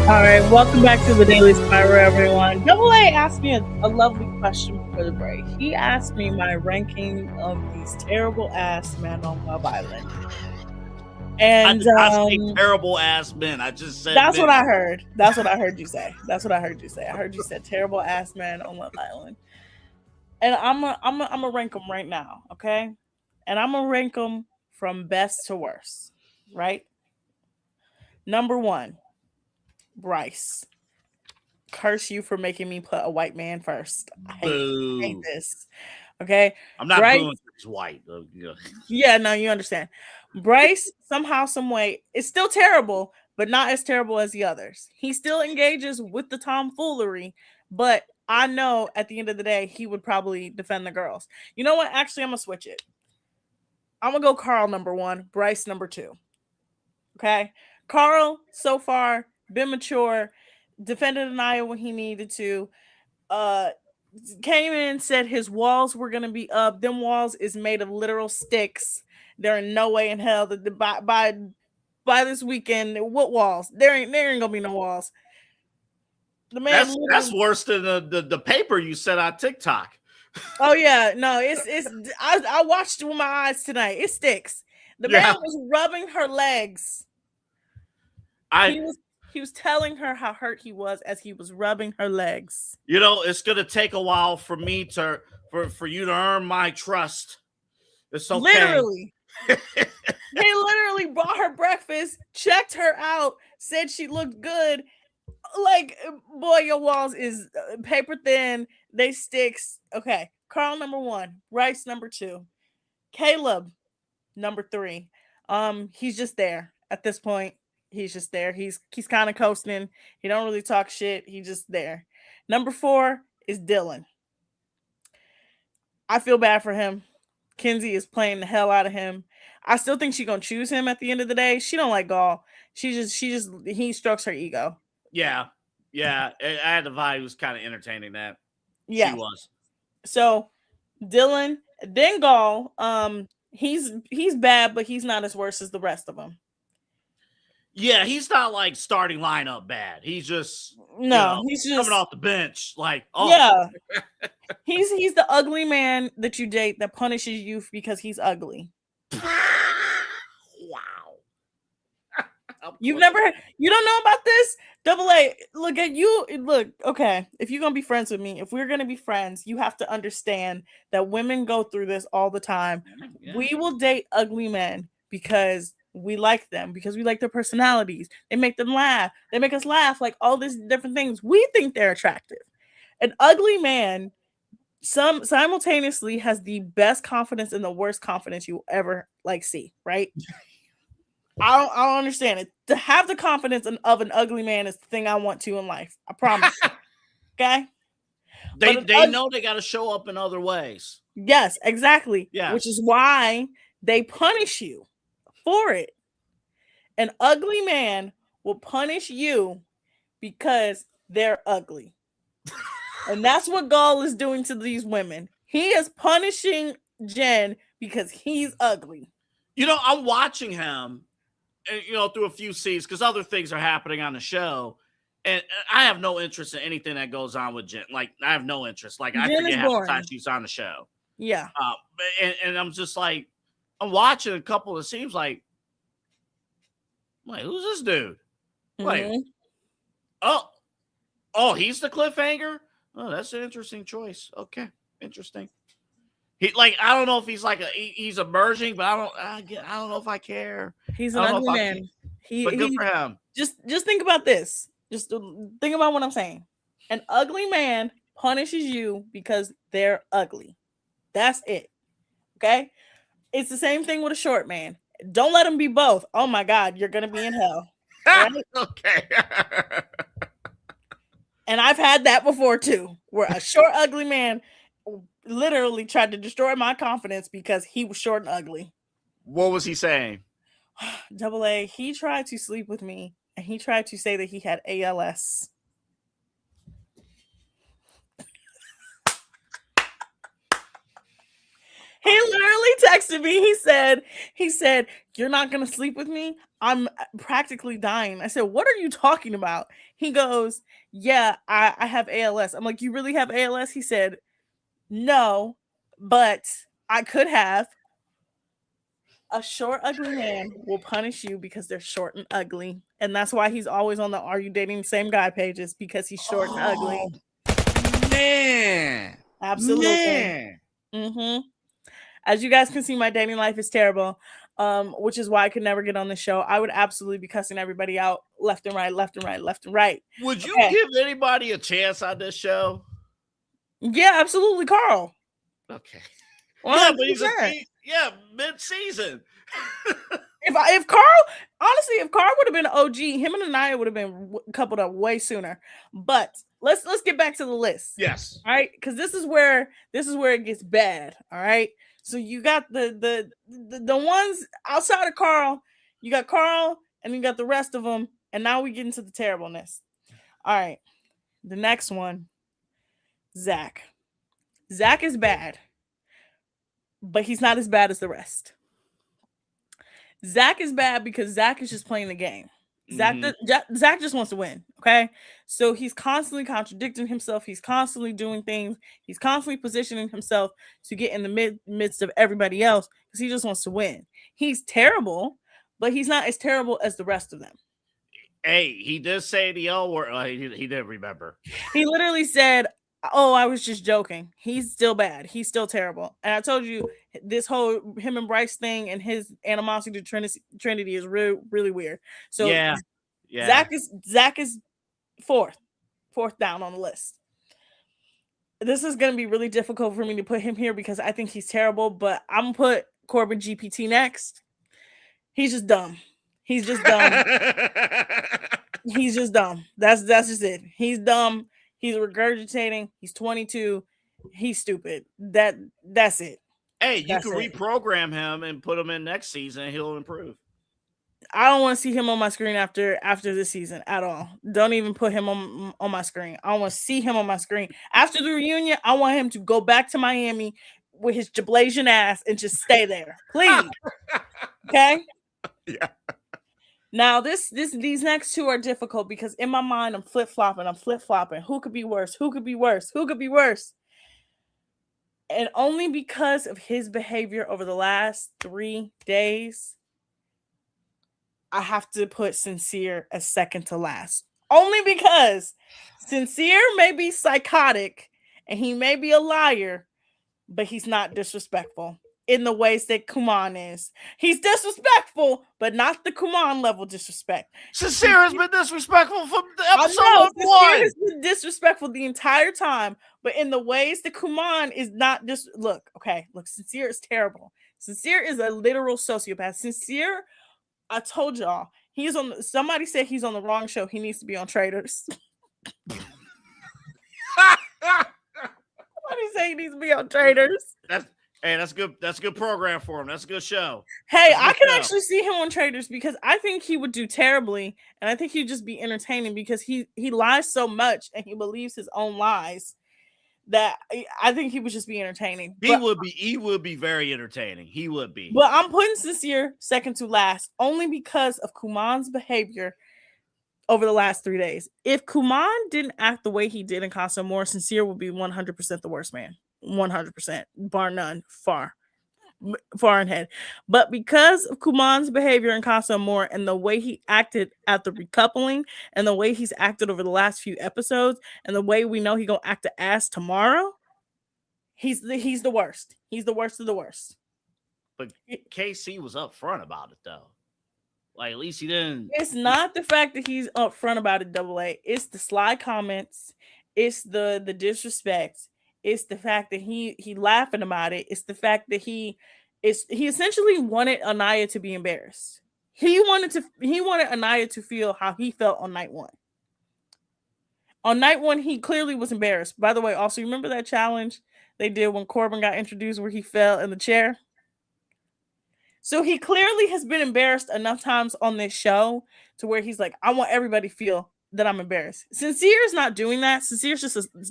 All right, welcome back to the Daily Spiral, everyone. Double A asked me a lovely question before the break. He asked me my ranking of these terrible ass men on Love Island. And I did not say terrible ass men. I just said that's men. what I heard. That's what I heard you say. That's what I heard you say. I heard you said terrible ass men on Love Island. And I'm a rank them right now, okay? And I'm gonna rank them from best to worst, right? Number 1, Bryce. Curse you for making me put a white man first. I hate this. Okay. I'm not Bryce, booing he's white. Yeah, no, you understand. Bryce, somehow, some way, is still terrible, but not as terrible as the others. He still engages with the tomfoolery, but I know at the end of the day, he would probably defend the girls. You know what? Actually, I'm gonna switch it. I'm gonna go Carl number 1, Bryce number 2. Okay. Carl, so far, been mature, defended Anaya when he needed to, came in, said his walls were going to be up. Them walls is made of literal sticks. There ain't no way in hell that by this weekend, what walls? There ain't gonna be no walls. The man, that's worse than the paper you said on TikTok. Oh yeah, no, it's I watched it with my eyes tonight. It sticks. The man was rubbing her legs. He was telling her how hurt he was as he was rubbing her legs. You know, it's gonna take a while for me for you to earn my trust. It's okay. Literally. He literally brought her breakfast, checked her out, said she looked good. Like, boy, your walls is paper thin. They sticks. Okay. Carl number 1, Rice number 2, Caleb number 3. He's just there at this point. He's just there. He's kind of coasting. He don't really talk shit. He's just there. Number 4 is Dylan. I feel bad for him. Kenzie is playing the hell out of him. I still think she's gonna choose him at the end of the day. She don't like Gaul. He strokes her ego. Yeah. I had the vibe. He was kind of entertaining that. Yeah. She was. So Dylan, then Gaul. He's bad, but he's not as worse as the rest of them. Yeah, he's not like starting lineup bad. He's just he's just coming off the bench. Like, oh yeah, he's the ugly man that you date that punishes you because he's ugly. Wow. You don't know about this? Double A, look at you. Look, okay. If you're gonna be friends with me, if we're gonna be friends, you have to understand that women go through this all the time. Yeah. We will date ugly men because we like them, because we like their personalities. They make them laugh. They make us laugh, like all these different things. We think they're attractive. An ugly man simultaneously has the best confidence and the worst confidence you ever see, right? I don't understand it. To have the confidence of an ugly man is the thing I want to in life. I promise. Okay? They know they got to show up in other ways. Yes, exactly. Yes. Which is why they punish you for it. An ugly man will punish you because they're ugly. And that's what Gall is doing to these women. He is punishing Jen because he's ugly. I'm watching him, through a few seasons because other things are happening on the show. And I have no interest in anything that goes on with Jen. Like, I have no interest. Like, I forget half the time she's on the show. Yeah. And I'm just like, I'm watching a couple of scenes like, who's this dude? Mm-hmm. Oh, he's the cliffhanger? Oh, that's an interesting choice. Okay, interesting. I don't know if he's he's emerging, but I don't know if I care. He's an ugly man. But good for him. Just think about this. Just think about what I'm saying. An ugly man punishes you because they're ugly. That's it. Okay? It's the same thing with a short man. Don't let him be both. Oh my God, you're gonna be in hell. Right? Okay. And I've had that before too, where a short, ugly man literally tried to destroy my confidence because he was short and ugly. What was he saying? Double A, he tried to sleep with me and he tried to say that he had ALS. He literally texted me. He said, "You're not going to sleep with me? I'm practically dying." I said, "What are you talking about?" He goes, "Yeah, I have ALS." I'm like, "You really have ALS?" He said, "No, but I could have." A short, ugly man will punish you because they're short and ugly. And that's why he's always on the "Are you dating the same guy" pages, because he's short and ugly. Man. Absolutely. Man. Mm-hmm. As you guys can see, my dating life is terrible, which is why I could never get on the show. I would absolutely be cussing everybody out left and right, left and right, left and right. Would you give anybody a chance on this show? Yeah, absolutely, Carl. Okay. 100%. Yeah, but mid-season. If Carl would have been OG, him and Anaya would have been coupled up way sooner. But let's get back to the list. Yes. All right, because this is where it gets bad. All right. So you got the ones outside of Carl. You got Carl, and you got the rest of them. And now we get into the terribleness. All right. The next one, Zach. Zach is bad, but he's not as bad as the rest. Zach is bad because Zach is just playing the game. Zach just wants to win. Okay. So he's constantly contradicting himself. He's constantly doing things. He's constantly positioning himself to get in the midst of everybody else because he just wants to win. He's terrible, but he's not as terrible as the rest of them. Hey, he did say the L word. He didn't remember. He literally said, "Oh, I was just joking." He's still bad. He's still terrible. And I told you, this whole him and Bryce thing and his animosity to Trinity is really weird. So yeah. Zach is fourth down on the list. This is going to be really difficult for me to put him here because I think he's terrible, but I'm going to put Corbin GPT next. He's just dumb. He's just dumb. He's just dumb. That's just it. He's dumb. He's regurgitating. He's 22. He's stupid. That's it. Hey, you can reprogram him and put him in next season and he'll improve. I don't want to see him on my screen after this season at all. Don't even put him on my screen. I don't want to see him on my screen. After the reunion, I want him to go back to Miami with his Jablasian ass and just stay there. Please. Okay? Yeah. Now, these next two are difficult because in my mind, I'm flip-flopping. Who could be worse? Who could be worse? Who could be worse? And only because of his behavior over the last 3 days, I have to put Sincere as second to last. Only because Sincere may be psychotic and he may be a liar, but he's not disrespectful. in the ways that Kuman is. He's disrespectful, but not the Kuman level disrespect. Sincere has been disrespectful from the episode Sincere 1. has been disrespectful the entire time, but in the ways that Kuman is not just look, Sincere is terrible. Sincere is a literal sociopath. Sincere, I told y'all, somebody said he's on the wrong show. He needs to be on Traders. Somebody say he needs to be on Traders. That's good. That's a good program for him. That's a good show. Hey, I can actually see him on Traders because I think he would do terribly, and I think he'd just be entertaining because he lies so much and he believes his own lies that I think he would just be entertaining. He would be very entertaining. He would be. But I'm putting Sincere second to last only because of Kuman's behavior over the last 3 days. If Kuman didn't act the way he did in Casa Amor, Sincere would be 100% the worst man. 100%, bar none, far and ahead. But because of Kuman's behavior in Casa Amor and the way he acted at the recoupling and the way he's acted over the last few episodes and the way we know he's gonna act the ass tomorrow, he's the worst. He's the worst of the worst. But KC was upfront about it though. Like at least he didn't. It's not the fact that he's upfront about it, Double A. It's the sly comments. It's the disrespect. It's the fact that he laughing about it. It's the fact that he essentially wanted Anaya to be embarrassed. He wanted Anaya to feel how he felt on night 1. On night 1, he clearly was embarrassed. By the way, also remember that challenge they did when Corbin got introduced where he fell in the chair? So he clearly has been embarrassed enough times on this show to where he's like, I want everybody to feel that I'm embarrassed. Sincere is not doing that. Sincere's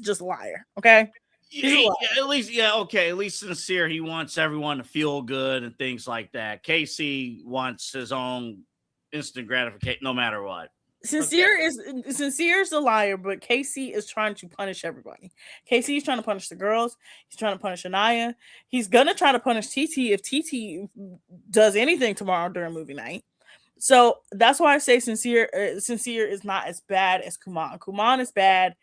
just a liar, okay? At least Sincere, he wants everyone to feel good and things like that. KC wants his own instant gratification no matter what. Sincere's a liar, but KC is trying to punish everybody. KC is trying to punish the girls. He's trying to punish Anaya. He's gonna try to punish TT if TT does anything tomorrow during movie night. So that's why I say Sincere is not as bad as Kuman. Kuman is bad.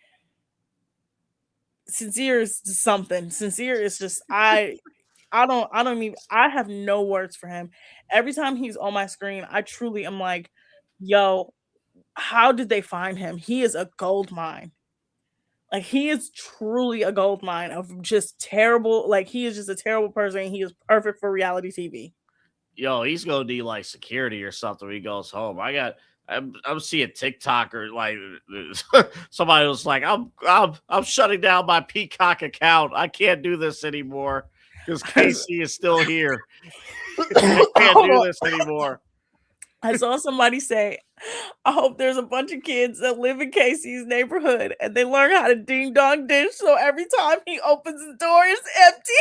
Sincere is something. Sincere is just I have no words for him. Every time he's on my screen, I truly am like, yo, how did they find him? He is a gold mine. Like he is truly a gold mine of just terrible. Like he is just a terrible person. He is perfect for reality TV. Yo, he's gonna need like security or something when he goes home. I'm seeing TikTok or like somebody was like, I'm shutting down my Peacock account. I can't do this anymore because KC is still here. I can't do this anymore. I saw somebody say, I hope there's a bunch of kids that live in Casey's neighborhood and they learn how to ding dong dish so every time he opens the door, it's empty.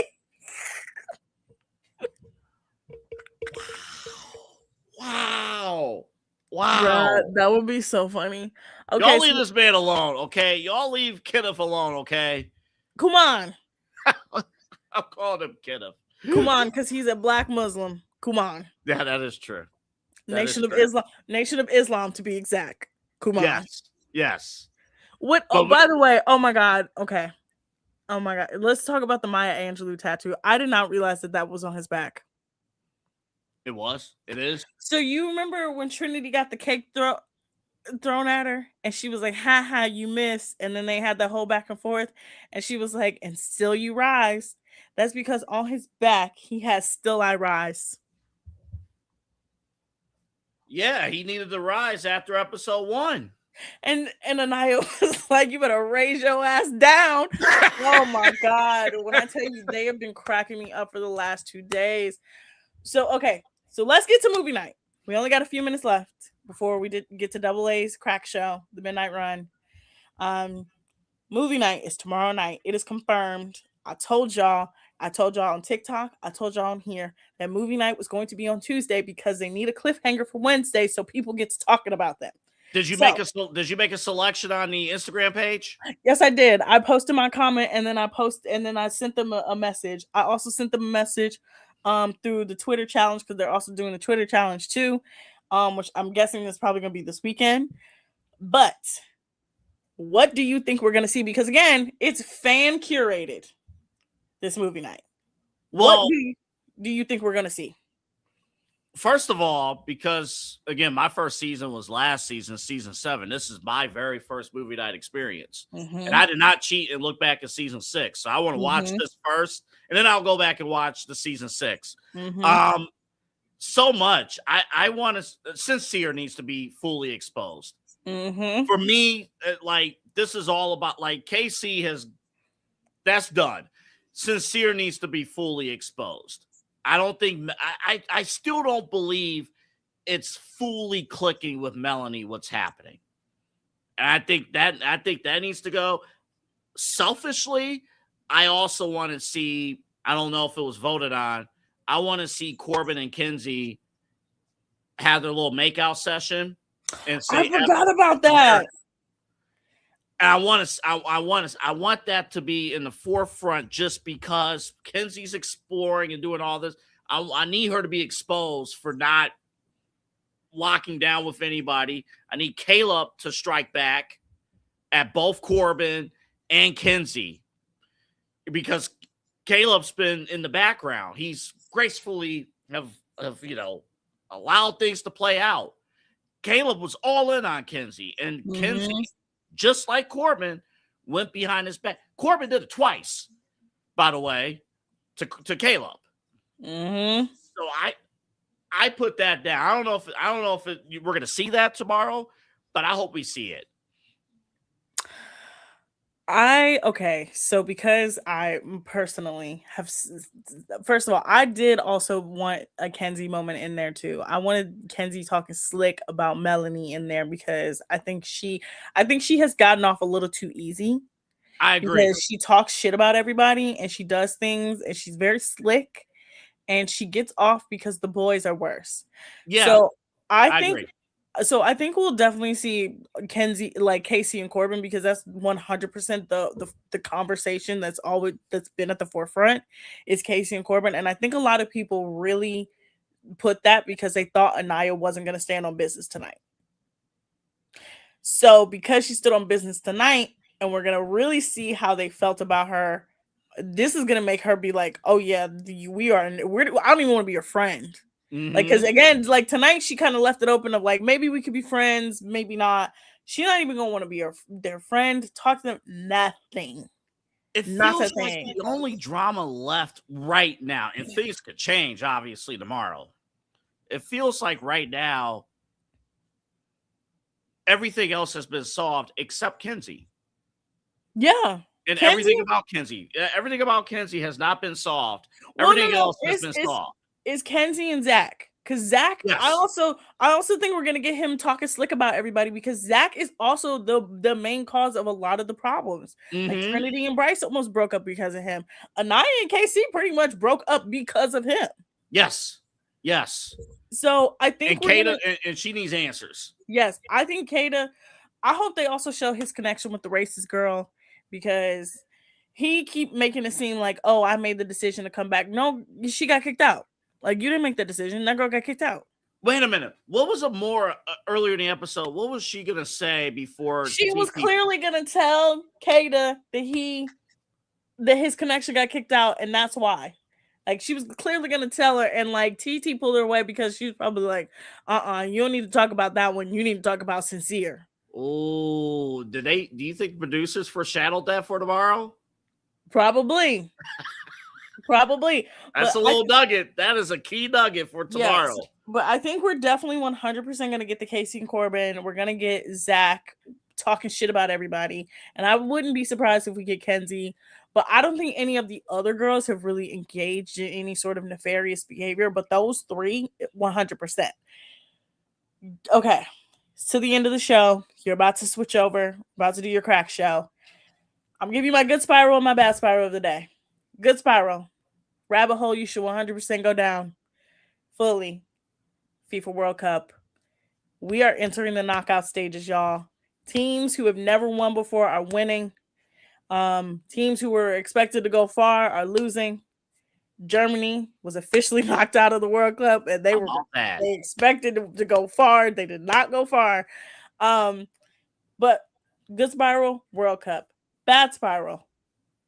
Wow. That would be so funny. Okay, y'all leave this man alone, okay? Y'all leave Kenneth alone, okay? Come on. I'm calling him Kenneth. Come on, because he's a black Muslim. Come on. Yeah, that is true. Nation of Islam to be exact. Come on. Yes. What? Oh, by the way, oh my God. Okay. Oh my God. Let's talk about the Maya Angelou tattoo. I did not realize that was on his back. It was. It is. So you remember when Trinity got the cake thrown at her and she was like, ha ha, you missed. And then they had that whole back and forth. And she was like, and still you rise. That's because on his back, he has still I rise. Yeah, he needed to rise after episode 1. And Anaya was like, you better raise your ass down. Oh my God. When I tell you, they have been cracking me up for the last 2 days. So, okay. So let's get to movie night. We only got a few minutes left before we get to Double A's crack show, the midnight run. Movie night is tomorrow night. It is confirmed. I told y'all on TikTok, I told y'all on here that movie night was going to be on Tuesday because they need a cliffhanger for Wednesday so people get to talking about them. Did you make a selection on the Instagram page? Yes, I did. I posted my comment and then I sent them a message. I also sent them a message through the Twitter challenge because they're also doing the Twitter challenge too, which I'm guessing is probably going to be this weekend. But what do you think we're going to see? Because again, it's fan curated. This movie night. Well, do you think we're going to see? First of all, because again, my first season was last season, season 7. This is my very first movie night experience. And I did not cheat and look back at season 6. So I want to watch this first, and then I'll go back and watch the season 6. So much. I want to, Sincere needs to be fully exposed. For me, like, this is all about, like, KC that's done. Sincere needs to be fully exposed. I don't think I still don't believe it's fully clicking with Melanie what's happening. And I think that needs to go. Selfishly, I also want to see, I don't know if it was voted on, I want to see Corbin and Kinsey have their little makeout session and say, I forgot about that. And I want that to be in the forefront just because Kenzie's exploring and doing all this. I need her to be exposed for not locking down with anybody. I need Caleb to strike back at both Corbin and Kenzie because Caleb's been in the background. He's gracefully have allowed things to play out. Caleb was all in on Kenzie, and Kenzie, just like Corbin, went behind his back. Corbin did it twice, by the way, to Caleb. So I put that down. I don't know if we're going to see that tomorrow, but I hope we see it. So because I personally have, first of all, I did also want a Kenzie moment in there too. I wanted Kenzie talking slick about Melanie in there because I think she has gotten off a little too easy. I agree. Because she talks shit about everybody and she does things and she's very slick and she gets off because the boys are worse. Yeah. So I agree. I think we'll definitely see Kenzie, like Casey and Corbin, because that's 100% the conversation that's been at the forefront is Casey and Corbin. And I think a lot of people really put that because they thought Anaya wasn't going to stand on business tonight. So because she stood on business tonight and we're going to really see how they felt about her, this is going to make her be like, oh yeah, I don't even want to be your friend. Like, because again, like tonight, she kind of left it open of like, maybe we could be friends, maybe not. She's not even gonna want to be their friend. Talk to them, nothing. It feels like the only drama left right now, and things could change, obviously, tomorrow. It feels like right now, everything else has been solved except Kenzie. Yeah. And everything about Kenzie has not been solved. Everything else has been solved. Is Kenzie and Zach. Because Zach, yes. I also think we're gonna get him talking slick about everybody because Zach is also the main cause of a lot of the problems. Like Trinity and Bryce almost broke up because of him. Anaya and KC pretty much broke up because of him. Yes. So I think Kata, and she needs answers. Yes, I think Kata. I hope they also show his connection with the racist girl because he keep making it seem like, oh, I made the decision to come back. No, she got kicked out. Like, you didn't make that decision. That girl got kicked out. Wait a minute. What was earlier in the episode? What was she going to say before? She was clearly going to tell Kata that his connection got kicked out, and that's why. Like, she was clearly going to tell her, and, like, TT pulled her away because she was probably like, you don't need to talk about that one. You need to talk about Sincere. Oh, do you think producers foreshadowed that for tomorrow? Probably. That's a little nugget. That is a key nugget for tomorrow. Yes, but I think we're definitely 100% going to get the Casey and Corbin. We're going to get Zach talking shit about everybody. And I wouldn't be surprised if we get Kenzie. But I don't think any of the other girls have really engaged in any sort of nefarious behavior. But those three, 100%. Okay. To the end of the show. You're about to switch over. About to do your crack show. I'm giving you my good spiral and my bad spiral of the day. Good spiral. Rabbit hole you should 100% go down. Fully. FIFA World Cup. We are entering the knockout stages, y'all. Teams who have never won before are winning. Teams who were expected to go far are losing. Germany was officially knocked out of the World Cup, and they expected to go far. They did not go far. But good spiral, World Cup. Bad spiral,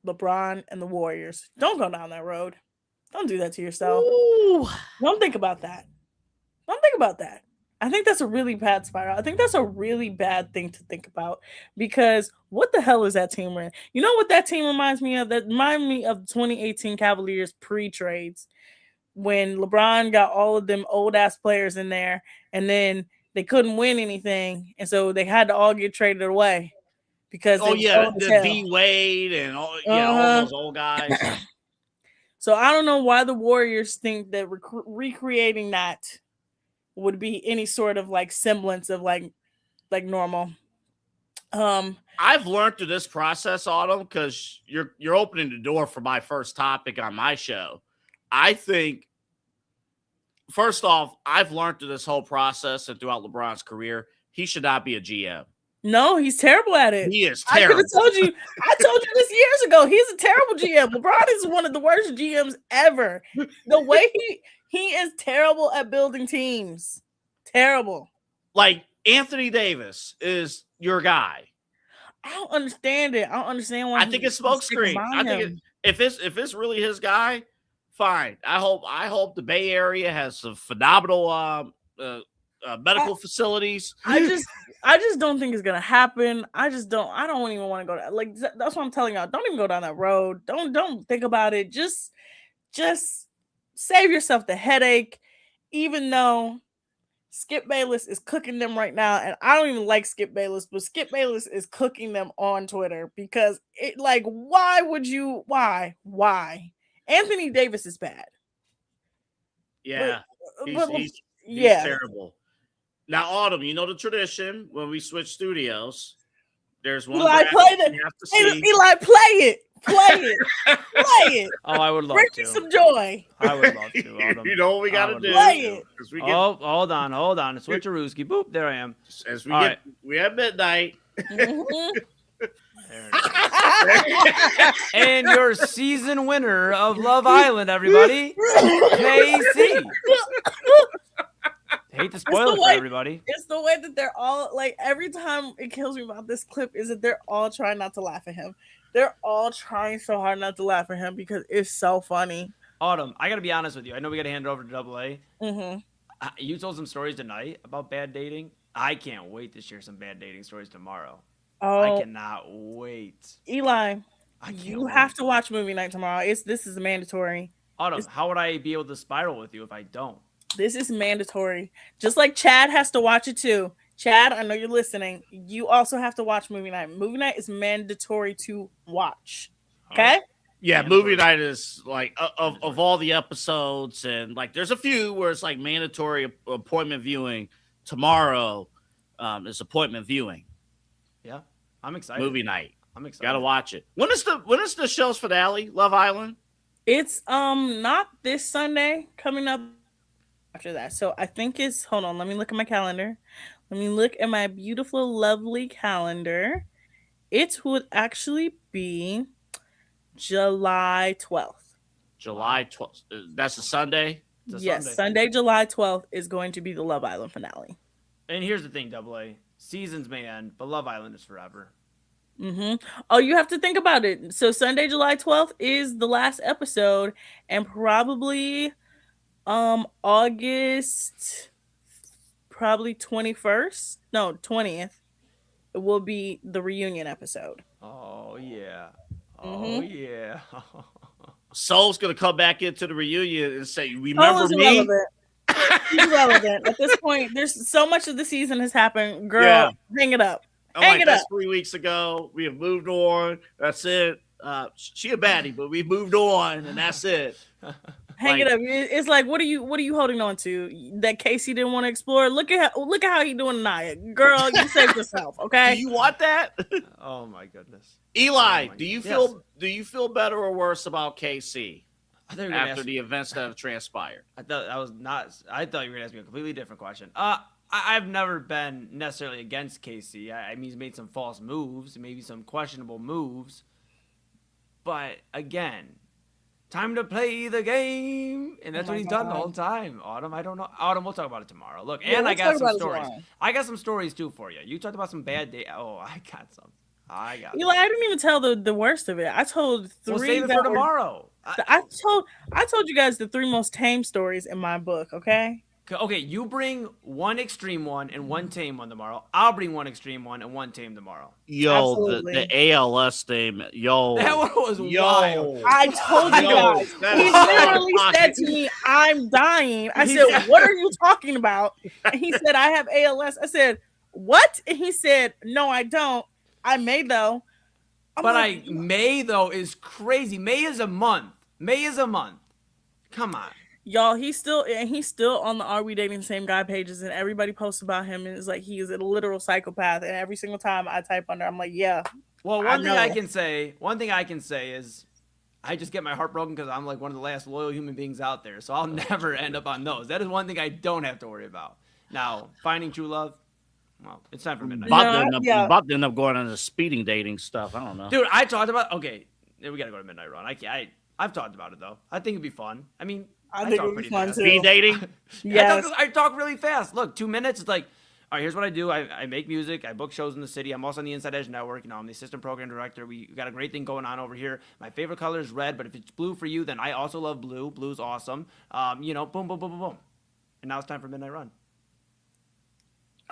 LeBron and the Warriors. Don't go down that road. Don't do that to yourself. Ooh. Don't think about that. Don't think about that. I think that's a really bad spiral. I think that's a really bad thing to think about because what the hell is that team in? You know what that team reminds me of? That reminds me of 2018 Cavaliers pre-trades when LeBron got all of them old ass players in there and then they couldn't win anything. And so they had to all get traded away because they were old as the hell. D Wade and all those old guys. So I don't know why the Warriors think that recreating that would be any sort of like semblance of like normal. I've learned through this process, Autumn, because you're opening the door for my first topic on my show. I think, first off, I've learned through this whole process and throughout LeBron's career, he should not be a GM. No, he's terrible at it. He is terrible. I told you this years ago. He's a terrible GM. LeBron is one of the worst GMs ever. The way he is terrible at building teams. Terrible. Like Anthony Davis is your guy. I don't understand it. I don't understand why. I think it's smokescreen. I think if it's really his guy, fine. I hope the Bay Area has some phenomenal medical facilities. I just don't think it's gonna happen. I don't even want to go down. Like that's what I'm telling y'all. Don't even go down that road. Don't think about it. Just save yourself the headache. Even though Skip Bayless is cooking them right now, and I don't even like Skip Bayless, but Skip Bayless is cooking them on Twitter because it like why would you why Anthony Davis is bad. Yeah, he's yeah, terrible. Now, Autumn, you know the tradition when we switch studios. There's one. Eli, play the, Eli, play it. Play it. Oh, I would love Bring to. me some joy. I would love to. Autumn. You know what we got to do? Play it. Hold on. Switcherooski. Boop. There I am. As we at midnight. And your season winner of Love Island, everybody, KC. Hate to spoil it for everybody. It's the way that they're all like every time it kills me about this clip is that they're all trying not to laugh at him. They're all trying so hard not to laugh at him because it's so funny. Autumn, I gotta be honest with you. I know we gotta hand it over to Double A. Mm-hmm. You told some stories tonight about bad dating. I can't wait to share some bad dating stories tomorrow. Oh, I cannot wait. Eli, you have to watch movie night tomorrow. This is mandatory. Autumn, how would I be able to spiral with you if I don't? This is mandatory. Just like Chad has to watch it too. Chad, I know you're listening. You also have to watch movie night. Movie night is mandatory to watch. Okay? Yeah, movie night is like of all the episodes, and like there's a few where it's like mandatory appointment viewing. Tomorrow is appointment viewing. Yeah, I'm excited. Movie night. I'm excited. Gotta watch it. When is the show's finale? Love Island. It's not this Sunday coming up after that. So I think it's hold on. Let me look at my calendar. Let me look at my beautiful, lovely calendar. It would actually be July 12th. July 12th. That's a Sunday? Yes, Sunday, July 12th is going to be the Love Island finale. And here's the thing, Double A. Seasons may end, but Love Island is forever. Mm-hmm. Oh, you have to think about it. So Sunday, July 12th is the last episode, and probably August, probably 21st. No, 20th. It will be the reunion episode. Oh yeah. Oh yeah. Soul's gonna come back into the reunion and say, "Remember me?" Irrelevant. He's irrelevant at this point. There's so much of the season has happened. Girl, hang it up. Hang it up. 3 weeks ago. We have moved on. That's it. She a baddie, but we moved on, and that's it. Hang it up. It's like, what are you holding on to? That Casey didn't want to explore. Look at how he doing tonight. Girl, you saved yourself. Okay. Do you want that? Oh my goodness. Eli, do you feel better or worse about KC after the events that have transpired? I thought you were gonna ask me a completely different question. I've never been necessarily against KC. I mean, he's made some false moves, maybe some questionable moves. But again, time to play the game. And that's what he's done the whole time. Autumn, I don't know. Autumn, we'll talk about it tomorrow. Look, and I got some stories. I got some stories too for you. You talked about some bad day. Oh, I got some. Eli, I didn't even tell the worst of it. I told 3. We'll save it for tomorrow. I told you guys the 3 most tame stories in my book, okay? Okay, you bring one extreme one and one tame one tomorrow. I'll bring one extreme one and one tame tomorrow. Yo, Absolutely. the ALS thing, yo. That one was wild. I told you guys. that He is so out of literally said pocket. to me, I'm dying. I He said, said- what are you talking about? And he said, I have ALS. I said, what? And he said, no, I don't. I may though. May though is crazy. May is a month. Come on. Y'all, he's still on the Are We Dating the Same Guy pages, and everybody posts about him, and it's like he is a literal psychopath. And every single time I type under, I'm like, yeah. Well, I one thing I know. can say is I just get my heart broken because I'm like one of the last loyal human beings out there. So I'll never end up on those. That is one thing I don't have to worry about. Now, finding true love, well, it's time for midnight. About to end up going on the speeding dating stuff. I don't know. Dude, I talked about we gotta go to midnight run. I've talked about it though. I think it'd be fun. I mean, I think talk it would be pretty fun fast. too. Speed dating? Yes. I talk really fast. Look, 2 minutes. It's like, all right, here's what I do. I make music. I book shows in the city. I'm also on the Inside Edge Network. I'm the assistant program director. We got a great thing going on over here. My favorite color is red, but if it's blue for you, then I also love blue. Blue's awesome. Boom, boom, boom, boom, boom. And now it's time for midnight run.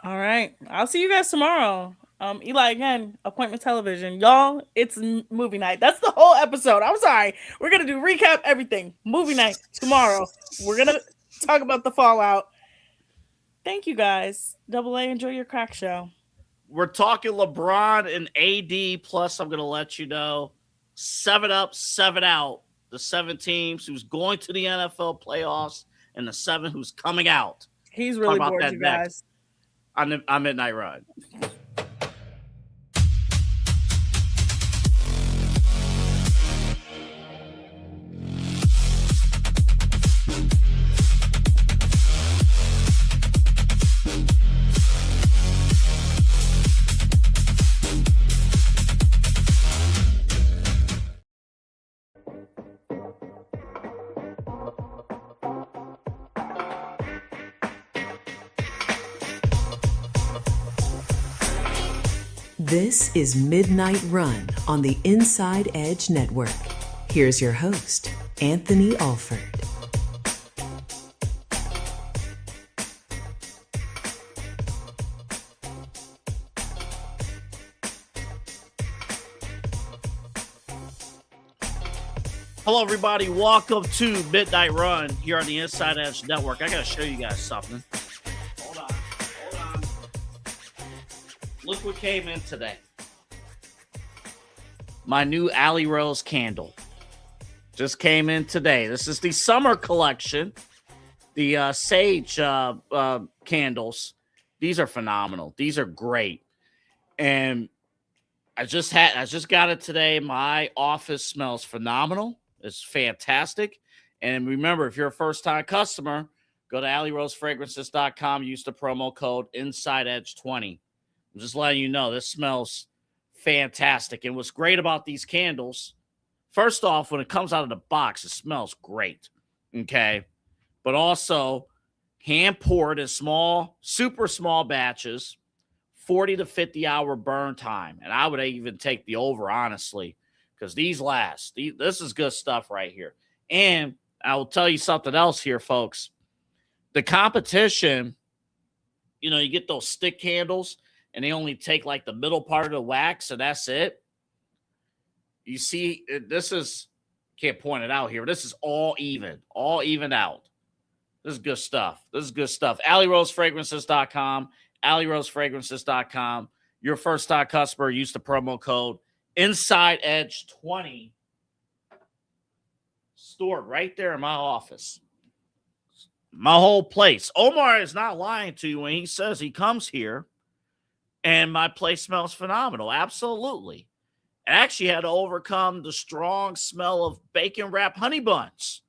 All right. I'll see you guys tomorrow. Eli, again, appointment television. Y'all, it's movie night. That's the whole episode. I'm sorry. We're going to do recap everything. Movie night tomorrow. We're going to talk about the fallout. Thank you, guys. Double A, enjoy your crack show. We're talking LeBron and AD. Plus, I'm going to let you know 7 up, 7 out. The 7 teams who's going to the NFL playoffs and the 7 who's coming out. He's really Talk about bored, that you next. guys. On Midnight Run. This is Midnight Run on the Inside Edge Network. Here's your host, Anthony Alford. Hello, everybody. Welcome to Midnight Run here on the Inside Edge Network. I got to show you guys something. Hold on. Look what came in today. My new Alley Rose candle just came in today. This is the summer collection. The sage candles. These are phenomenal. These are great. And I just got it today. My office smells phenomenal. It's fantastic. And remember, if you're a first-time customer, go to AlleyRoseFragrances.com. Use the promo code InsideEdge20. I'm just letting you know, this smells fantastic. And what's great about these candles, first off, when it comes out of the box, it smells great. Okay? But also, hand-poured in small, super small batches, 40 to 50-hour burn time. And I would even take the over, honestly, because these last. This is good stuff right here. And I will tell you something else here, folks. The competition, you get those stick candles, and they only take like the middle part of the wax, and that's it. You see, this is, can't point it out here, but this is all even out. This is good stuff. AlleyRoseFragrances.com, AlleyRoseFragrances.com. Your first-time customer, use the promo code InsideEdge20. Stored right there in my office. My whole place. Omar is not lying to you when he says he comes here and my place smells phenomenal. Absolutely. I actually had to overcome the strong smell of bacon wrapped honey buns,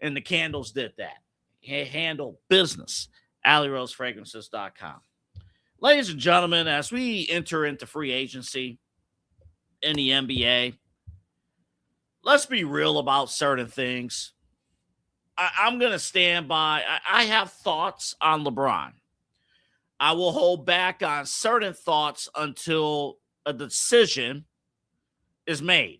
and the candles did that. Handle business. AlleyRoseFragrances.com. Ladies and gentlemen, as we enter into free agency in the NBA, let's be real about certain things. I'm going to stand by. I have thoughts on LeBron. I will hold back on certain thoughts until a decision is made.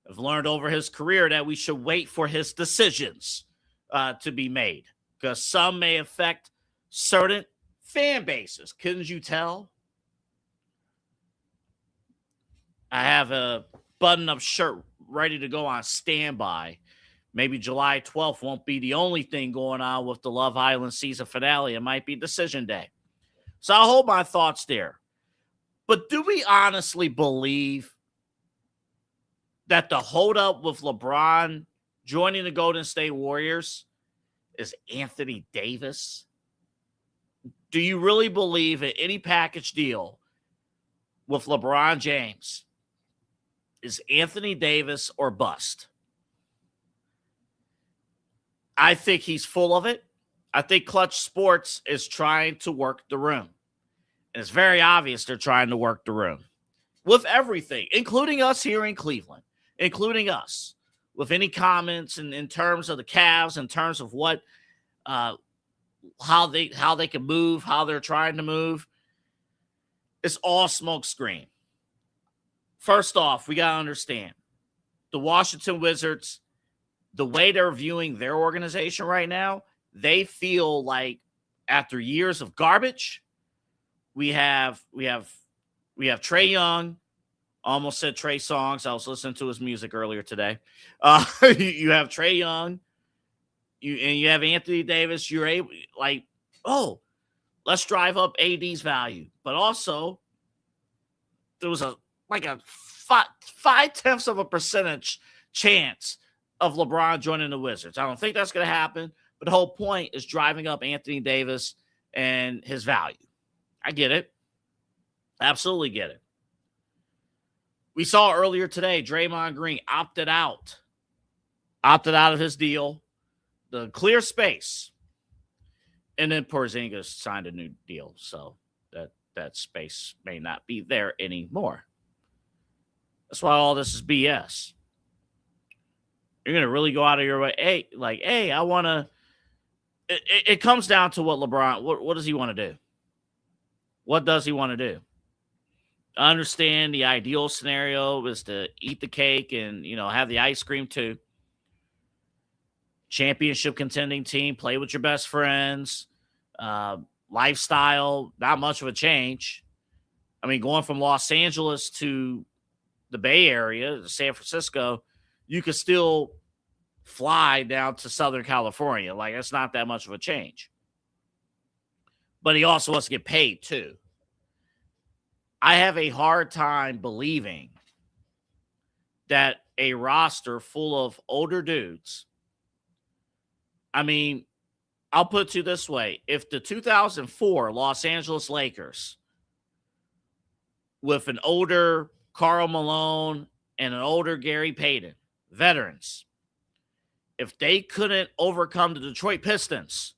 I've learned over his career that we should wait for his decisions to be made, because some may affect certain fan bases. Couldn't you tell? I have a button-up shirt ready to go on standby. Maybe July 12th won't be the only thing going on with the Love Island season finale. It might be decision day. So I'll hold my thoughts there. But do we honestly believe that the holdup with LeBron joining the Golden State Warriors is Anthony Davis? Do you really believe in any package deal with LeBron James is Anthony Davis or bust? I think he's full of it. I think Clutch Sports is trying to work the room. And it's very obvious they're trying to work the room with everything, including us here in Cleveland, including us, with any comments in terms of the Cavs, in terms of what, how they can move, how they're trying to move. It's all smoke screen. First off, we got to understand the Washington Wizards, the way they're viewing their organization right now, they feel like after years of garbage, we have Trae Young. Almost said Trey Songz. I was listening to his music earlier today. You have Trae Young, and you have Anthony Davis. You're able, let's drive up AD's value, but also there was a 0.5% chance of LeBron joining the Wizards. I don't think that's going to happen, but the whole point is driving up Anthony Davis and his value. I get it. Absolutely get it. We saw earlier today, Draymond Green opted out of his deal, the clear space, and then Porzingis signed a new deal, so that space may not be there anymore. That's why all this is BS. You're going to really go out of your way. Hey, I want to – it comes down to what LeBron – what does he want to do? What does he want to do? I understand the ideal scenario is to eat the cake and, have the ice cream too. Championship contending team, play with your best friends, lifestyle, not much of a change. I mean, going from Los Angeles to the Bay Area, to San Francisco, you could still fly down to Southern California. That's not that much of a change. But he also wants to get paid too. I have a hard time believing that a roster full of older dudes. I mean, I'll put it to you this way. If the 2004 Los Angeles Lakers with an older Karl Malone and an older Gary Payton, veterans, if they couldn't overcome the Detroit Pistons,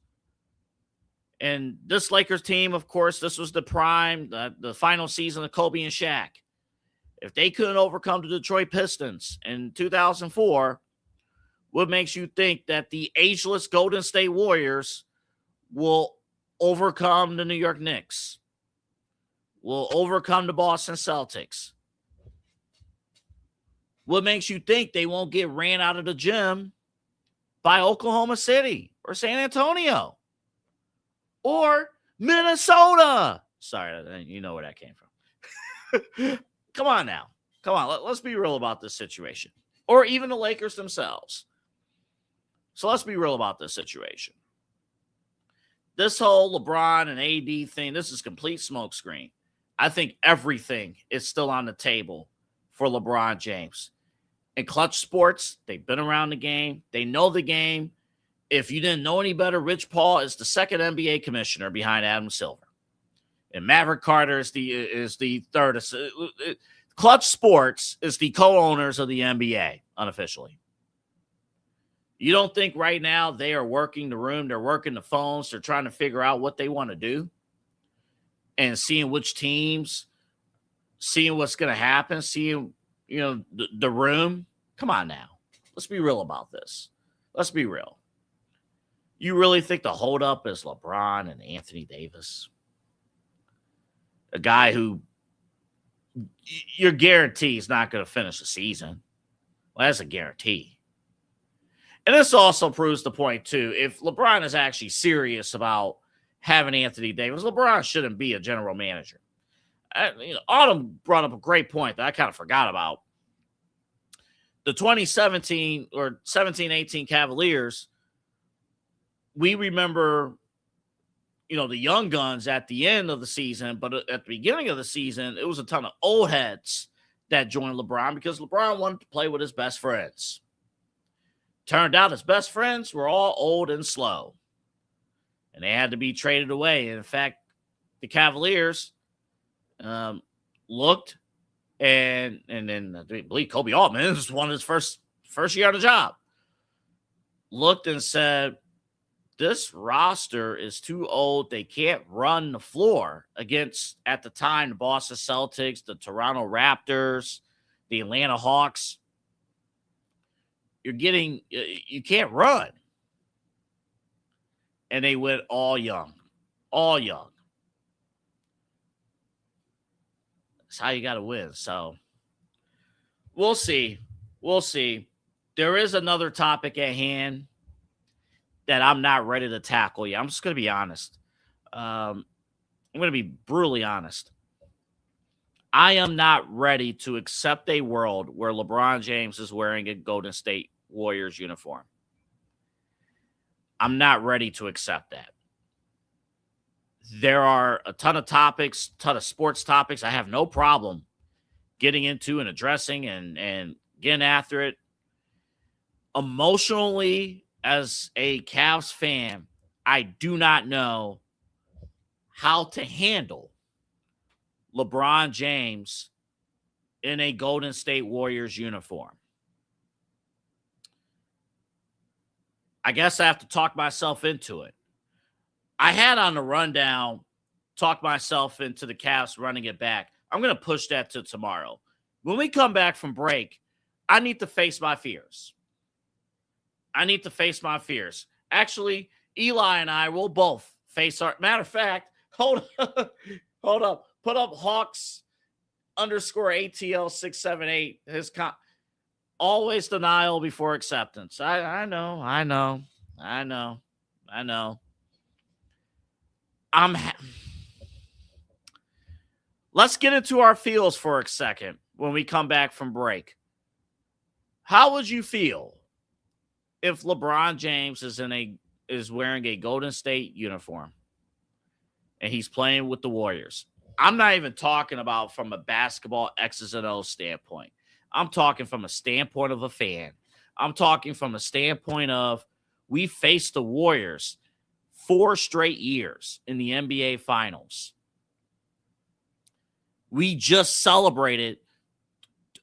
and this Lakers team, of course, this was the prime, the final season of Kobe and Shaq. If they couldn't overcome the Detroit Pistons in 2004, what makes you think that the ageless Golden State Warriors will overcome the New York Knicks, will overcome the Boston Celtics? What makes you think they won't get ran out of the gym by Oklahoma City or San Antonio? Or Minnesota. Sorry, you know where that came from. Come on now. Come on. Let's be real about this situation. Or even the Lakers themselves. So let's be real about this situation. This whole LeBron and AD thing, this is complete smokescreen. I think everything is still on the table for LeBron James. And Clutch Sports, they've been around the game. They know the game. If you didn't know any better, Rich Paul is the second NBA commissioner behind Adam Silver. And Maverick Carter is the third. Clutch Sports is the co-owners of the NBA, unofficially. You don't think right now they are working the room, they're working the phones, they're trying to figure out what they want to do and seeing which teams, seeing what's going to happen, seeing, the room? Come on now. Let's be real about this. Let's be real. You really think the holdup is LeBron and Anthony Davis? A guy who you're guaranteed is not going to finish the season. Well, that's a guarantee. And this also proves the point, too. If LeBron is actually serious about having Anthony Davis, LeBron shouldn't be a general manager. Autumn brought up a great point that I kind of forgot about. The 2017 or 17-18 Cavaliers, we remember, the young guns at the end of the season, but at the beginning of the season, it was a ton of old heads that joined LeBron because LeBron wanted to play with his best friends. Turned out his best friends were all old and slow, and they had to be traded away. And in fact, the Cavaliers looked, and then I believe Kobe Altman, this was one of his first year on the job, looked and said, this roster is too old. They can't run the floor against, at the time, the Boston Celtics, the Toronto Raptors, the Atlanta Hawks. You can't run. And they went all young. That's how you got to win. So we'll see. There is another topic at hand that I'm not ready to tackle yet. I'm just going to be honest. I'm going to be brutally honest. I am not ready to accept a world where LeBron James is wearing a Golden State Warriors uniform. I'm not ready to accept that. There are a ton of topics, ton of sports topics I have no problem getting into and addressing and getting after it. Emotionally, as a Cavs fan, I do not know how to handle LeBron James in a Golden State Warriors uniform. I guess I have to talk myself into it. I had on the rundown, talk myself into the Cavs running it back. I'm going to push that to tomorrow. When we come back from break, I need to face my fears. Actually, Eli and I will both face our... Matter of fact, hold up. Put up Hawks _ ATL678. Always denial before acceptance. I know. Let's get into our feels for a second when we come back from break. How would you feel if LeBron James is wearing a Golden State uniform and he's playing with the Warriors? I'm not even talking about from a basketball X's and O's standpoint. I'm talking from a standpoint of a fan. I'm talking from a standpoint of we faced the Warriors 4 straight years in the NBA Finals. We just celebrated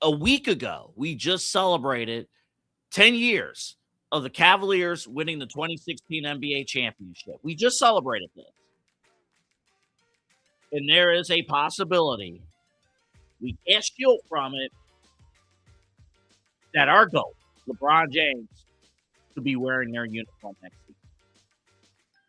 a week ago. 10 years of the Cavaliers winning the 2016 NBA championship. We just celebrated this. And there is a possibility, we can't shield from it, that our GOAT, LeBron James, could be wearing their uniform next week.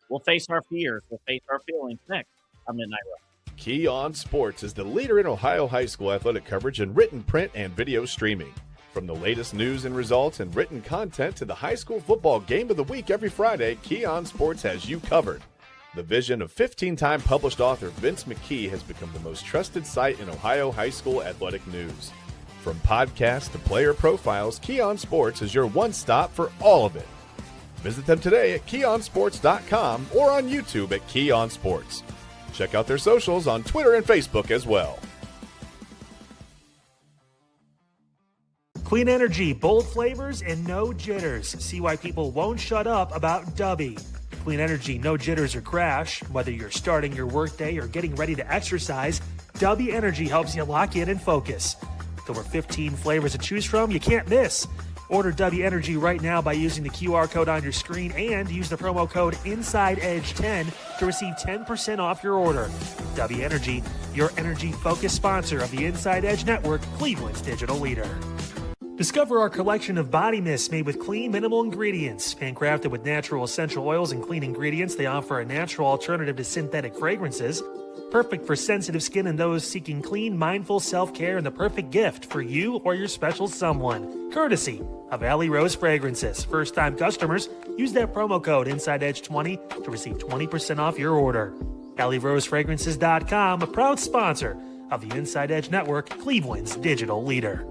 We'll face our fears. We'll face our feelings next on Midnight Rush. Key On Sports is the leader in Ohio high school athletic coverage in written, print, and video streaming. From the latest news and results and written content to the high school football game of the week every Friday, Key On Sports has you covered. The vision of 15-time published author Vince McKee has become the most trusted site in Ohio high school athletic news. From podcasts to player profiles, Key On Sports is your one-stop for all of it. Visit them today at keyonsports.com or on YouTube at Key On Sports. Check out their socials on Twitter and Facebook as well. Clean energy, bold flavors, and no jitters. See why people won't shut up about Dubby. Clean energy, no jitters or crash. Whether you're starting your workday or getting ready to exercise, Dubby Energy helps you lock in and focus. With over 15 flavors to choose from, you can't miss. Order Dubby Energy right now by using the QR code on your screen and use the promo code InsideEdge10 to receive 10% off your order. Dubby Energy, your energy-focused sponsor of the Inside Edge Network, Cleveland's digital leader. Discover our collection of body mists made with clean, minimal ingredients. Handcrafted with natural essential oils and clean ingredients, they offer a natural alternative to synthetic fragrances. Perfect for sensitive skin and those seeking clean, mindful self-care, and the perfect gift for you or your special someone. Courtesy of Alley Rose Fragrances. First-time customers, use that promo code InsideEdge20 to receive 20% off your order. AlleyRoseFragrances.com, a proud sponsor of the Inside Edge Network, Cleveland's digital leader.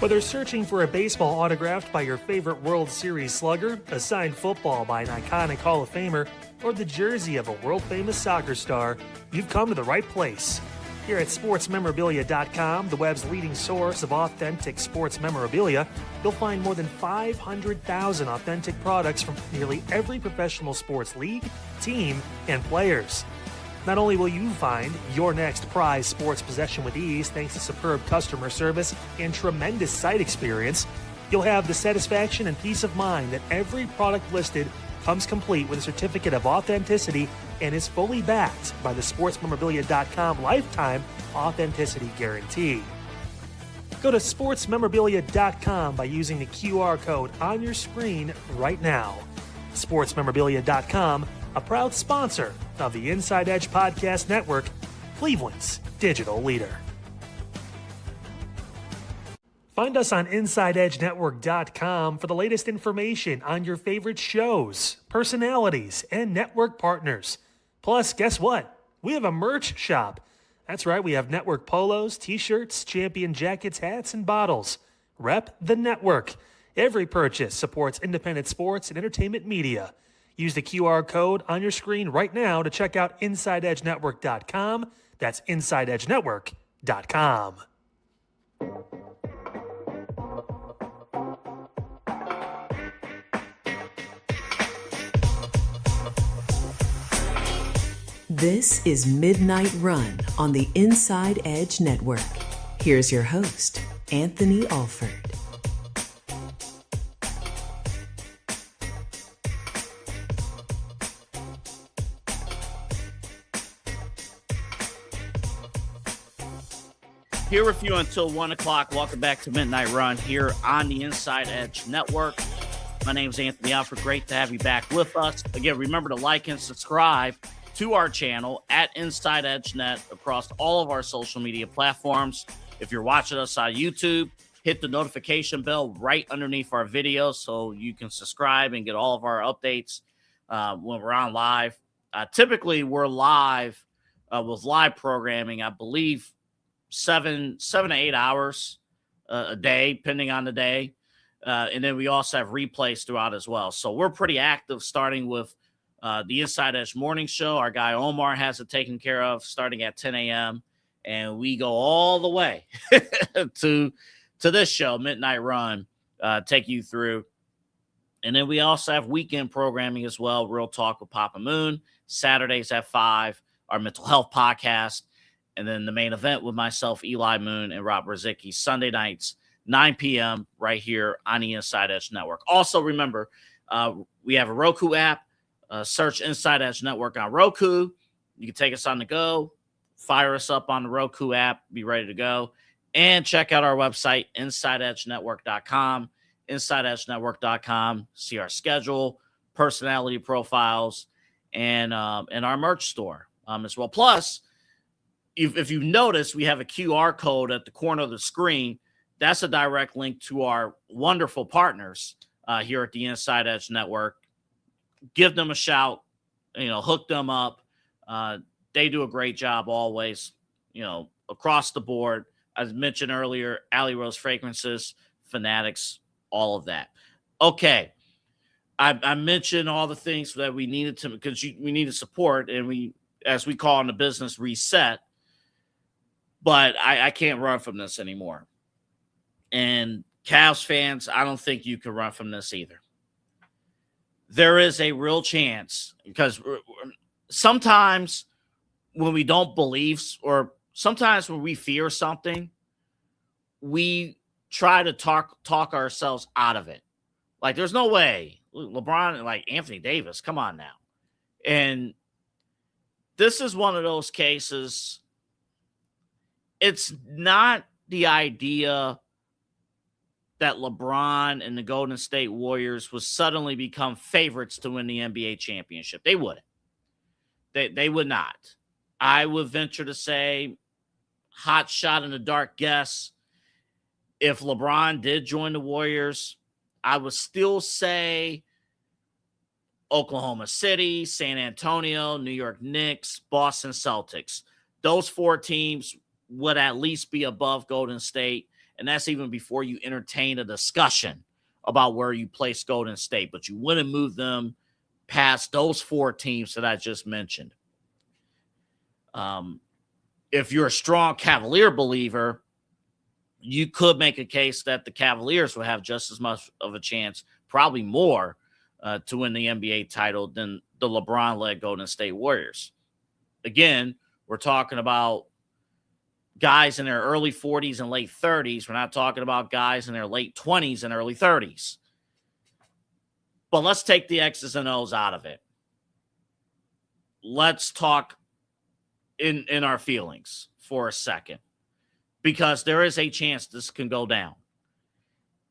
Whether searching for a baseball autographed by your favorite World Series slugger, a signed football by an iconic Hall of Famer, or the jersey of a world-famous soccer star, you've come to the right place. Here at SportsMemorabilia.com, the web's leading source of authentic sports memorabilia, you'll find more than 500,000 authentic products from nearly every professional sports league, team, and players. Not only will you find your next prized sports possession with ease thanks to superb customer service and tremendous site experience, you'll have the satisfaction and peace of mind that every product listed comes complete with a certificate of authenticity and is fully backed by the SportsMemorabilia.com lifetime authenticity guarantee. Go to SportsMemorabilia.com by using the QR code on your screen right now. SportsMemorabilia.com, a proud sponsor of the Inside Edge Podcast Network, Cleveland's digital leader. Find us on InsideEdgeNetwork.com for the latest information on your favorite shows, personalities, and network partners. Plus, guess what? We have a merch shop. That's right, we have network polos, t-shirts, champion jackets, hats, and bottles. Rep the network. Every purchase supports independent sports and entertainment media. Use the QR code on your screen right now to check out InsideEdgeNetwork.com. That's InsideEdgeNetwork.com. This is Midnight Run on the Inside Edge Network. Here's your host, Anthony Alford. Here with you until 1 o'clock. Welcome back to Midnight Run here on the Inside Edge Network. My name is Anthony Alford. Great to have you back with us. Again, remember to like and subscribe to our channel at Inside Edge Net across all of our social media platforms. If you're watching us on YouTube, hit the notification bell right underneath our video so you can subscribe and get all of our updates when we're on live. Typically, we're live with live programming, I believe, 7 to 8 hours a day, depending on the day. And then we also have replays throughout as well. So we're pretty active, starting with the Inside Edge Morning Show. Our guy Omar has it taken care of starting at 10 a.m. And we go all the way to this show, Midnight Run, take you through. And then we also have weekend programming as well. Real Talk with Papa Moon, Saturdays at 5, our mental health podcast. And then the main event with myself, Eli Moon, and Rob Brzezicki, Sunday nights, 9 p.m. right here on the Inside Edge Network. Also, remember, we have a Roku app. Search Inside Edge Network on Roku. You can take us on the go, fire us up on the Roku app, be ready to go. And check out our website, InsideEdgeNetwork.com. InsideEdgeNetwork.com. See our schedule, personality profiles, and our merch store as well. Plus, if you've noticed, we have a QR code at the corner of the screen. That's a direct link to our wonderful partners here at the Inside Edge Network. Give them a shout, hook them up. They do a great job always, across the board. As mentioned earlier, Alley Rose Fragrances, Fanatics, all of that. Okay. I mentioned all the things that we needed to, because we needed support, and we, as we call in the business, reset. But I can't run from this anymore. And Cavs fans, I don't think you can run from this either. There is a real chance, because sometimes when we don't believe, or sometimes when we fear something, we try to talk ourselves out of it. Like, there's no way. LeBron, like Anthony Davis, come on now. And this is one of those cases. It's not the idea that LeBron and the Golden State Warriors would suddenly become favorites to win the NBA championship. They wouldn't. They would not. I would venture to say, hot shot in the dark guess, if LeBron did join the Warriors, I would still say Oklahoma City, San Antonio, New York Knicks, Boston Celtics. Those 4 teams would at least be above Golden State, and that's even before you entertain a discussion about where you place Golden State, but you wouldn't move them past those 4 teams that I just mentioned. If you're a strong Cavalier believer, you could make a case that the Cavaliers will have just as much of a chance, probably more, to win the NBA title than the LeBron-led Golden State Warriors. Again, we're talking about guys in their early 40s and late 30s. We're not talking about guys in their late 20s and early 30s. But let's take the X's and O's out of it. Let's talk in our feelings for a second, because there is a chance this can go down.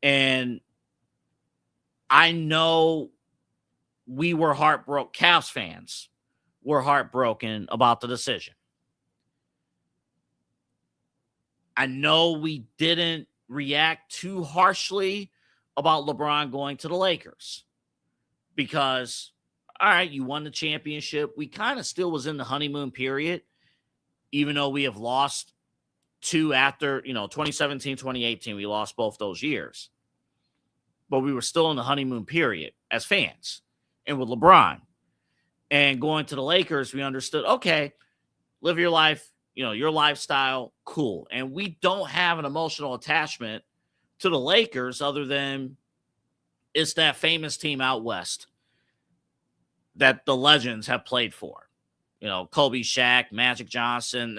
And I know we were heartbroken. Cavs fans were heartbroken about the decision. I know we didn't react too harshly about LeBron going to the Lakers because, all right, you won the championship. We kind of still was in the honeymoon period, even though we have lost 2 after, 2017, 2018, we lost both those years. But we were still in the honeymoon period as fans. And with LeBron and going to the Lakers, we understood, okay, live your life, your lifestyle, cool. And we don't have an emotional attachment to the Lakers other than it's that famous team out west that the legends have played for. Kobe, Shaq, Magic Johnson,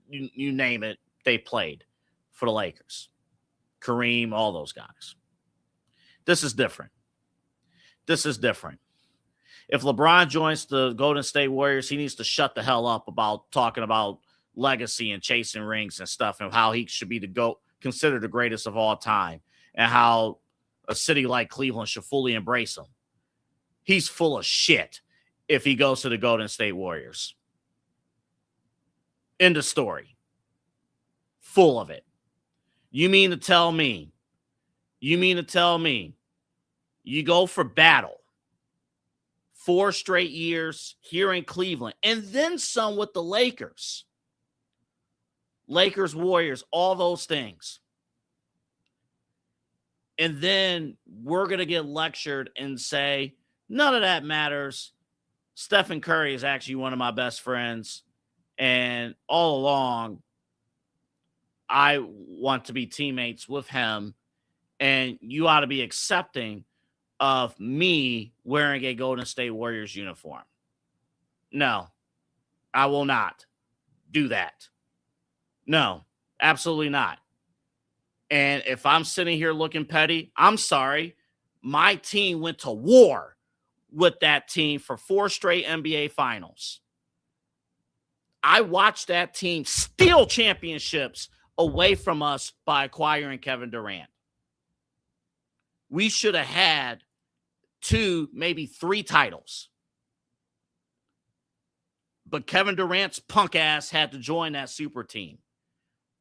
you name it, they played for the Lakers. Kareem, all those guys. This is different. If LeBron joins the Golden State Warriors, he needs to shut the hell up about talking about legacy and chasing rings and stuff and how he should be considered the greatest of all time and how a city like Cleveland should fully embrace him. He's full of shit if he goes to the Golden State Warriors. End of story. Full of it. You mean to tell me you go for battle 4 straight years here in Cleveland and then some with the Lakers? Lakers, Warriors, all those things. And then we're going to get lectured and say, none of that matters. Stephen Curry is actually one of my best friends. And all along, I want to be teammates with him. And you ought to be accepting of me wearing a Golden State Warriors uniform. No, I will not do that. No, absolutely not. And if I'm sitting here looking petty, I'm sorry. My team went to war with that team for 4 straight NBA finals. I watched that team steal championships away from us by acquiring Kevin Durant. We should have had 2, maybe 3 titles. But Kevin Durant's punk ass had to join that super team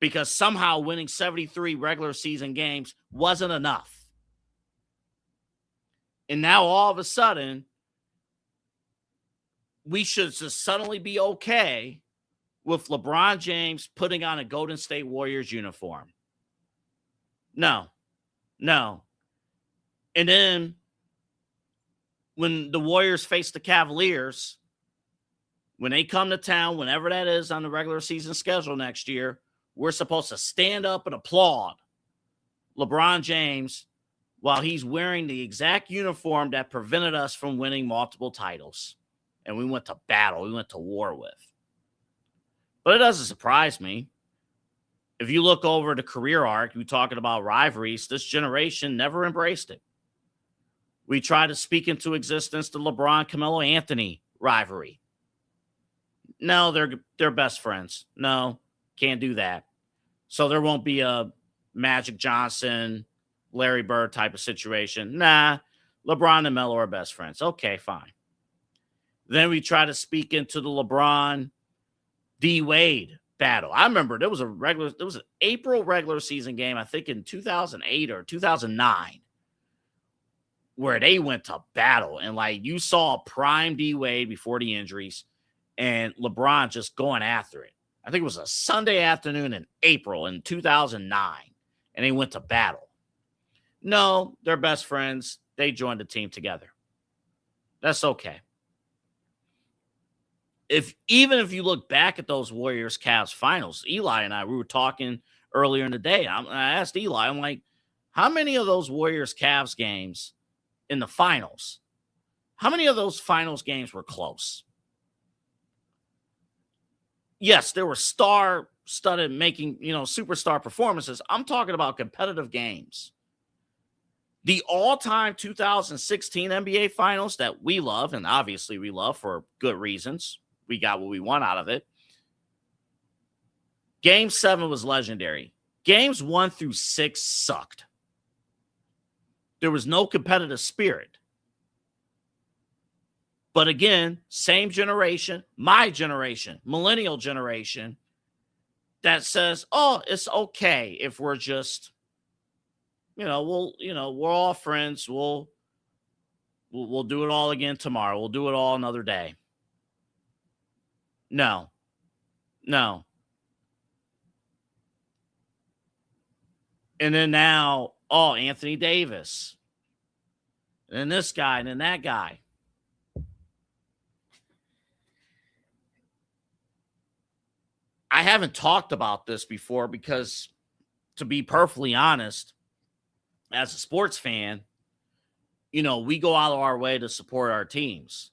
because somehow winning 73 regular season games wasn't enough. And now all of a sudden, we should just suddenly be okay with LeBron James putting on a Golden State Warriors uniform. No. And then when the Warriors face the Cavaliers, when they come to town, whenever that is on the regular season schedule next year, we're supposed to stand up and applaud LeBron James while he's wearing the exact uniform that prevented us from winning multiple titles. And we went to battle. We went to war with. But it doesn't surprise me. If you look over the career arc, we're talking about rivalries, this generation never embraced it. We tried to speak into existence the LeBron-Carmelo Anthony rivalry. No, they're best friends. No, can't do that. So there won't be a Magic Johnson, Larry Bird type of situation. Nah, LeBron and Melo are best friends. Okay, fine. Then we try to speak into the LeBron D Wade battle. I remember there was an April regular season game, I think in 2008 or 2009, where they went to battle. And like you saw prime D Wade before the injuries and LeBron just going after it. I think it was a Sunday afternoon in April in 2009, and they went to battle. No, they're best friends. They joined the team together. That's okay. Even if you look back at those Warriors-Cavs finals, Eli and we were talking earlier in the day. I asked Eli, I'm like, how many of those Warriors-Cavs games in the finals, how many of those finals games were close? Yes, there were star-studded making, superstar performances. I'm talking about competitive games. The all-time 2016 NBA Finals that we love, and obviously we love for good reasons. We got what we want out of it. Game 7 was legendary. Games 1 through 6 sucked. There was no competitive spirit. But again, same generation, my generation, millennial generation, that says, oh, it's okay if we're just, we're all friends. We'll do it all again tomorrow. We'll do it all another day. No. And then now, Anthony Davis. And then this guy, and then that guy. I haven't talked about this before because, to be perfectly honest, as a sports fan, we go out of our way to support our teams.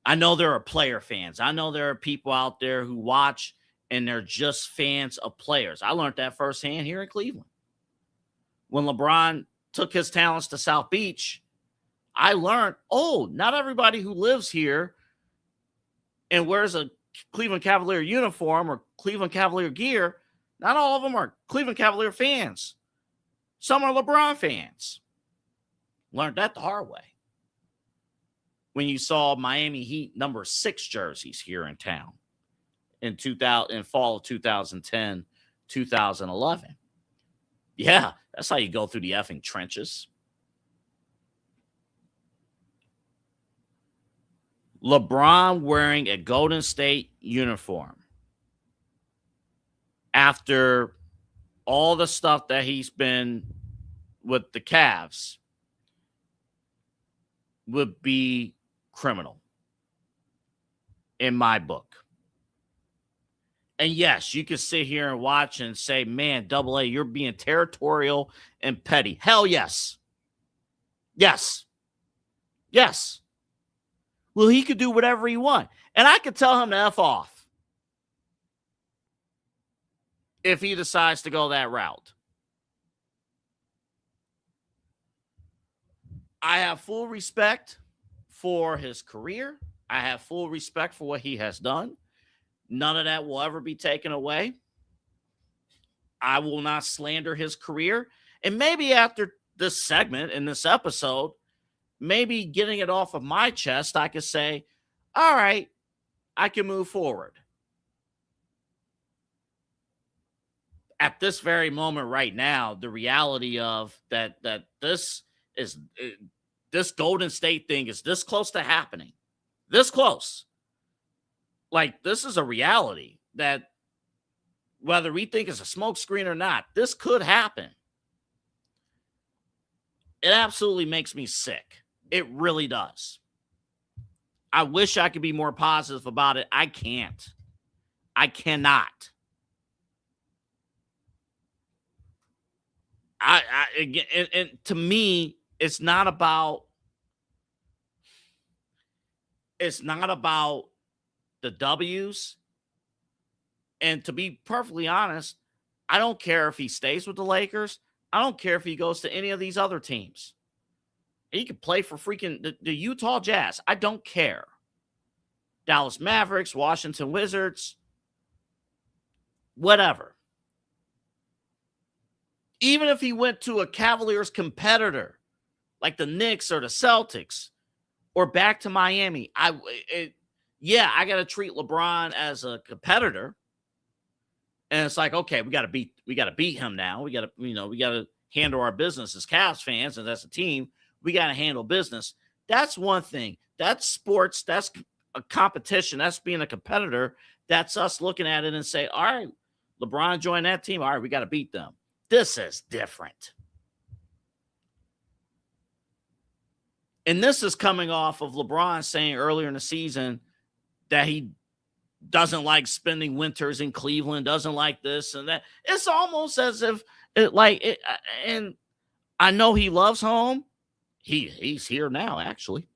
I know there are player fans. I know there are people out there who watch and they're just fans of players. I learned that firsthand here in Cleveland. When LeBron took his talents to South Beach, I learned, not everybody who lives here and wears a Cleveland Cavalier uniform or Cleveland Cavalier gear, not all of them are Cleveland Cavalier fans. Some are LeBron fans. Learned that the hard way. When you saw Miami Heat number 6 jerseys here in town in fall of 2010, 2011. Yeah, that's how you go through the effing trenches. LeBron wearing a Golden State uniform after all the stuff that he's been with the Cavs would be criminal in my book. And yes, you can sit here and watch and say, man, Double A, you're being territorial and petty. Hell yes. Yes. Well, he could do whatever he wants. And I could tell him to F off if he decides to go that route. I have full respect for his career. I have full respect for what he has done. None of that will ever be taken away. I will not slander his career. And maybe after this segment in this episode, maybe getting it off of my chest, I could say, all right, I can move forward. At this very moment right now, the reality of that this Golden State thing is this close to happening. This close. Like, this is a reality that whether we think it's a smokescreen or not, this could happen. It absolutely makes me sick. It really does. I wish I could be more positive about it. I can't. I cannot. And to me, it's not about the W's. And to be perfectly honest, I don't care if he stays with the Lakers. I don't care if he goes to any of these other teams. He could play for freaking the Utah Jazz. I don't care. Dallas Mavericks, Washington Wizards, whatever. Even if he went to a Cavaliers competitor like the Knicks or the Celtics, or back to Miami. I got to treat LeBron as a competitor. And it's like, okay, we got to beat him now. We got to handle our business as Cavs fans and as a team. We got to handle business. That's one thing. That's sports. That's a competition. That's being a competitor. That's us looking at it and say, all right, LeBron joined that team. All right, we got to beat them. This is different. And this is coming off of LeBron saying earlier in the season that he doesn't like spending winters in Cleveland, doesn't like this and that. It's almost as if and I know he loves home. He's here now, actually.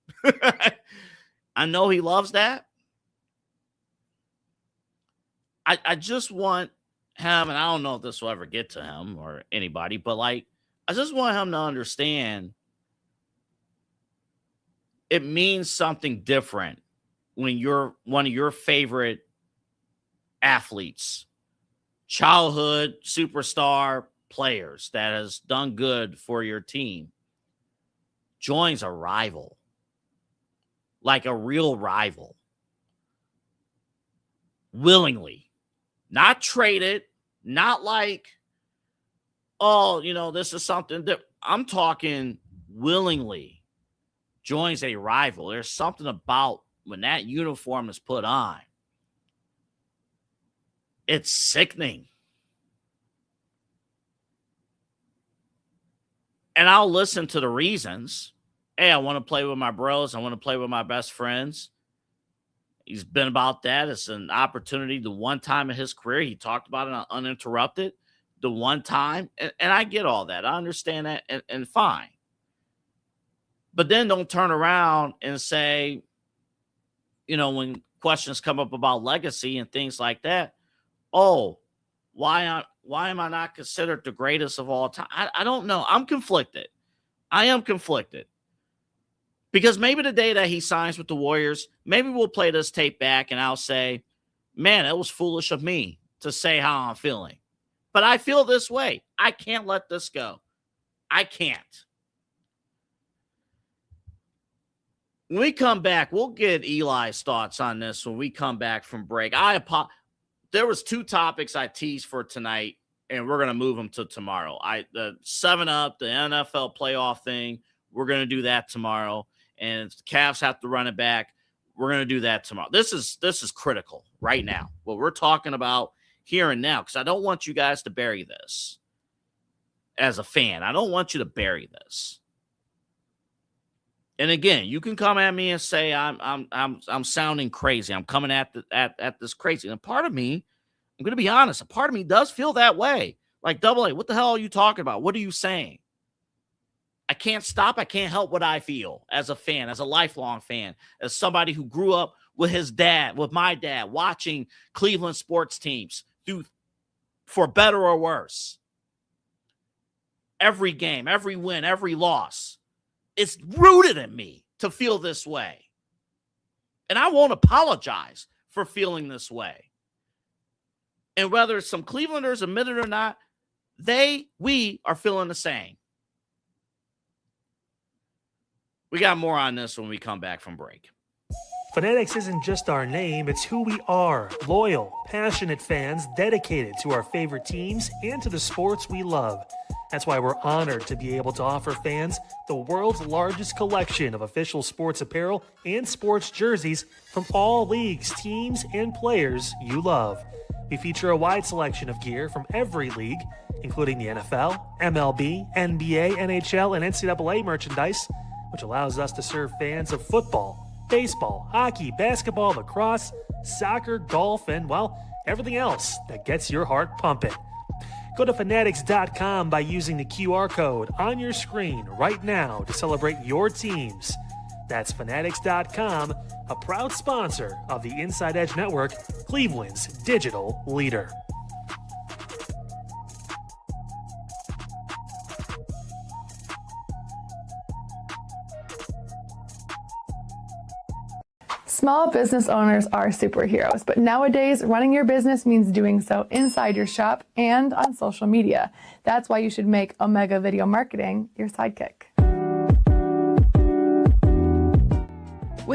I know he loves that. I just want him, and I don't know if this will ever get to him or anybody, but I just want him to understand it means something different when you're one of your favorite athletes, childhood superstar players that has done good for your team, joins a rival, like a real rival, willingly, not traded, not like, oh, this is something that I'm talking willingly joins a rival. There's something about when that uniform is put on. It's sickening. And I'll listen to the reasons. Hey, I want to play with my bros. I want to play with my best friends. He's been about that. It's an opportunity. The one time in his career, he talked about it uninterrupted. The one time. And I get all that. I understand that and fine. But then don't turn around and say, when questions come up about legacy and things like that, oh, why am I not considered the greatest of all time? I don't know. I'm conflicted. I am conflicted. Because maybe the day that he signs with the Warriors, maybe we'll play this tape back and I'll say, man, it was foolish of me to say how I'm feeling. But I feel this way. I can't let this go. I can't. When we come back, we'll get Eli's thoughts on this when we come back from break. There was 2 topics I teased for tonight, and we're going to move them to tomorrow. The 7-Up, the NFL playoff thing, we're going to do that tomorrow. And if the Cavs have to run it back, we're going to do that tomorrow. This is critical right now, what we're talking about here and now, because I don't want you guys to bury this as a fan. I don't want you to bury this. And again, you can come at me and say I'm sounding crazy. I'm coming at this crazy. And part of me, I'm going to be honest, a part of me does feel that way. Like, Double A, what the hell are you talking about? What are you saying? I can't stop. I can't help what I feel as a fan, as a lifelong fan, as somebody who grew up with my dad, watching Cleveland sports teams for better or worse. Every game, every win, every loss. It's rooted in me to feel this way. And I won't apologize for feeling this way. And whether some Clevelanders admit it or not, we are feeling the same. We got more on this when we come back from break. Fanatics isn't just our name, it's who we are. Loyal, passionate fans dedicated to our favorite teams and to the sports we love. That's why we're honored to be able to offer fans the world's largest collection of official sports apparel and sports jerseys from all leagues, teams, and players you love. We feature a wide selection of gear from every league, including the NFL, MLB, NBA, NHL, and NCAA merchandise, which allows us to serve fans of football, baseball, hockey, basketball, lacrosse, soccer, golf, and, well, everything else that gets your heart pumping. Go to fanatics.com by using the QR code on your screen right now to celebrate your teams. That's fanatics.com, a proud sponsor of the Inside Edge Network, Cleveland's digital leader. Small business owners are superheroes, but nowadays running your business means doing so inside your shop and on social media. That's why you should make Omega Video Marketing your sidekick.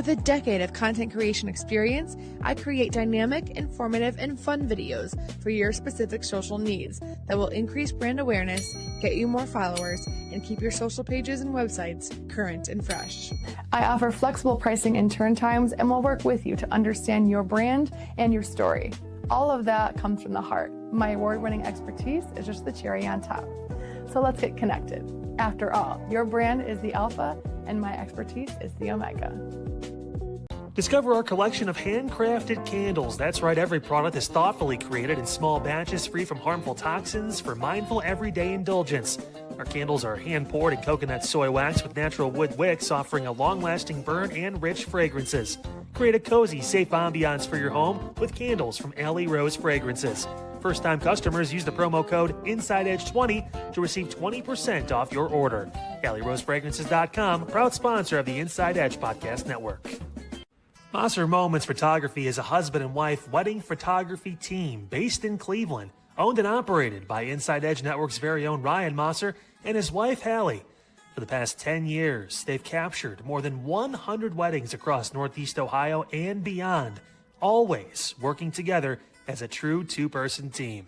With a decade of content creation experience, I create dynamic, informative, and fun videos for your specific social needs that will increase brand awareness, get you more followers, and keep your social pages and websites current and fresh. I offer flexible pricing and turn times and will work with you to understand your brand and your story. All of that comes from the heart. My award-winning expertise is just the cherry on top. So let's get connected. After all, your brand is the alpha and my expertise is the omega. Discover our collection of handcrafted candles. That's right, every product is thoughtfully created in small batches free from harmful toxins for mindful everyday indulgence. Our candles are hand-poured in coconut soy wax with natural wood wicks, offering a long-lasting burn and rich fragrances. Create a cozy, safe ambiance for your home with candles from Alley Rose Fragrances. First-time customers use the promo code InsideEdge20 to receive 20% off your order. AlleyRoseFragrances.com, proud sponsor of the Inside Edge Podcast Network. Mosser Moments Photography is a husband and wife wedding photography team based in Cleveland, owned and operated by InsideEdge Network's very own Ryan Mosser and his wife Hallie. For the past 10 years, they've captured more than 100 weddings across Northeast Ohio and beyond, always working together as a true two-person team.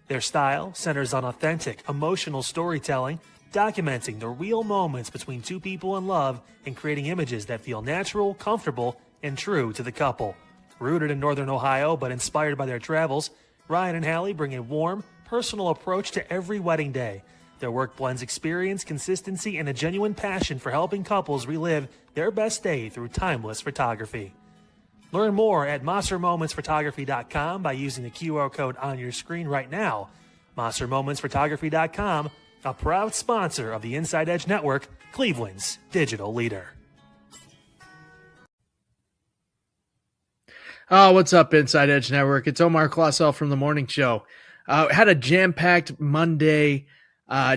Their style centers on authentic, emotional storytelling, documenting the real moments between two people in love and creating images that feel natural, comfortable, and true to the couple. Rooted in Northern Ohio but inspired by their travels, Ryan and Hallie bring a warm, personal approach to every wedding day. Their work blends experience, consistency, and a genuine passion for helping couples relive their best day through timeless photography. Learn more at MosserMomentsPhotography.com by using the QR code on your screen right now. MosserMomentsPhotography.com, a proud sponsor of the Inside Edge Network, Cleveland's digital leader. Oh, what's up, Inside Edge Network? It's Omar Clausel from the Morning Show. Had a jam-packed Monday,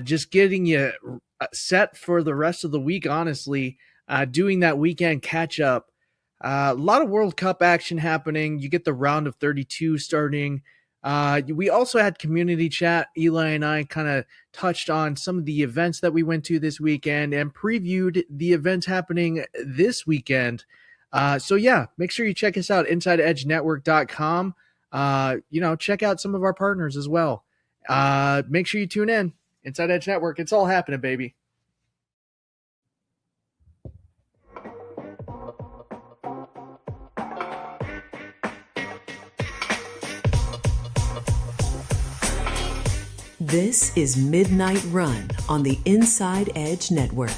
just getting you set for the rest of the week, honestly, doing that weekend catch-up. A lot of World Cup action happening. You get the round of 32 starting. We also had community chat. Eli and I kind of touched on some of the events that we went to this weekend and previewed the events happening this weekend. So yeah, make sure you check us out, InsideEdgeNetwork.com. Check out some of our partners as well. Make sure you tune in. Inside Edge Network, it's all happening, baby. This is Midnight Run on the Inside Edge Network.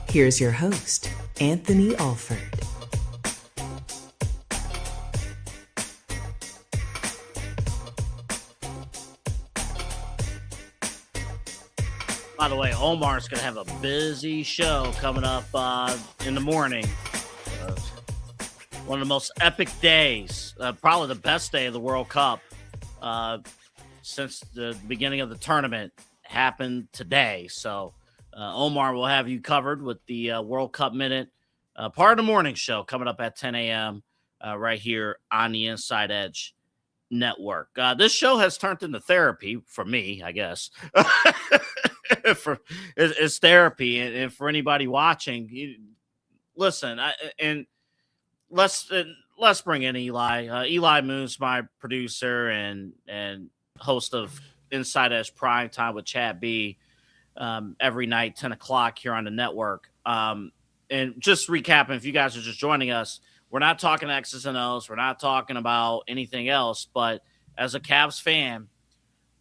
Here's your host, Anthony Alford. By the way, Omar's going to have a busy show coming up in the morning. One of the most epic days, probably the best day of the World Cup since the beginning of the tournament happened today. So Omar will have you covered with the World Cup Minute, part of the morning show coming up at 10 a.m. Right here on the Inside Edge Network. This show has turned into therapy for me, I guess. It's therapy, and for anybody watching, listen. Let's bring in Eli. Eli Moon's my producer and host of Inside Edge Primetime with Chad B. Every night, 10 o'clock here on the network. And just recapping, if you guys are just joining us, we're not talking X's and O's. We're not talking about anything else. But as a Cavs fan,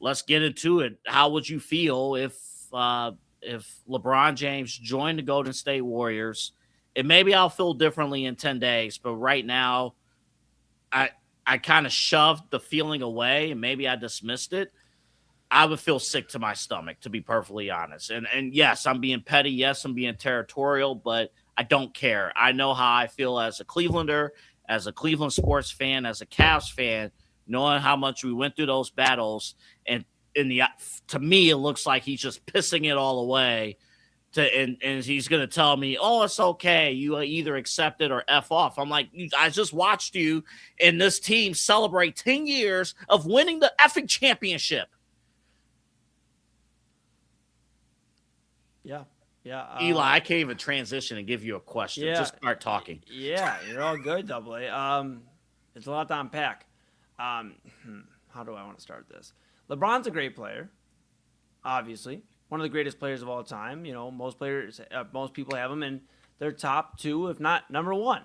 let's get into it. How would you feel if LeBron James joined the Golden State Warriors? And maybe I'll feel differently in 10 days, but right now I kind of shoved the feeling away and maybe I dismissed it. I would feel sick to my stomach, to be perfectly honest. And yes, I'm being petty. Yes, I'm being territorial, but I don't care. I know how I feel as a Clevelander, as a Cleveland sports fan, as a Cavs fan, knowing how much we went through those battles. And to me, it looks like he's just pissing it all away. And he's going to tell me, oh, it's okay. You either accept it or F off. I'm like, I just watched you and this team celebrate 10 years of winning the effing championship. Yeah. Eli, I can't even transition and give you a question. Yeah. Just start talking. Yeah, you're all good, Double A. It's a lot to unpack. How do I want to start this? LeBron's a great player, obviously. One of the greatest players of all time. You know, most people have him in their top 2, if not number 1.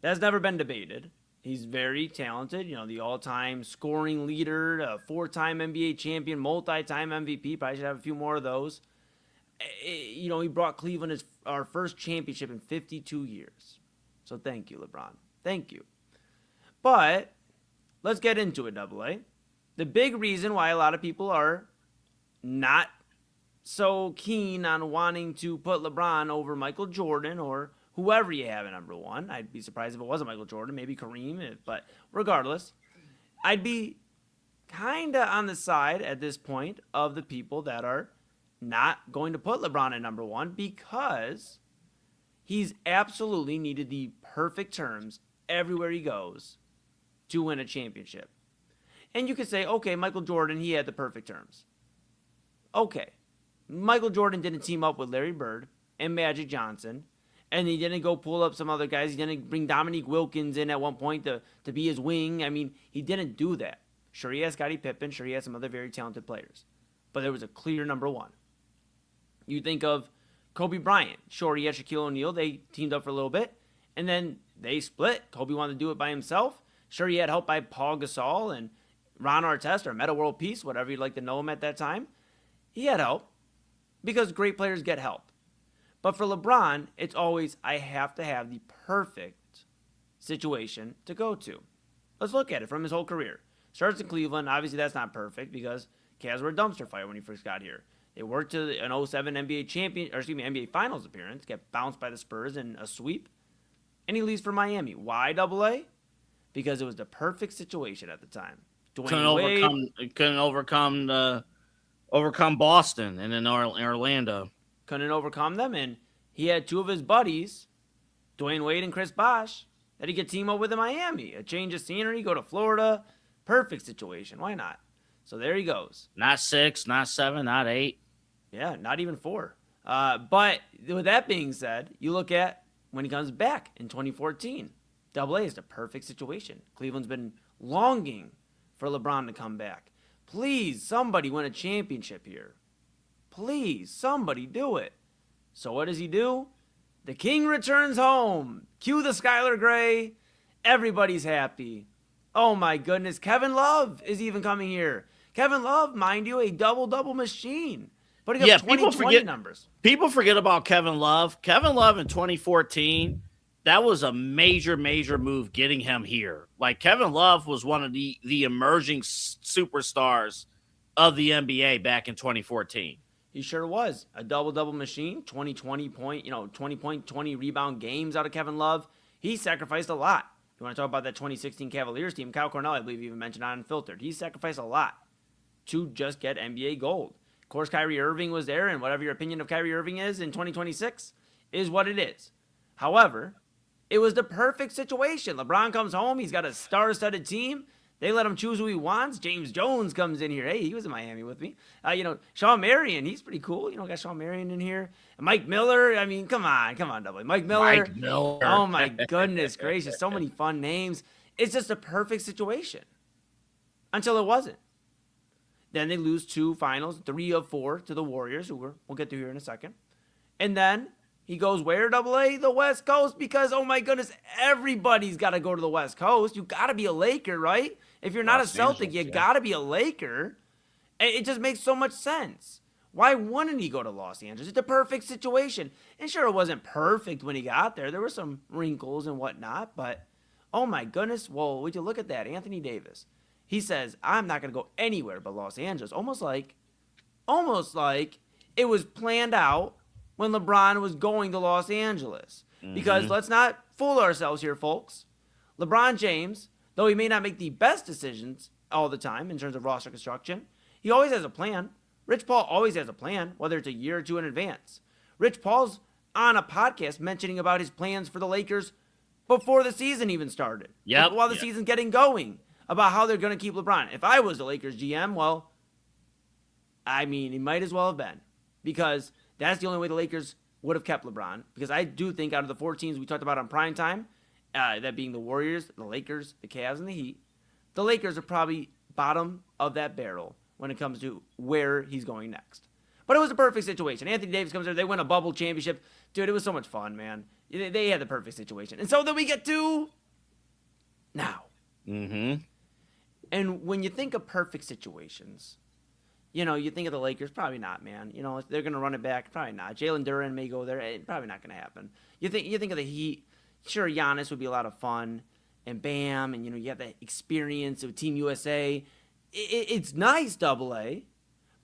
That's never been debated. He's very talented. You know, the all-time scoring leader, a 4-time NBA champion, multi-time MVP. Probably should have a few more of those. You know, he brought Cleveland our first championship in 52 years. So thank you, LeBron. Thank you. But let's get into it, Double A. The big reason why a lot of people are not so keen on wanting to put LeBron over Michael Jordan or whoever you have at number 1. I'd be surprised if it wasn't Michael Jordan, maybe Kareem. But regardless, I'd be kind of on the side at this point of the people that are not going to put LeBron at number 1 because he's absolutely needed the perfect terms everywhere he goes to win a championship. And you could say, okay, Michael Jordan, he had the perfect terms. Okay. Michael Jordan didn't team up with Larry Bird and Magic Johnson, and he didn't go pull up some other guys. He didn't bring Dominique Wilkins in at one point to be his wing. I mean, he didn't do that. Sure, he has Scottie Pippen. Sure, he has some other very talented players. But there was a clear number 1. You think of Kobe Bryant. Sure, he had Shaquille O'Neal. They teamed up for a little bit, and then they split. Kobe wanted to do it by himself. Sure, he had help by Paul Gasol and Ron Artest or Metta World Peace, whatever you'd like to know him at that time. He had help because great players get help. But for LeBron, it's always, I have to have the perfect situation to go to. Let's look at it from his whole career. Starts in Cleveland. Obviously, that's not perfect because Cavs were a dumpster fire when he first got here. They worked to an 07 NBA Finals appearance, get bounced by the Spurs in a sweep, and he leaves for Miami. Why, Double A? Because it was the perfect situation at the time. Couldn't overcome Boston and then Orlando. Couldn't overcome them, and he had 2 of his buddies, Dwayne Wade and Chris Bosh, that he could team up with in Miami. A change of scenery, go to Florida. Perfect situation. Why not? So there he goes. Not 6, not 7, not 8. Yeah, not even 4. But with that being said, you look at when he comes back in 2014. Double A is the perfect situation. Cleveland's been longing for LeBron to come back. Please, somebody win a championship here. Please, somebody do it. So what does he do? The king returns home. Cue the Skylar Gray. Everybody's happy. Oh my goodness. Kevin Love is even coming here. Kevin Love, mind you, a double-double machine. Putting up 2020 numbers. People forget about Kevin Love. Kevin Love in 2014, that was a major, major move getting him here. Like, Kevin Love was one of the emerging superstars of the NBA back in 2014. He sure was. A double-double machine, 20 point, 20 rebound games out of Kevin Love. He sacrificed a lot. If you want to talk about that 2016 Cavaliers team, Kyle Cornell, I believe, even mentioned on Unfiltered. He sacrificed a lot to just get NBA gold. Of course, Kyrie Irving was there, and whatever your opinion of Kyrie Irving is in 2026 is what it is. However, it was the perfect situation. LeBron comes home. He's got a star-studded team. They let him choose who he wants. James Jones comes in here. Hey, he was in Miami with me. Shawn Marion, he's pretty cool. Got Shawn Marion in here. And Mike Miller. I mean, come on, Double A. Mike Miller. Oh, my goodness gracious. So many fun names. It's just a perfect situation. Until it wasn't. Then they lose 2 finals, 3 of 4 to the Warriors, who we'll get to here in a second. And then he goes where, Double A? The West Coast, because, oh my goodness, everybody's got to go to the West Coast. You got to be a Laker, right? If you're not a Celtic, you got to be a Laker. It just makes so much sense. Why wouldn't he go to Los Angeles? It's a perfect situation. And sure, it wasn't perfect when he got there. There were some wrinkles and whatnot, but oh my goodness. Well, would you look at that? Anthony Davis. He says, I'm not going to go anywhere but Los Angeles. Almost like it was planned out when LeBron was going to Los Angeles. Because let's not fool ourselves here, folks. LeBron James, though he may not make the best decisions all the time in terms of roster construction, he always has a plan. Rich Paul always has a plan, whether it's a year or 2 in advance. Rich Paul's on a podcast mentioning about his plans for the Lakers before the season even started. While the season's getting going, about how they're going to keep LeBron. If I was the Lakers GM, well, I mean, he might as well have been. Because That's the only way the Lakers would have kept LeBron, because I do think out of the 4 teams we talked about on primetime, that being the Warriors, the Lakers, the Cavs, and the Heat, the Lakers are probably bottom of that barrel when it comes to where he's going next. But it was a perfect situation. Anthony Davis comes there. They win a bubble championship. Dude, it was so much fun, man. They had the perfect situation. And so then we get to now. Mm-hmm. And when you think of perfect situations, you think of the Lakers. Probably not, man. They're going to run it back. Probably not. Jalen Duren may go there. Probably not going to happen. You think of the Heat. Sure, Giannis would be a lot of fun. And bam. And, you have that experience of Team USA. It's nice, AA,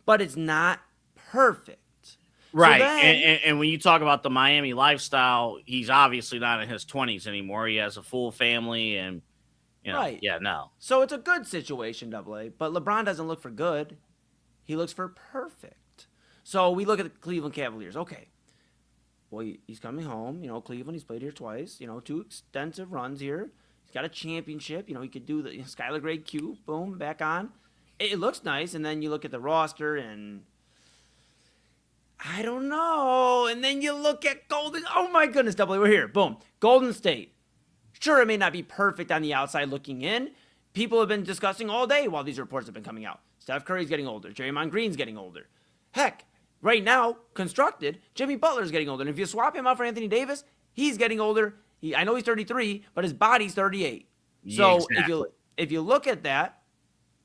but it's not perfect. Right. So then, and when you talk about the Miami lifestyle, he's obviously not in his 20s anymore. He has a full family and, right. Yeah, no. So it's a good situation, AA, but LeBron doesn't look for good. He looks for perfect. So we look at the Cleveland Cavaliers. Okay. Well, he's coming home. Cleveland, he's played here twice. 2 extensive runs here. He's got a championship. He could do the Skylar Grade Q. Boom, back on. It looks nice. And then you look at the roster and I don't know. And then you look at Golden. Oh, my goodness, AA, we're here. Boom. Golden State. Sure, it may not be perfect on the outside looking in. People have been discussing all day while these reports have been coming out. Steph Curry's getting older. Draymond Green's getting older. Heck, right now, constructed, Jimmy Butler's getting older. And if you swap him out for Anthony Davis, he's getting older. I know he's 33, but his body's 38. So exactly. if you look at that,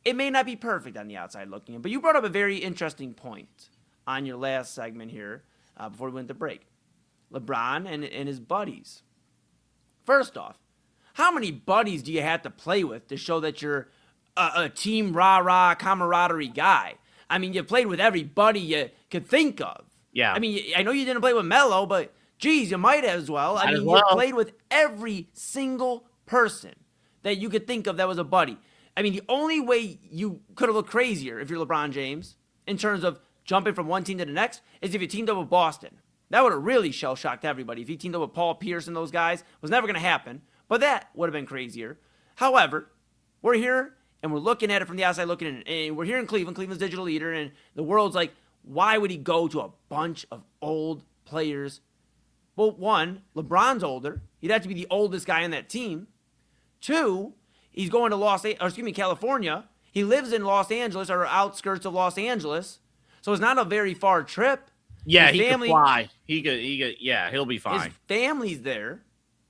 it may not be perfect on the outside looking in. But you brought up a very interesting point on your last segment here before we went to break. LeBron and his buddies. First off, how many buddies do you have to play with to show that you're a team rah-rah camaraderie guy? I mean, you played with every buddy you could think of. Yeah. I mean, I know you didn't play with Melo, but geez, you might as well. You played with every single person that you could think of that was a buddy. I mean, the only way you could have looked crazier if you're LeBron James in terms of jumping from one team to the next is if you teamed up with Boston. That would have really shell-shocked everybody. If he teamed up with Paul Pierce and those guys, it was never going to happen. But that would have been crazier. However, we're here, and we're looking at it from the outside looking in. And we're here in Cleveland. Cleveland's digital leader. And the world's like, why would he go to a bunch of old players? Well, 1, LeBron's older. He'd have to be the oldest guy on that team. 2, he's going to California. He lives in Los Angeles or outskirts of Los Angeles. So it's not a very far trip. Yeah, he could fly. He could, he'll be fine. His family's there.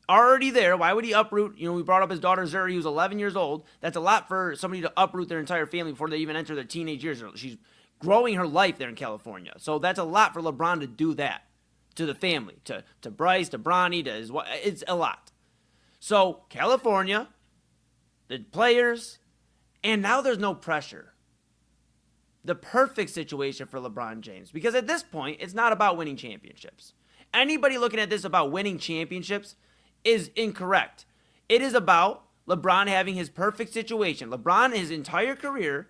Already there. Why would he uproot? We brought up his daughter Zuri, who's 11 years old. That's a lot for somebody to uproot their entire family before they even enter their teenage years. She's growing her life there in California. So that's a lot for LeBron to do that to the family, to Bryce, to Bronny, to his wife. It's a lot. So California, the players, and now there's no pressure. The perfect situation for LeBron James. Because at this point, it's not about winning championships. Anybody looking at this about winning championships is incorrect. It is about LeBron having his perfect situation. LeBron, his entire career,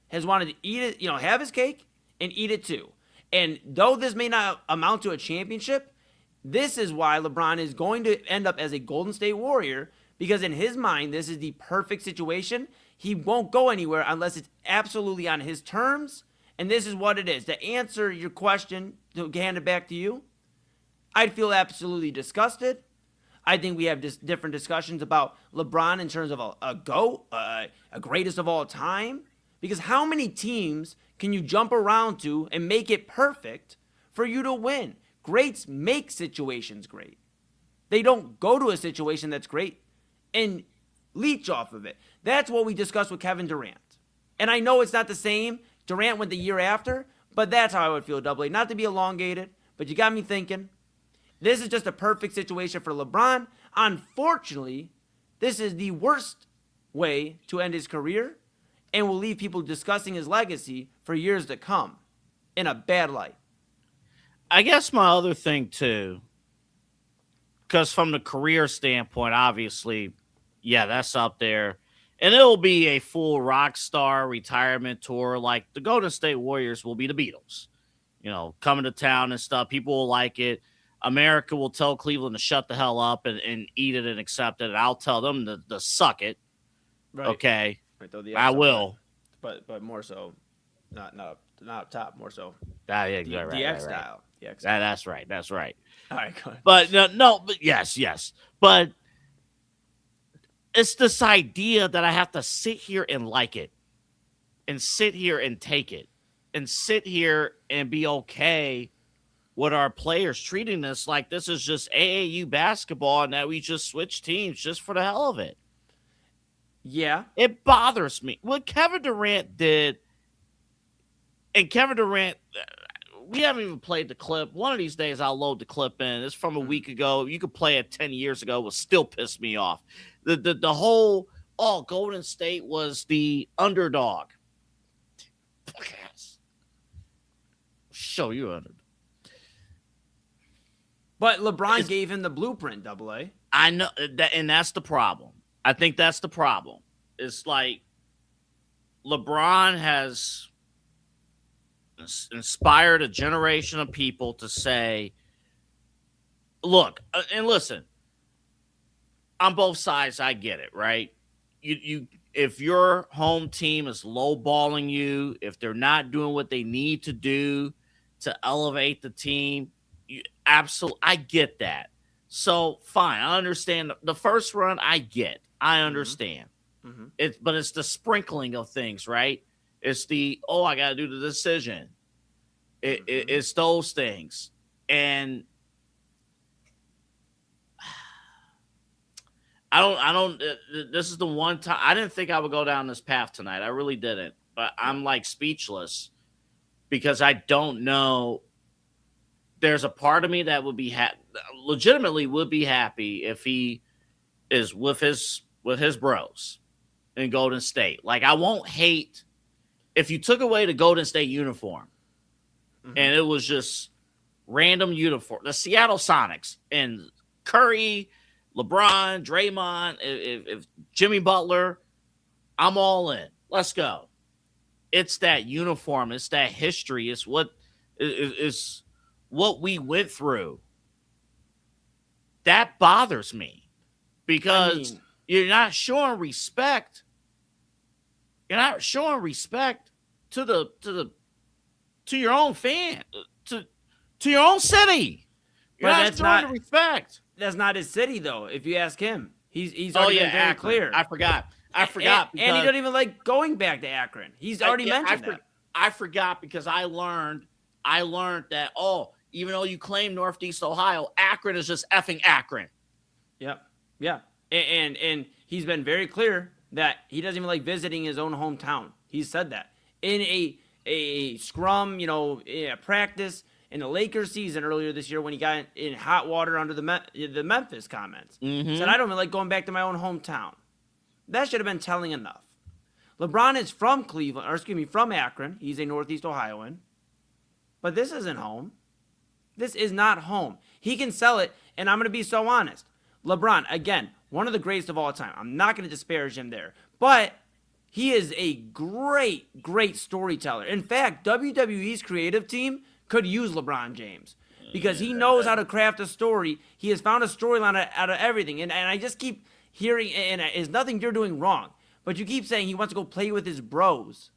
has wanted to eat it, have his cake and eat it too. And though this may not amount to a championship, this is why LeBron is going to end up as a Golden State Warrior, because in his mind, this is the perfect situation. He won't go anywhere unless it's absolutely on his terms. And this is what it is. To answer your question, to hand it back to you, I'd feel absolutely disgusted. I think we have different discussions about LeBron in terms of a GOAT, a greatest of all time. Because how many teams can you jump around to and make it perfect for you to win? Greats make situations great. They don't go to a situation that's great and leech off of it. That's what we discussed with Kevin Durant. And I know it's not the same. Durant went the year after, but that's how I would feel, AA. Not to be elongated, but you got me thinking. This is just a perfect situation for LeBron. Unfortunately, this is the worst way to end his career and will leave people discussing his legacy for years to come in a bad light. I guess my other thing, too, because from the career standpoint, obviously, yeah, that's up there. And it'll be a full rock star retirement tour. Like the Golden State Warriors will be the Beatles, coming to town and stuff. People will like it. America will tell Cleveland to shut the hell up and eat it and accept it. And I'll tell them to suck it. Right. Okay. Right, I will. But more so, not up top, more so. Yeah, the X style. That's right. That's right. All right, go ahead. But but yes. But it's this idea that I have to sit here and like it, and sit here and take it, and sit here and be okay with our players treating us like this is just AAU basketball and that we just switch teams just for the hell of it. Yeah. It bothers me. What Kevin Durant did, and Kevin Durant, we haven't even played the clip. One of these days I'll load the clip in. It's from a week ago. You could play it 10 years ago. It will still piss me off. The whole, Golden State was the underdog. Show you underdog. But LeBron gave him the blueprint, AA. I know that, and that's the problem. I think that's the problem. It's like LeBron has inspired a generation of people to say, look, and listen, on both sides, I get it, right? You if your home team is lowballing you, if they're not doing what they need to do to elevate the team, I get that. So fine, I understand the first run. I understand. Mm-hmm. But it's the sprinkling of things, right? It's the I got to do the decision. It's those things, and I don't. This is the one time I didn't think I would go down this path tonight. I really didn't, but I'm like speechless because I don't know. There's a part of me that would be legitimately would be happy if he is with his bros in Golden State. Like, I won't hate if you took away the Golden State uniform and it was just random uniform, the Seattle Sonics and Curry, LeBron, Draymond, if Jimmy Butler, I'm all in. Let's go. It's that uniform. It's that history. It's what is what we went through. That bothers me because you're not showing respect. You're not showing respect to your own fan, to your own city. You're not showing the respect. That's not his city, though. If you ask him, he's already been very clear. I forgot. And he doesn't even like going back to Akron. He's already mentioned that. I forgot because I learned that even though you claim Northeast Ohio, Akron is just effing Akron. Yep. Yeah. And he's been very clear that he doesn't even like visiting his own hometown. He's said that in a scrum, practice in the Lakers season earlier this year when he got in hot water under the Memphis comments. He said, I don't even like going back to my own hometown. That should have been telling enough. LeBron is from Akron. He's a Northeast Ohioan. But this isn't home. This is not home. He can sell it, and I'm going to be so honest. LeBron, again, one of the greatest of all time. I'm not going to disparage him there. But he is a great, great storyteller. In fact, WWE's creative team could use LeBron James because he knows how to craft a story. He has found a storyline out of everything. And I just keep hearing, and it's nothing you're doing wrong, but you keep saying he wants to go play with his bros.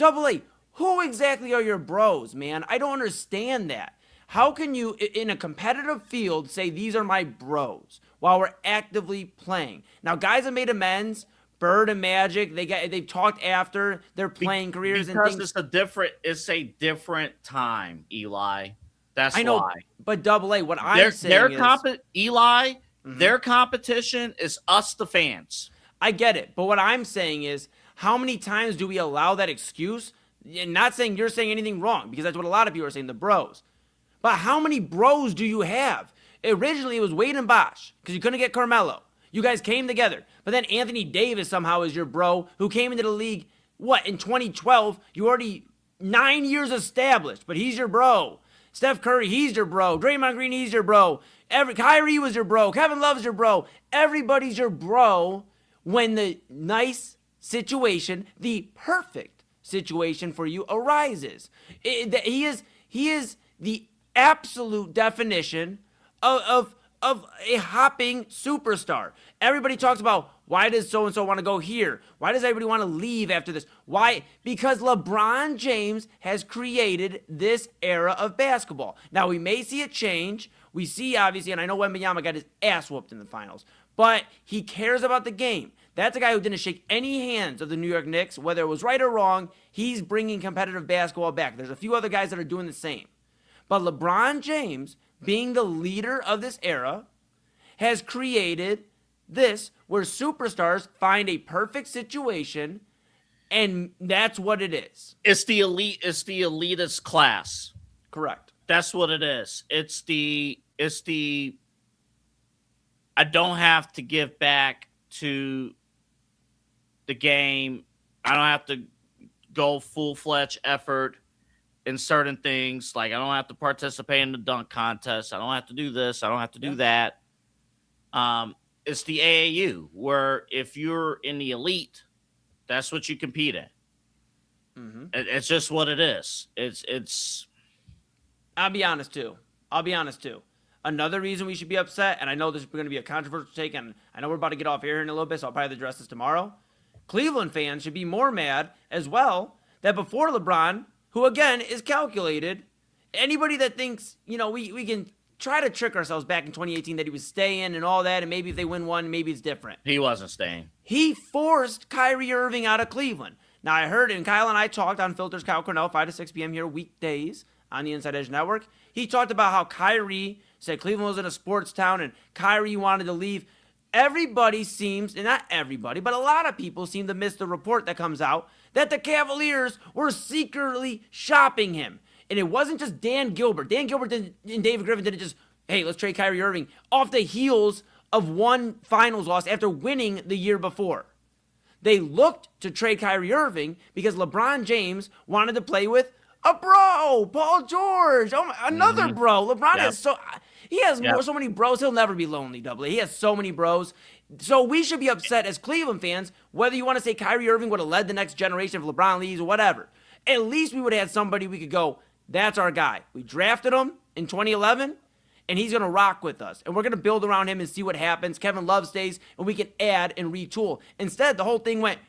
AA, who exactly are your bros, man? I don't understand that. How can you, in a competitive field, say these are my bros while we're actively playing? Now, guys have made amends. Bird and Magic, they've talked after their playing careers because and things. It's a different time, Eli. That's I know, why. But AA, what I'm saying is Eli, their competition is us, the fans. I get it, but what I'm saying is, how many times do we allow that excuse? And not saying you're saying anything wrong, because that's what a lot of people are saying, the bros. But how many bros do you have? Originally, it was Wade and Bosh, because you couldn't get Carmelo. You guys came together. But then Anthony Davis somehow is your bro, who came into the league, in 2012? You already 9 years established, but he's your bro. Steph Curry, he's your bro. Draymond Green, he's your bro. Kyrie was your bro. Kevin Love's your bro. Everybody's your bro when the nice situation, the perfect situation for you arises. He is the absolute definition of of a hopping superstar. Everybody talks about, why does so-and-so want to go here? Why does everybody want to leave after this? Why? Because LeBron James has created this era of basketball. Now, we may see it change. We see, obviously, and I know Wembanyama got his ass whooped in the finals, but he cares about the game. That's a guy who didn't shake any hands of the New York Knicks, whether it was right or wrong. He's bringing competitive basketball back. There's a few other guys that are doing the same. But LeBron James, being the leader of this era, has created this where superstars find a perfect situation, and that's what it is. It's the elitist class. Correct. That's what it is. It's the I don't have to give back to the game. I don't have to go full-fledged effort in certain things. Like, I don't have to participate in the dunk contest. I don't have to do this. I don't have to do that. It's the AAU, where if you're in the elite, that's what you compete at. Mm-hmm. It's just what it is. It's. I'll be honest too. Another reason we should be upset, and I know this is going to be a controversial take, and I know we're about to get off air in a little bit, so I'll probably address this tomorrow. Cleveland fans should be more mad as well that before LeBron, who again is calculated, anybody that thinks, we can try to trick ourselves back in 2018 that he was staying and all that, and maybe if they win one, maybe it's different. He wasn't staying. He forced Kyrie Irving out of Cleveland. Now, I heard, and Kyle and I talked on Filters Kyle Cornell, 5 to 6 p.m. here, weekdays on the Inside Edge Network. He talked about how Kyrie said Cleveland was in a sports town and Kyrie wanted to leave. Everybody seems, and not everybody, but a lot of people seem to miss the report that comes out that the Cavaliers were secretly shopping him. And it wasn't just Dan Gilbert. Dan Gilbert and David Griffin didn't just, hey, let's trade Kyrie Irving off the heels of one finals loss after winning the year before. They looked to trade Kyrie Irving because LeBron James wanted to play with a bro, Paul George, another bro. LeBron has so many bros. He'll never be lonely, double A. He has so many bros. So we should be upset as Cleveland fans, whether you want to say Kyrie Irving would have led the next generation if LeBron leaves or whatever. At least we would have had somebody we could go, that's our guy. We drafted him in 2011, and he's going to rock with us. And we're going to build around him and see what happens. Kevin Love stays, and we can add and retool. Instead, the whole thing went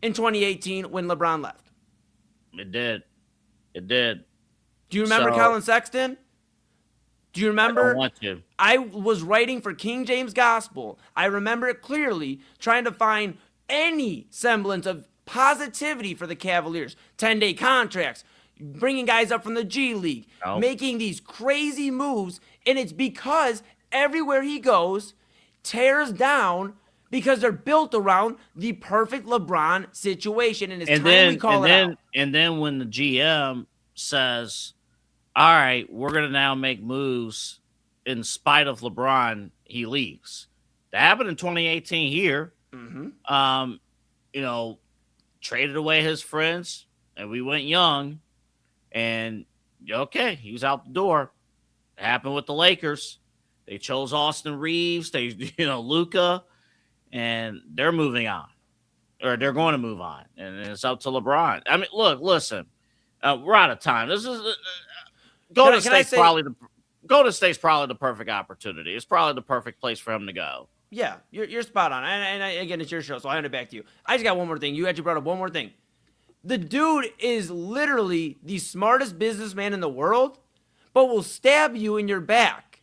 in 2018 when LeBron left. It did. Do you remember Colin Sexton? Do you remember? I don't want to. I was writing for King James Gospel. I remember it clearly, trying to find any semblance of positivity for the Cavaliers. 10-day contracts, bringing guys up from the G League, making these crazy moves, and it's because everywhere he goes, tears down because they're built around the perfect LeBron situation, and it's time we call it out. And then when the GM says, all right, we're going to now make moves in spite of LeBron, he leaves. That happened in 2018 here. Mm-hmm. Traded away his friends, and we went young, and okay, he was out the door. It happened with the Lakers. They chose Austin Reeves, Luka, and they're moving on, or they're going to move on, and it's up to LeBron. I mean, listen, we're out of time. This is Golden State's probably the perfect opportunity. It's probably the perfect place for him to go. Yeah, you're spot on. And again, it's your show, so I'll hand it back to you. I just got one more thing. You actually brought up one more thing. The dude is literally the smartest businessman in the world, but will stab you in your back.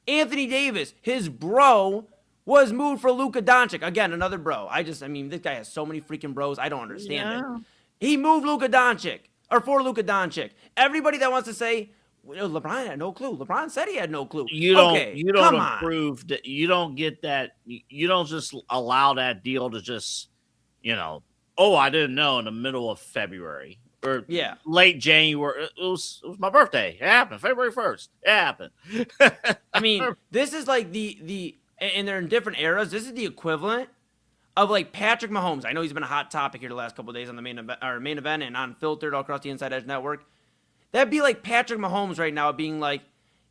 Anthony Davis, his bro, was moved for Luka Doncic. Again, another bro. this guy has so many freaking bros. I don't understand it. He moved Luka Doncic, or for Luka Doncic. Everybody that wants to say, LeBron had no clue. LeBron said he had no clue. You don't approve that. You don't get that. You don't just allow that deal to just, I didn't know in the middle of February or late January. It was my birthday. It happened February 1st. It happened. This is like and they're in different eras. This is the equivalent of like Patrick Mahomes. I know he's been a hot topic here the last couple of days on the main event and Unfiltered all across the Inside Edge Network. That'd be like Patrick Mahomes right now being like,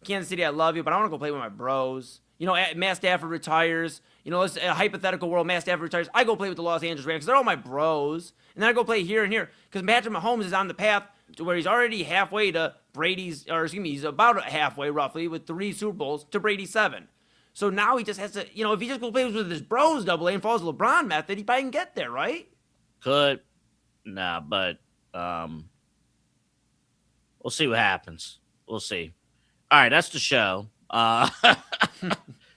Kansas City, I love you, but I want to go play with my bros. Matt Stafford retires. Let's a hypothetical world, Matt Stafford retires. I go play with the Los Angeles Rams because they're all my bros. And then I go play here and here because Patrick Mahomes is on the path to where he's already halfway to Brady's, or excuse me, he's about halfway roughly with 3 Super Bowls to Brady's 7. So now he just has to, if he just goes plays with his bros double A and follows the LeBron method, he probably can get there, right? But we'll see what happens. We'll see. All right, that's the show.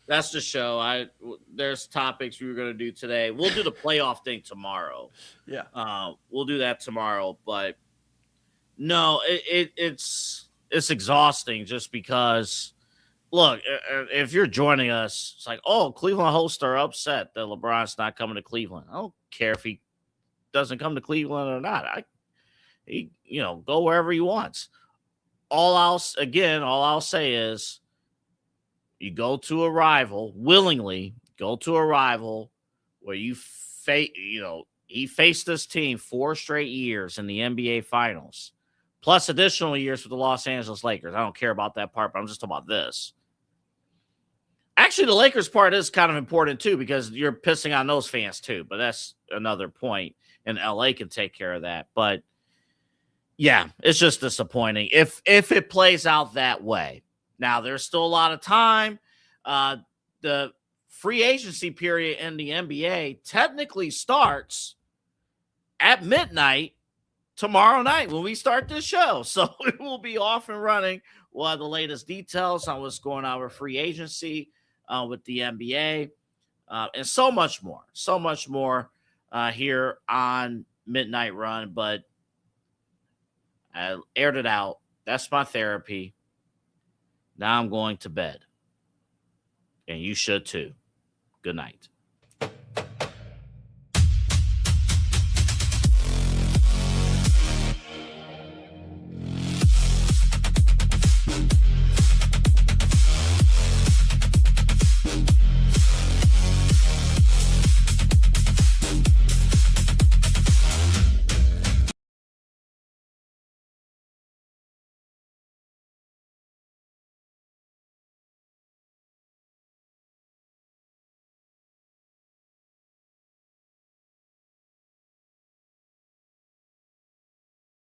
That's the show. There's topics we were going to do today. We'll do the playoff thing tomorrow. Yeah. We'll do that tomorrow. But no, it's exhausting just because, look, if you're joining us, it's like, oh, Cleveland hosts are upset that LeBron's not coming to Cleveland. I don't care if he doesn't come to Cleveland or not. He go wherever he wants. All I'll say is, you go to a rival willingly. Go to a rival where he faced this team 4 straight years in the NBA Finals, plus additional years with the Los Angeles Lakers. I don't care about that part, but I'm just talking about this. Actually, the Lakers part is kind of important too because you're pissing on those fans too. But that's another point, and LA can take care of that. But yeah, it's just disappointing if it plays out that way. Now, there's still a lot of time. The free agency period in the NBA technically starts at midnight tomorrow night when we start this show. So it will be off and running. We'll have the latest details on what's going on with free agency with the NBA and so much more. So much more here on Midnight Run. But I aired it out. That's my therapy. Now I'm going to bed. And you should too. Good night.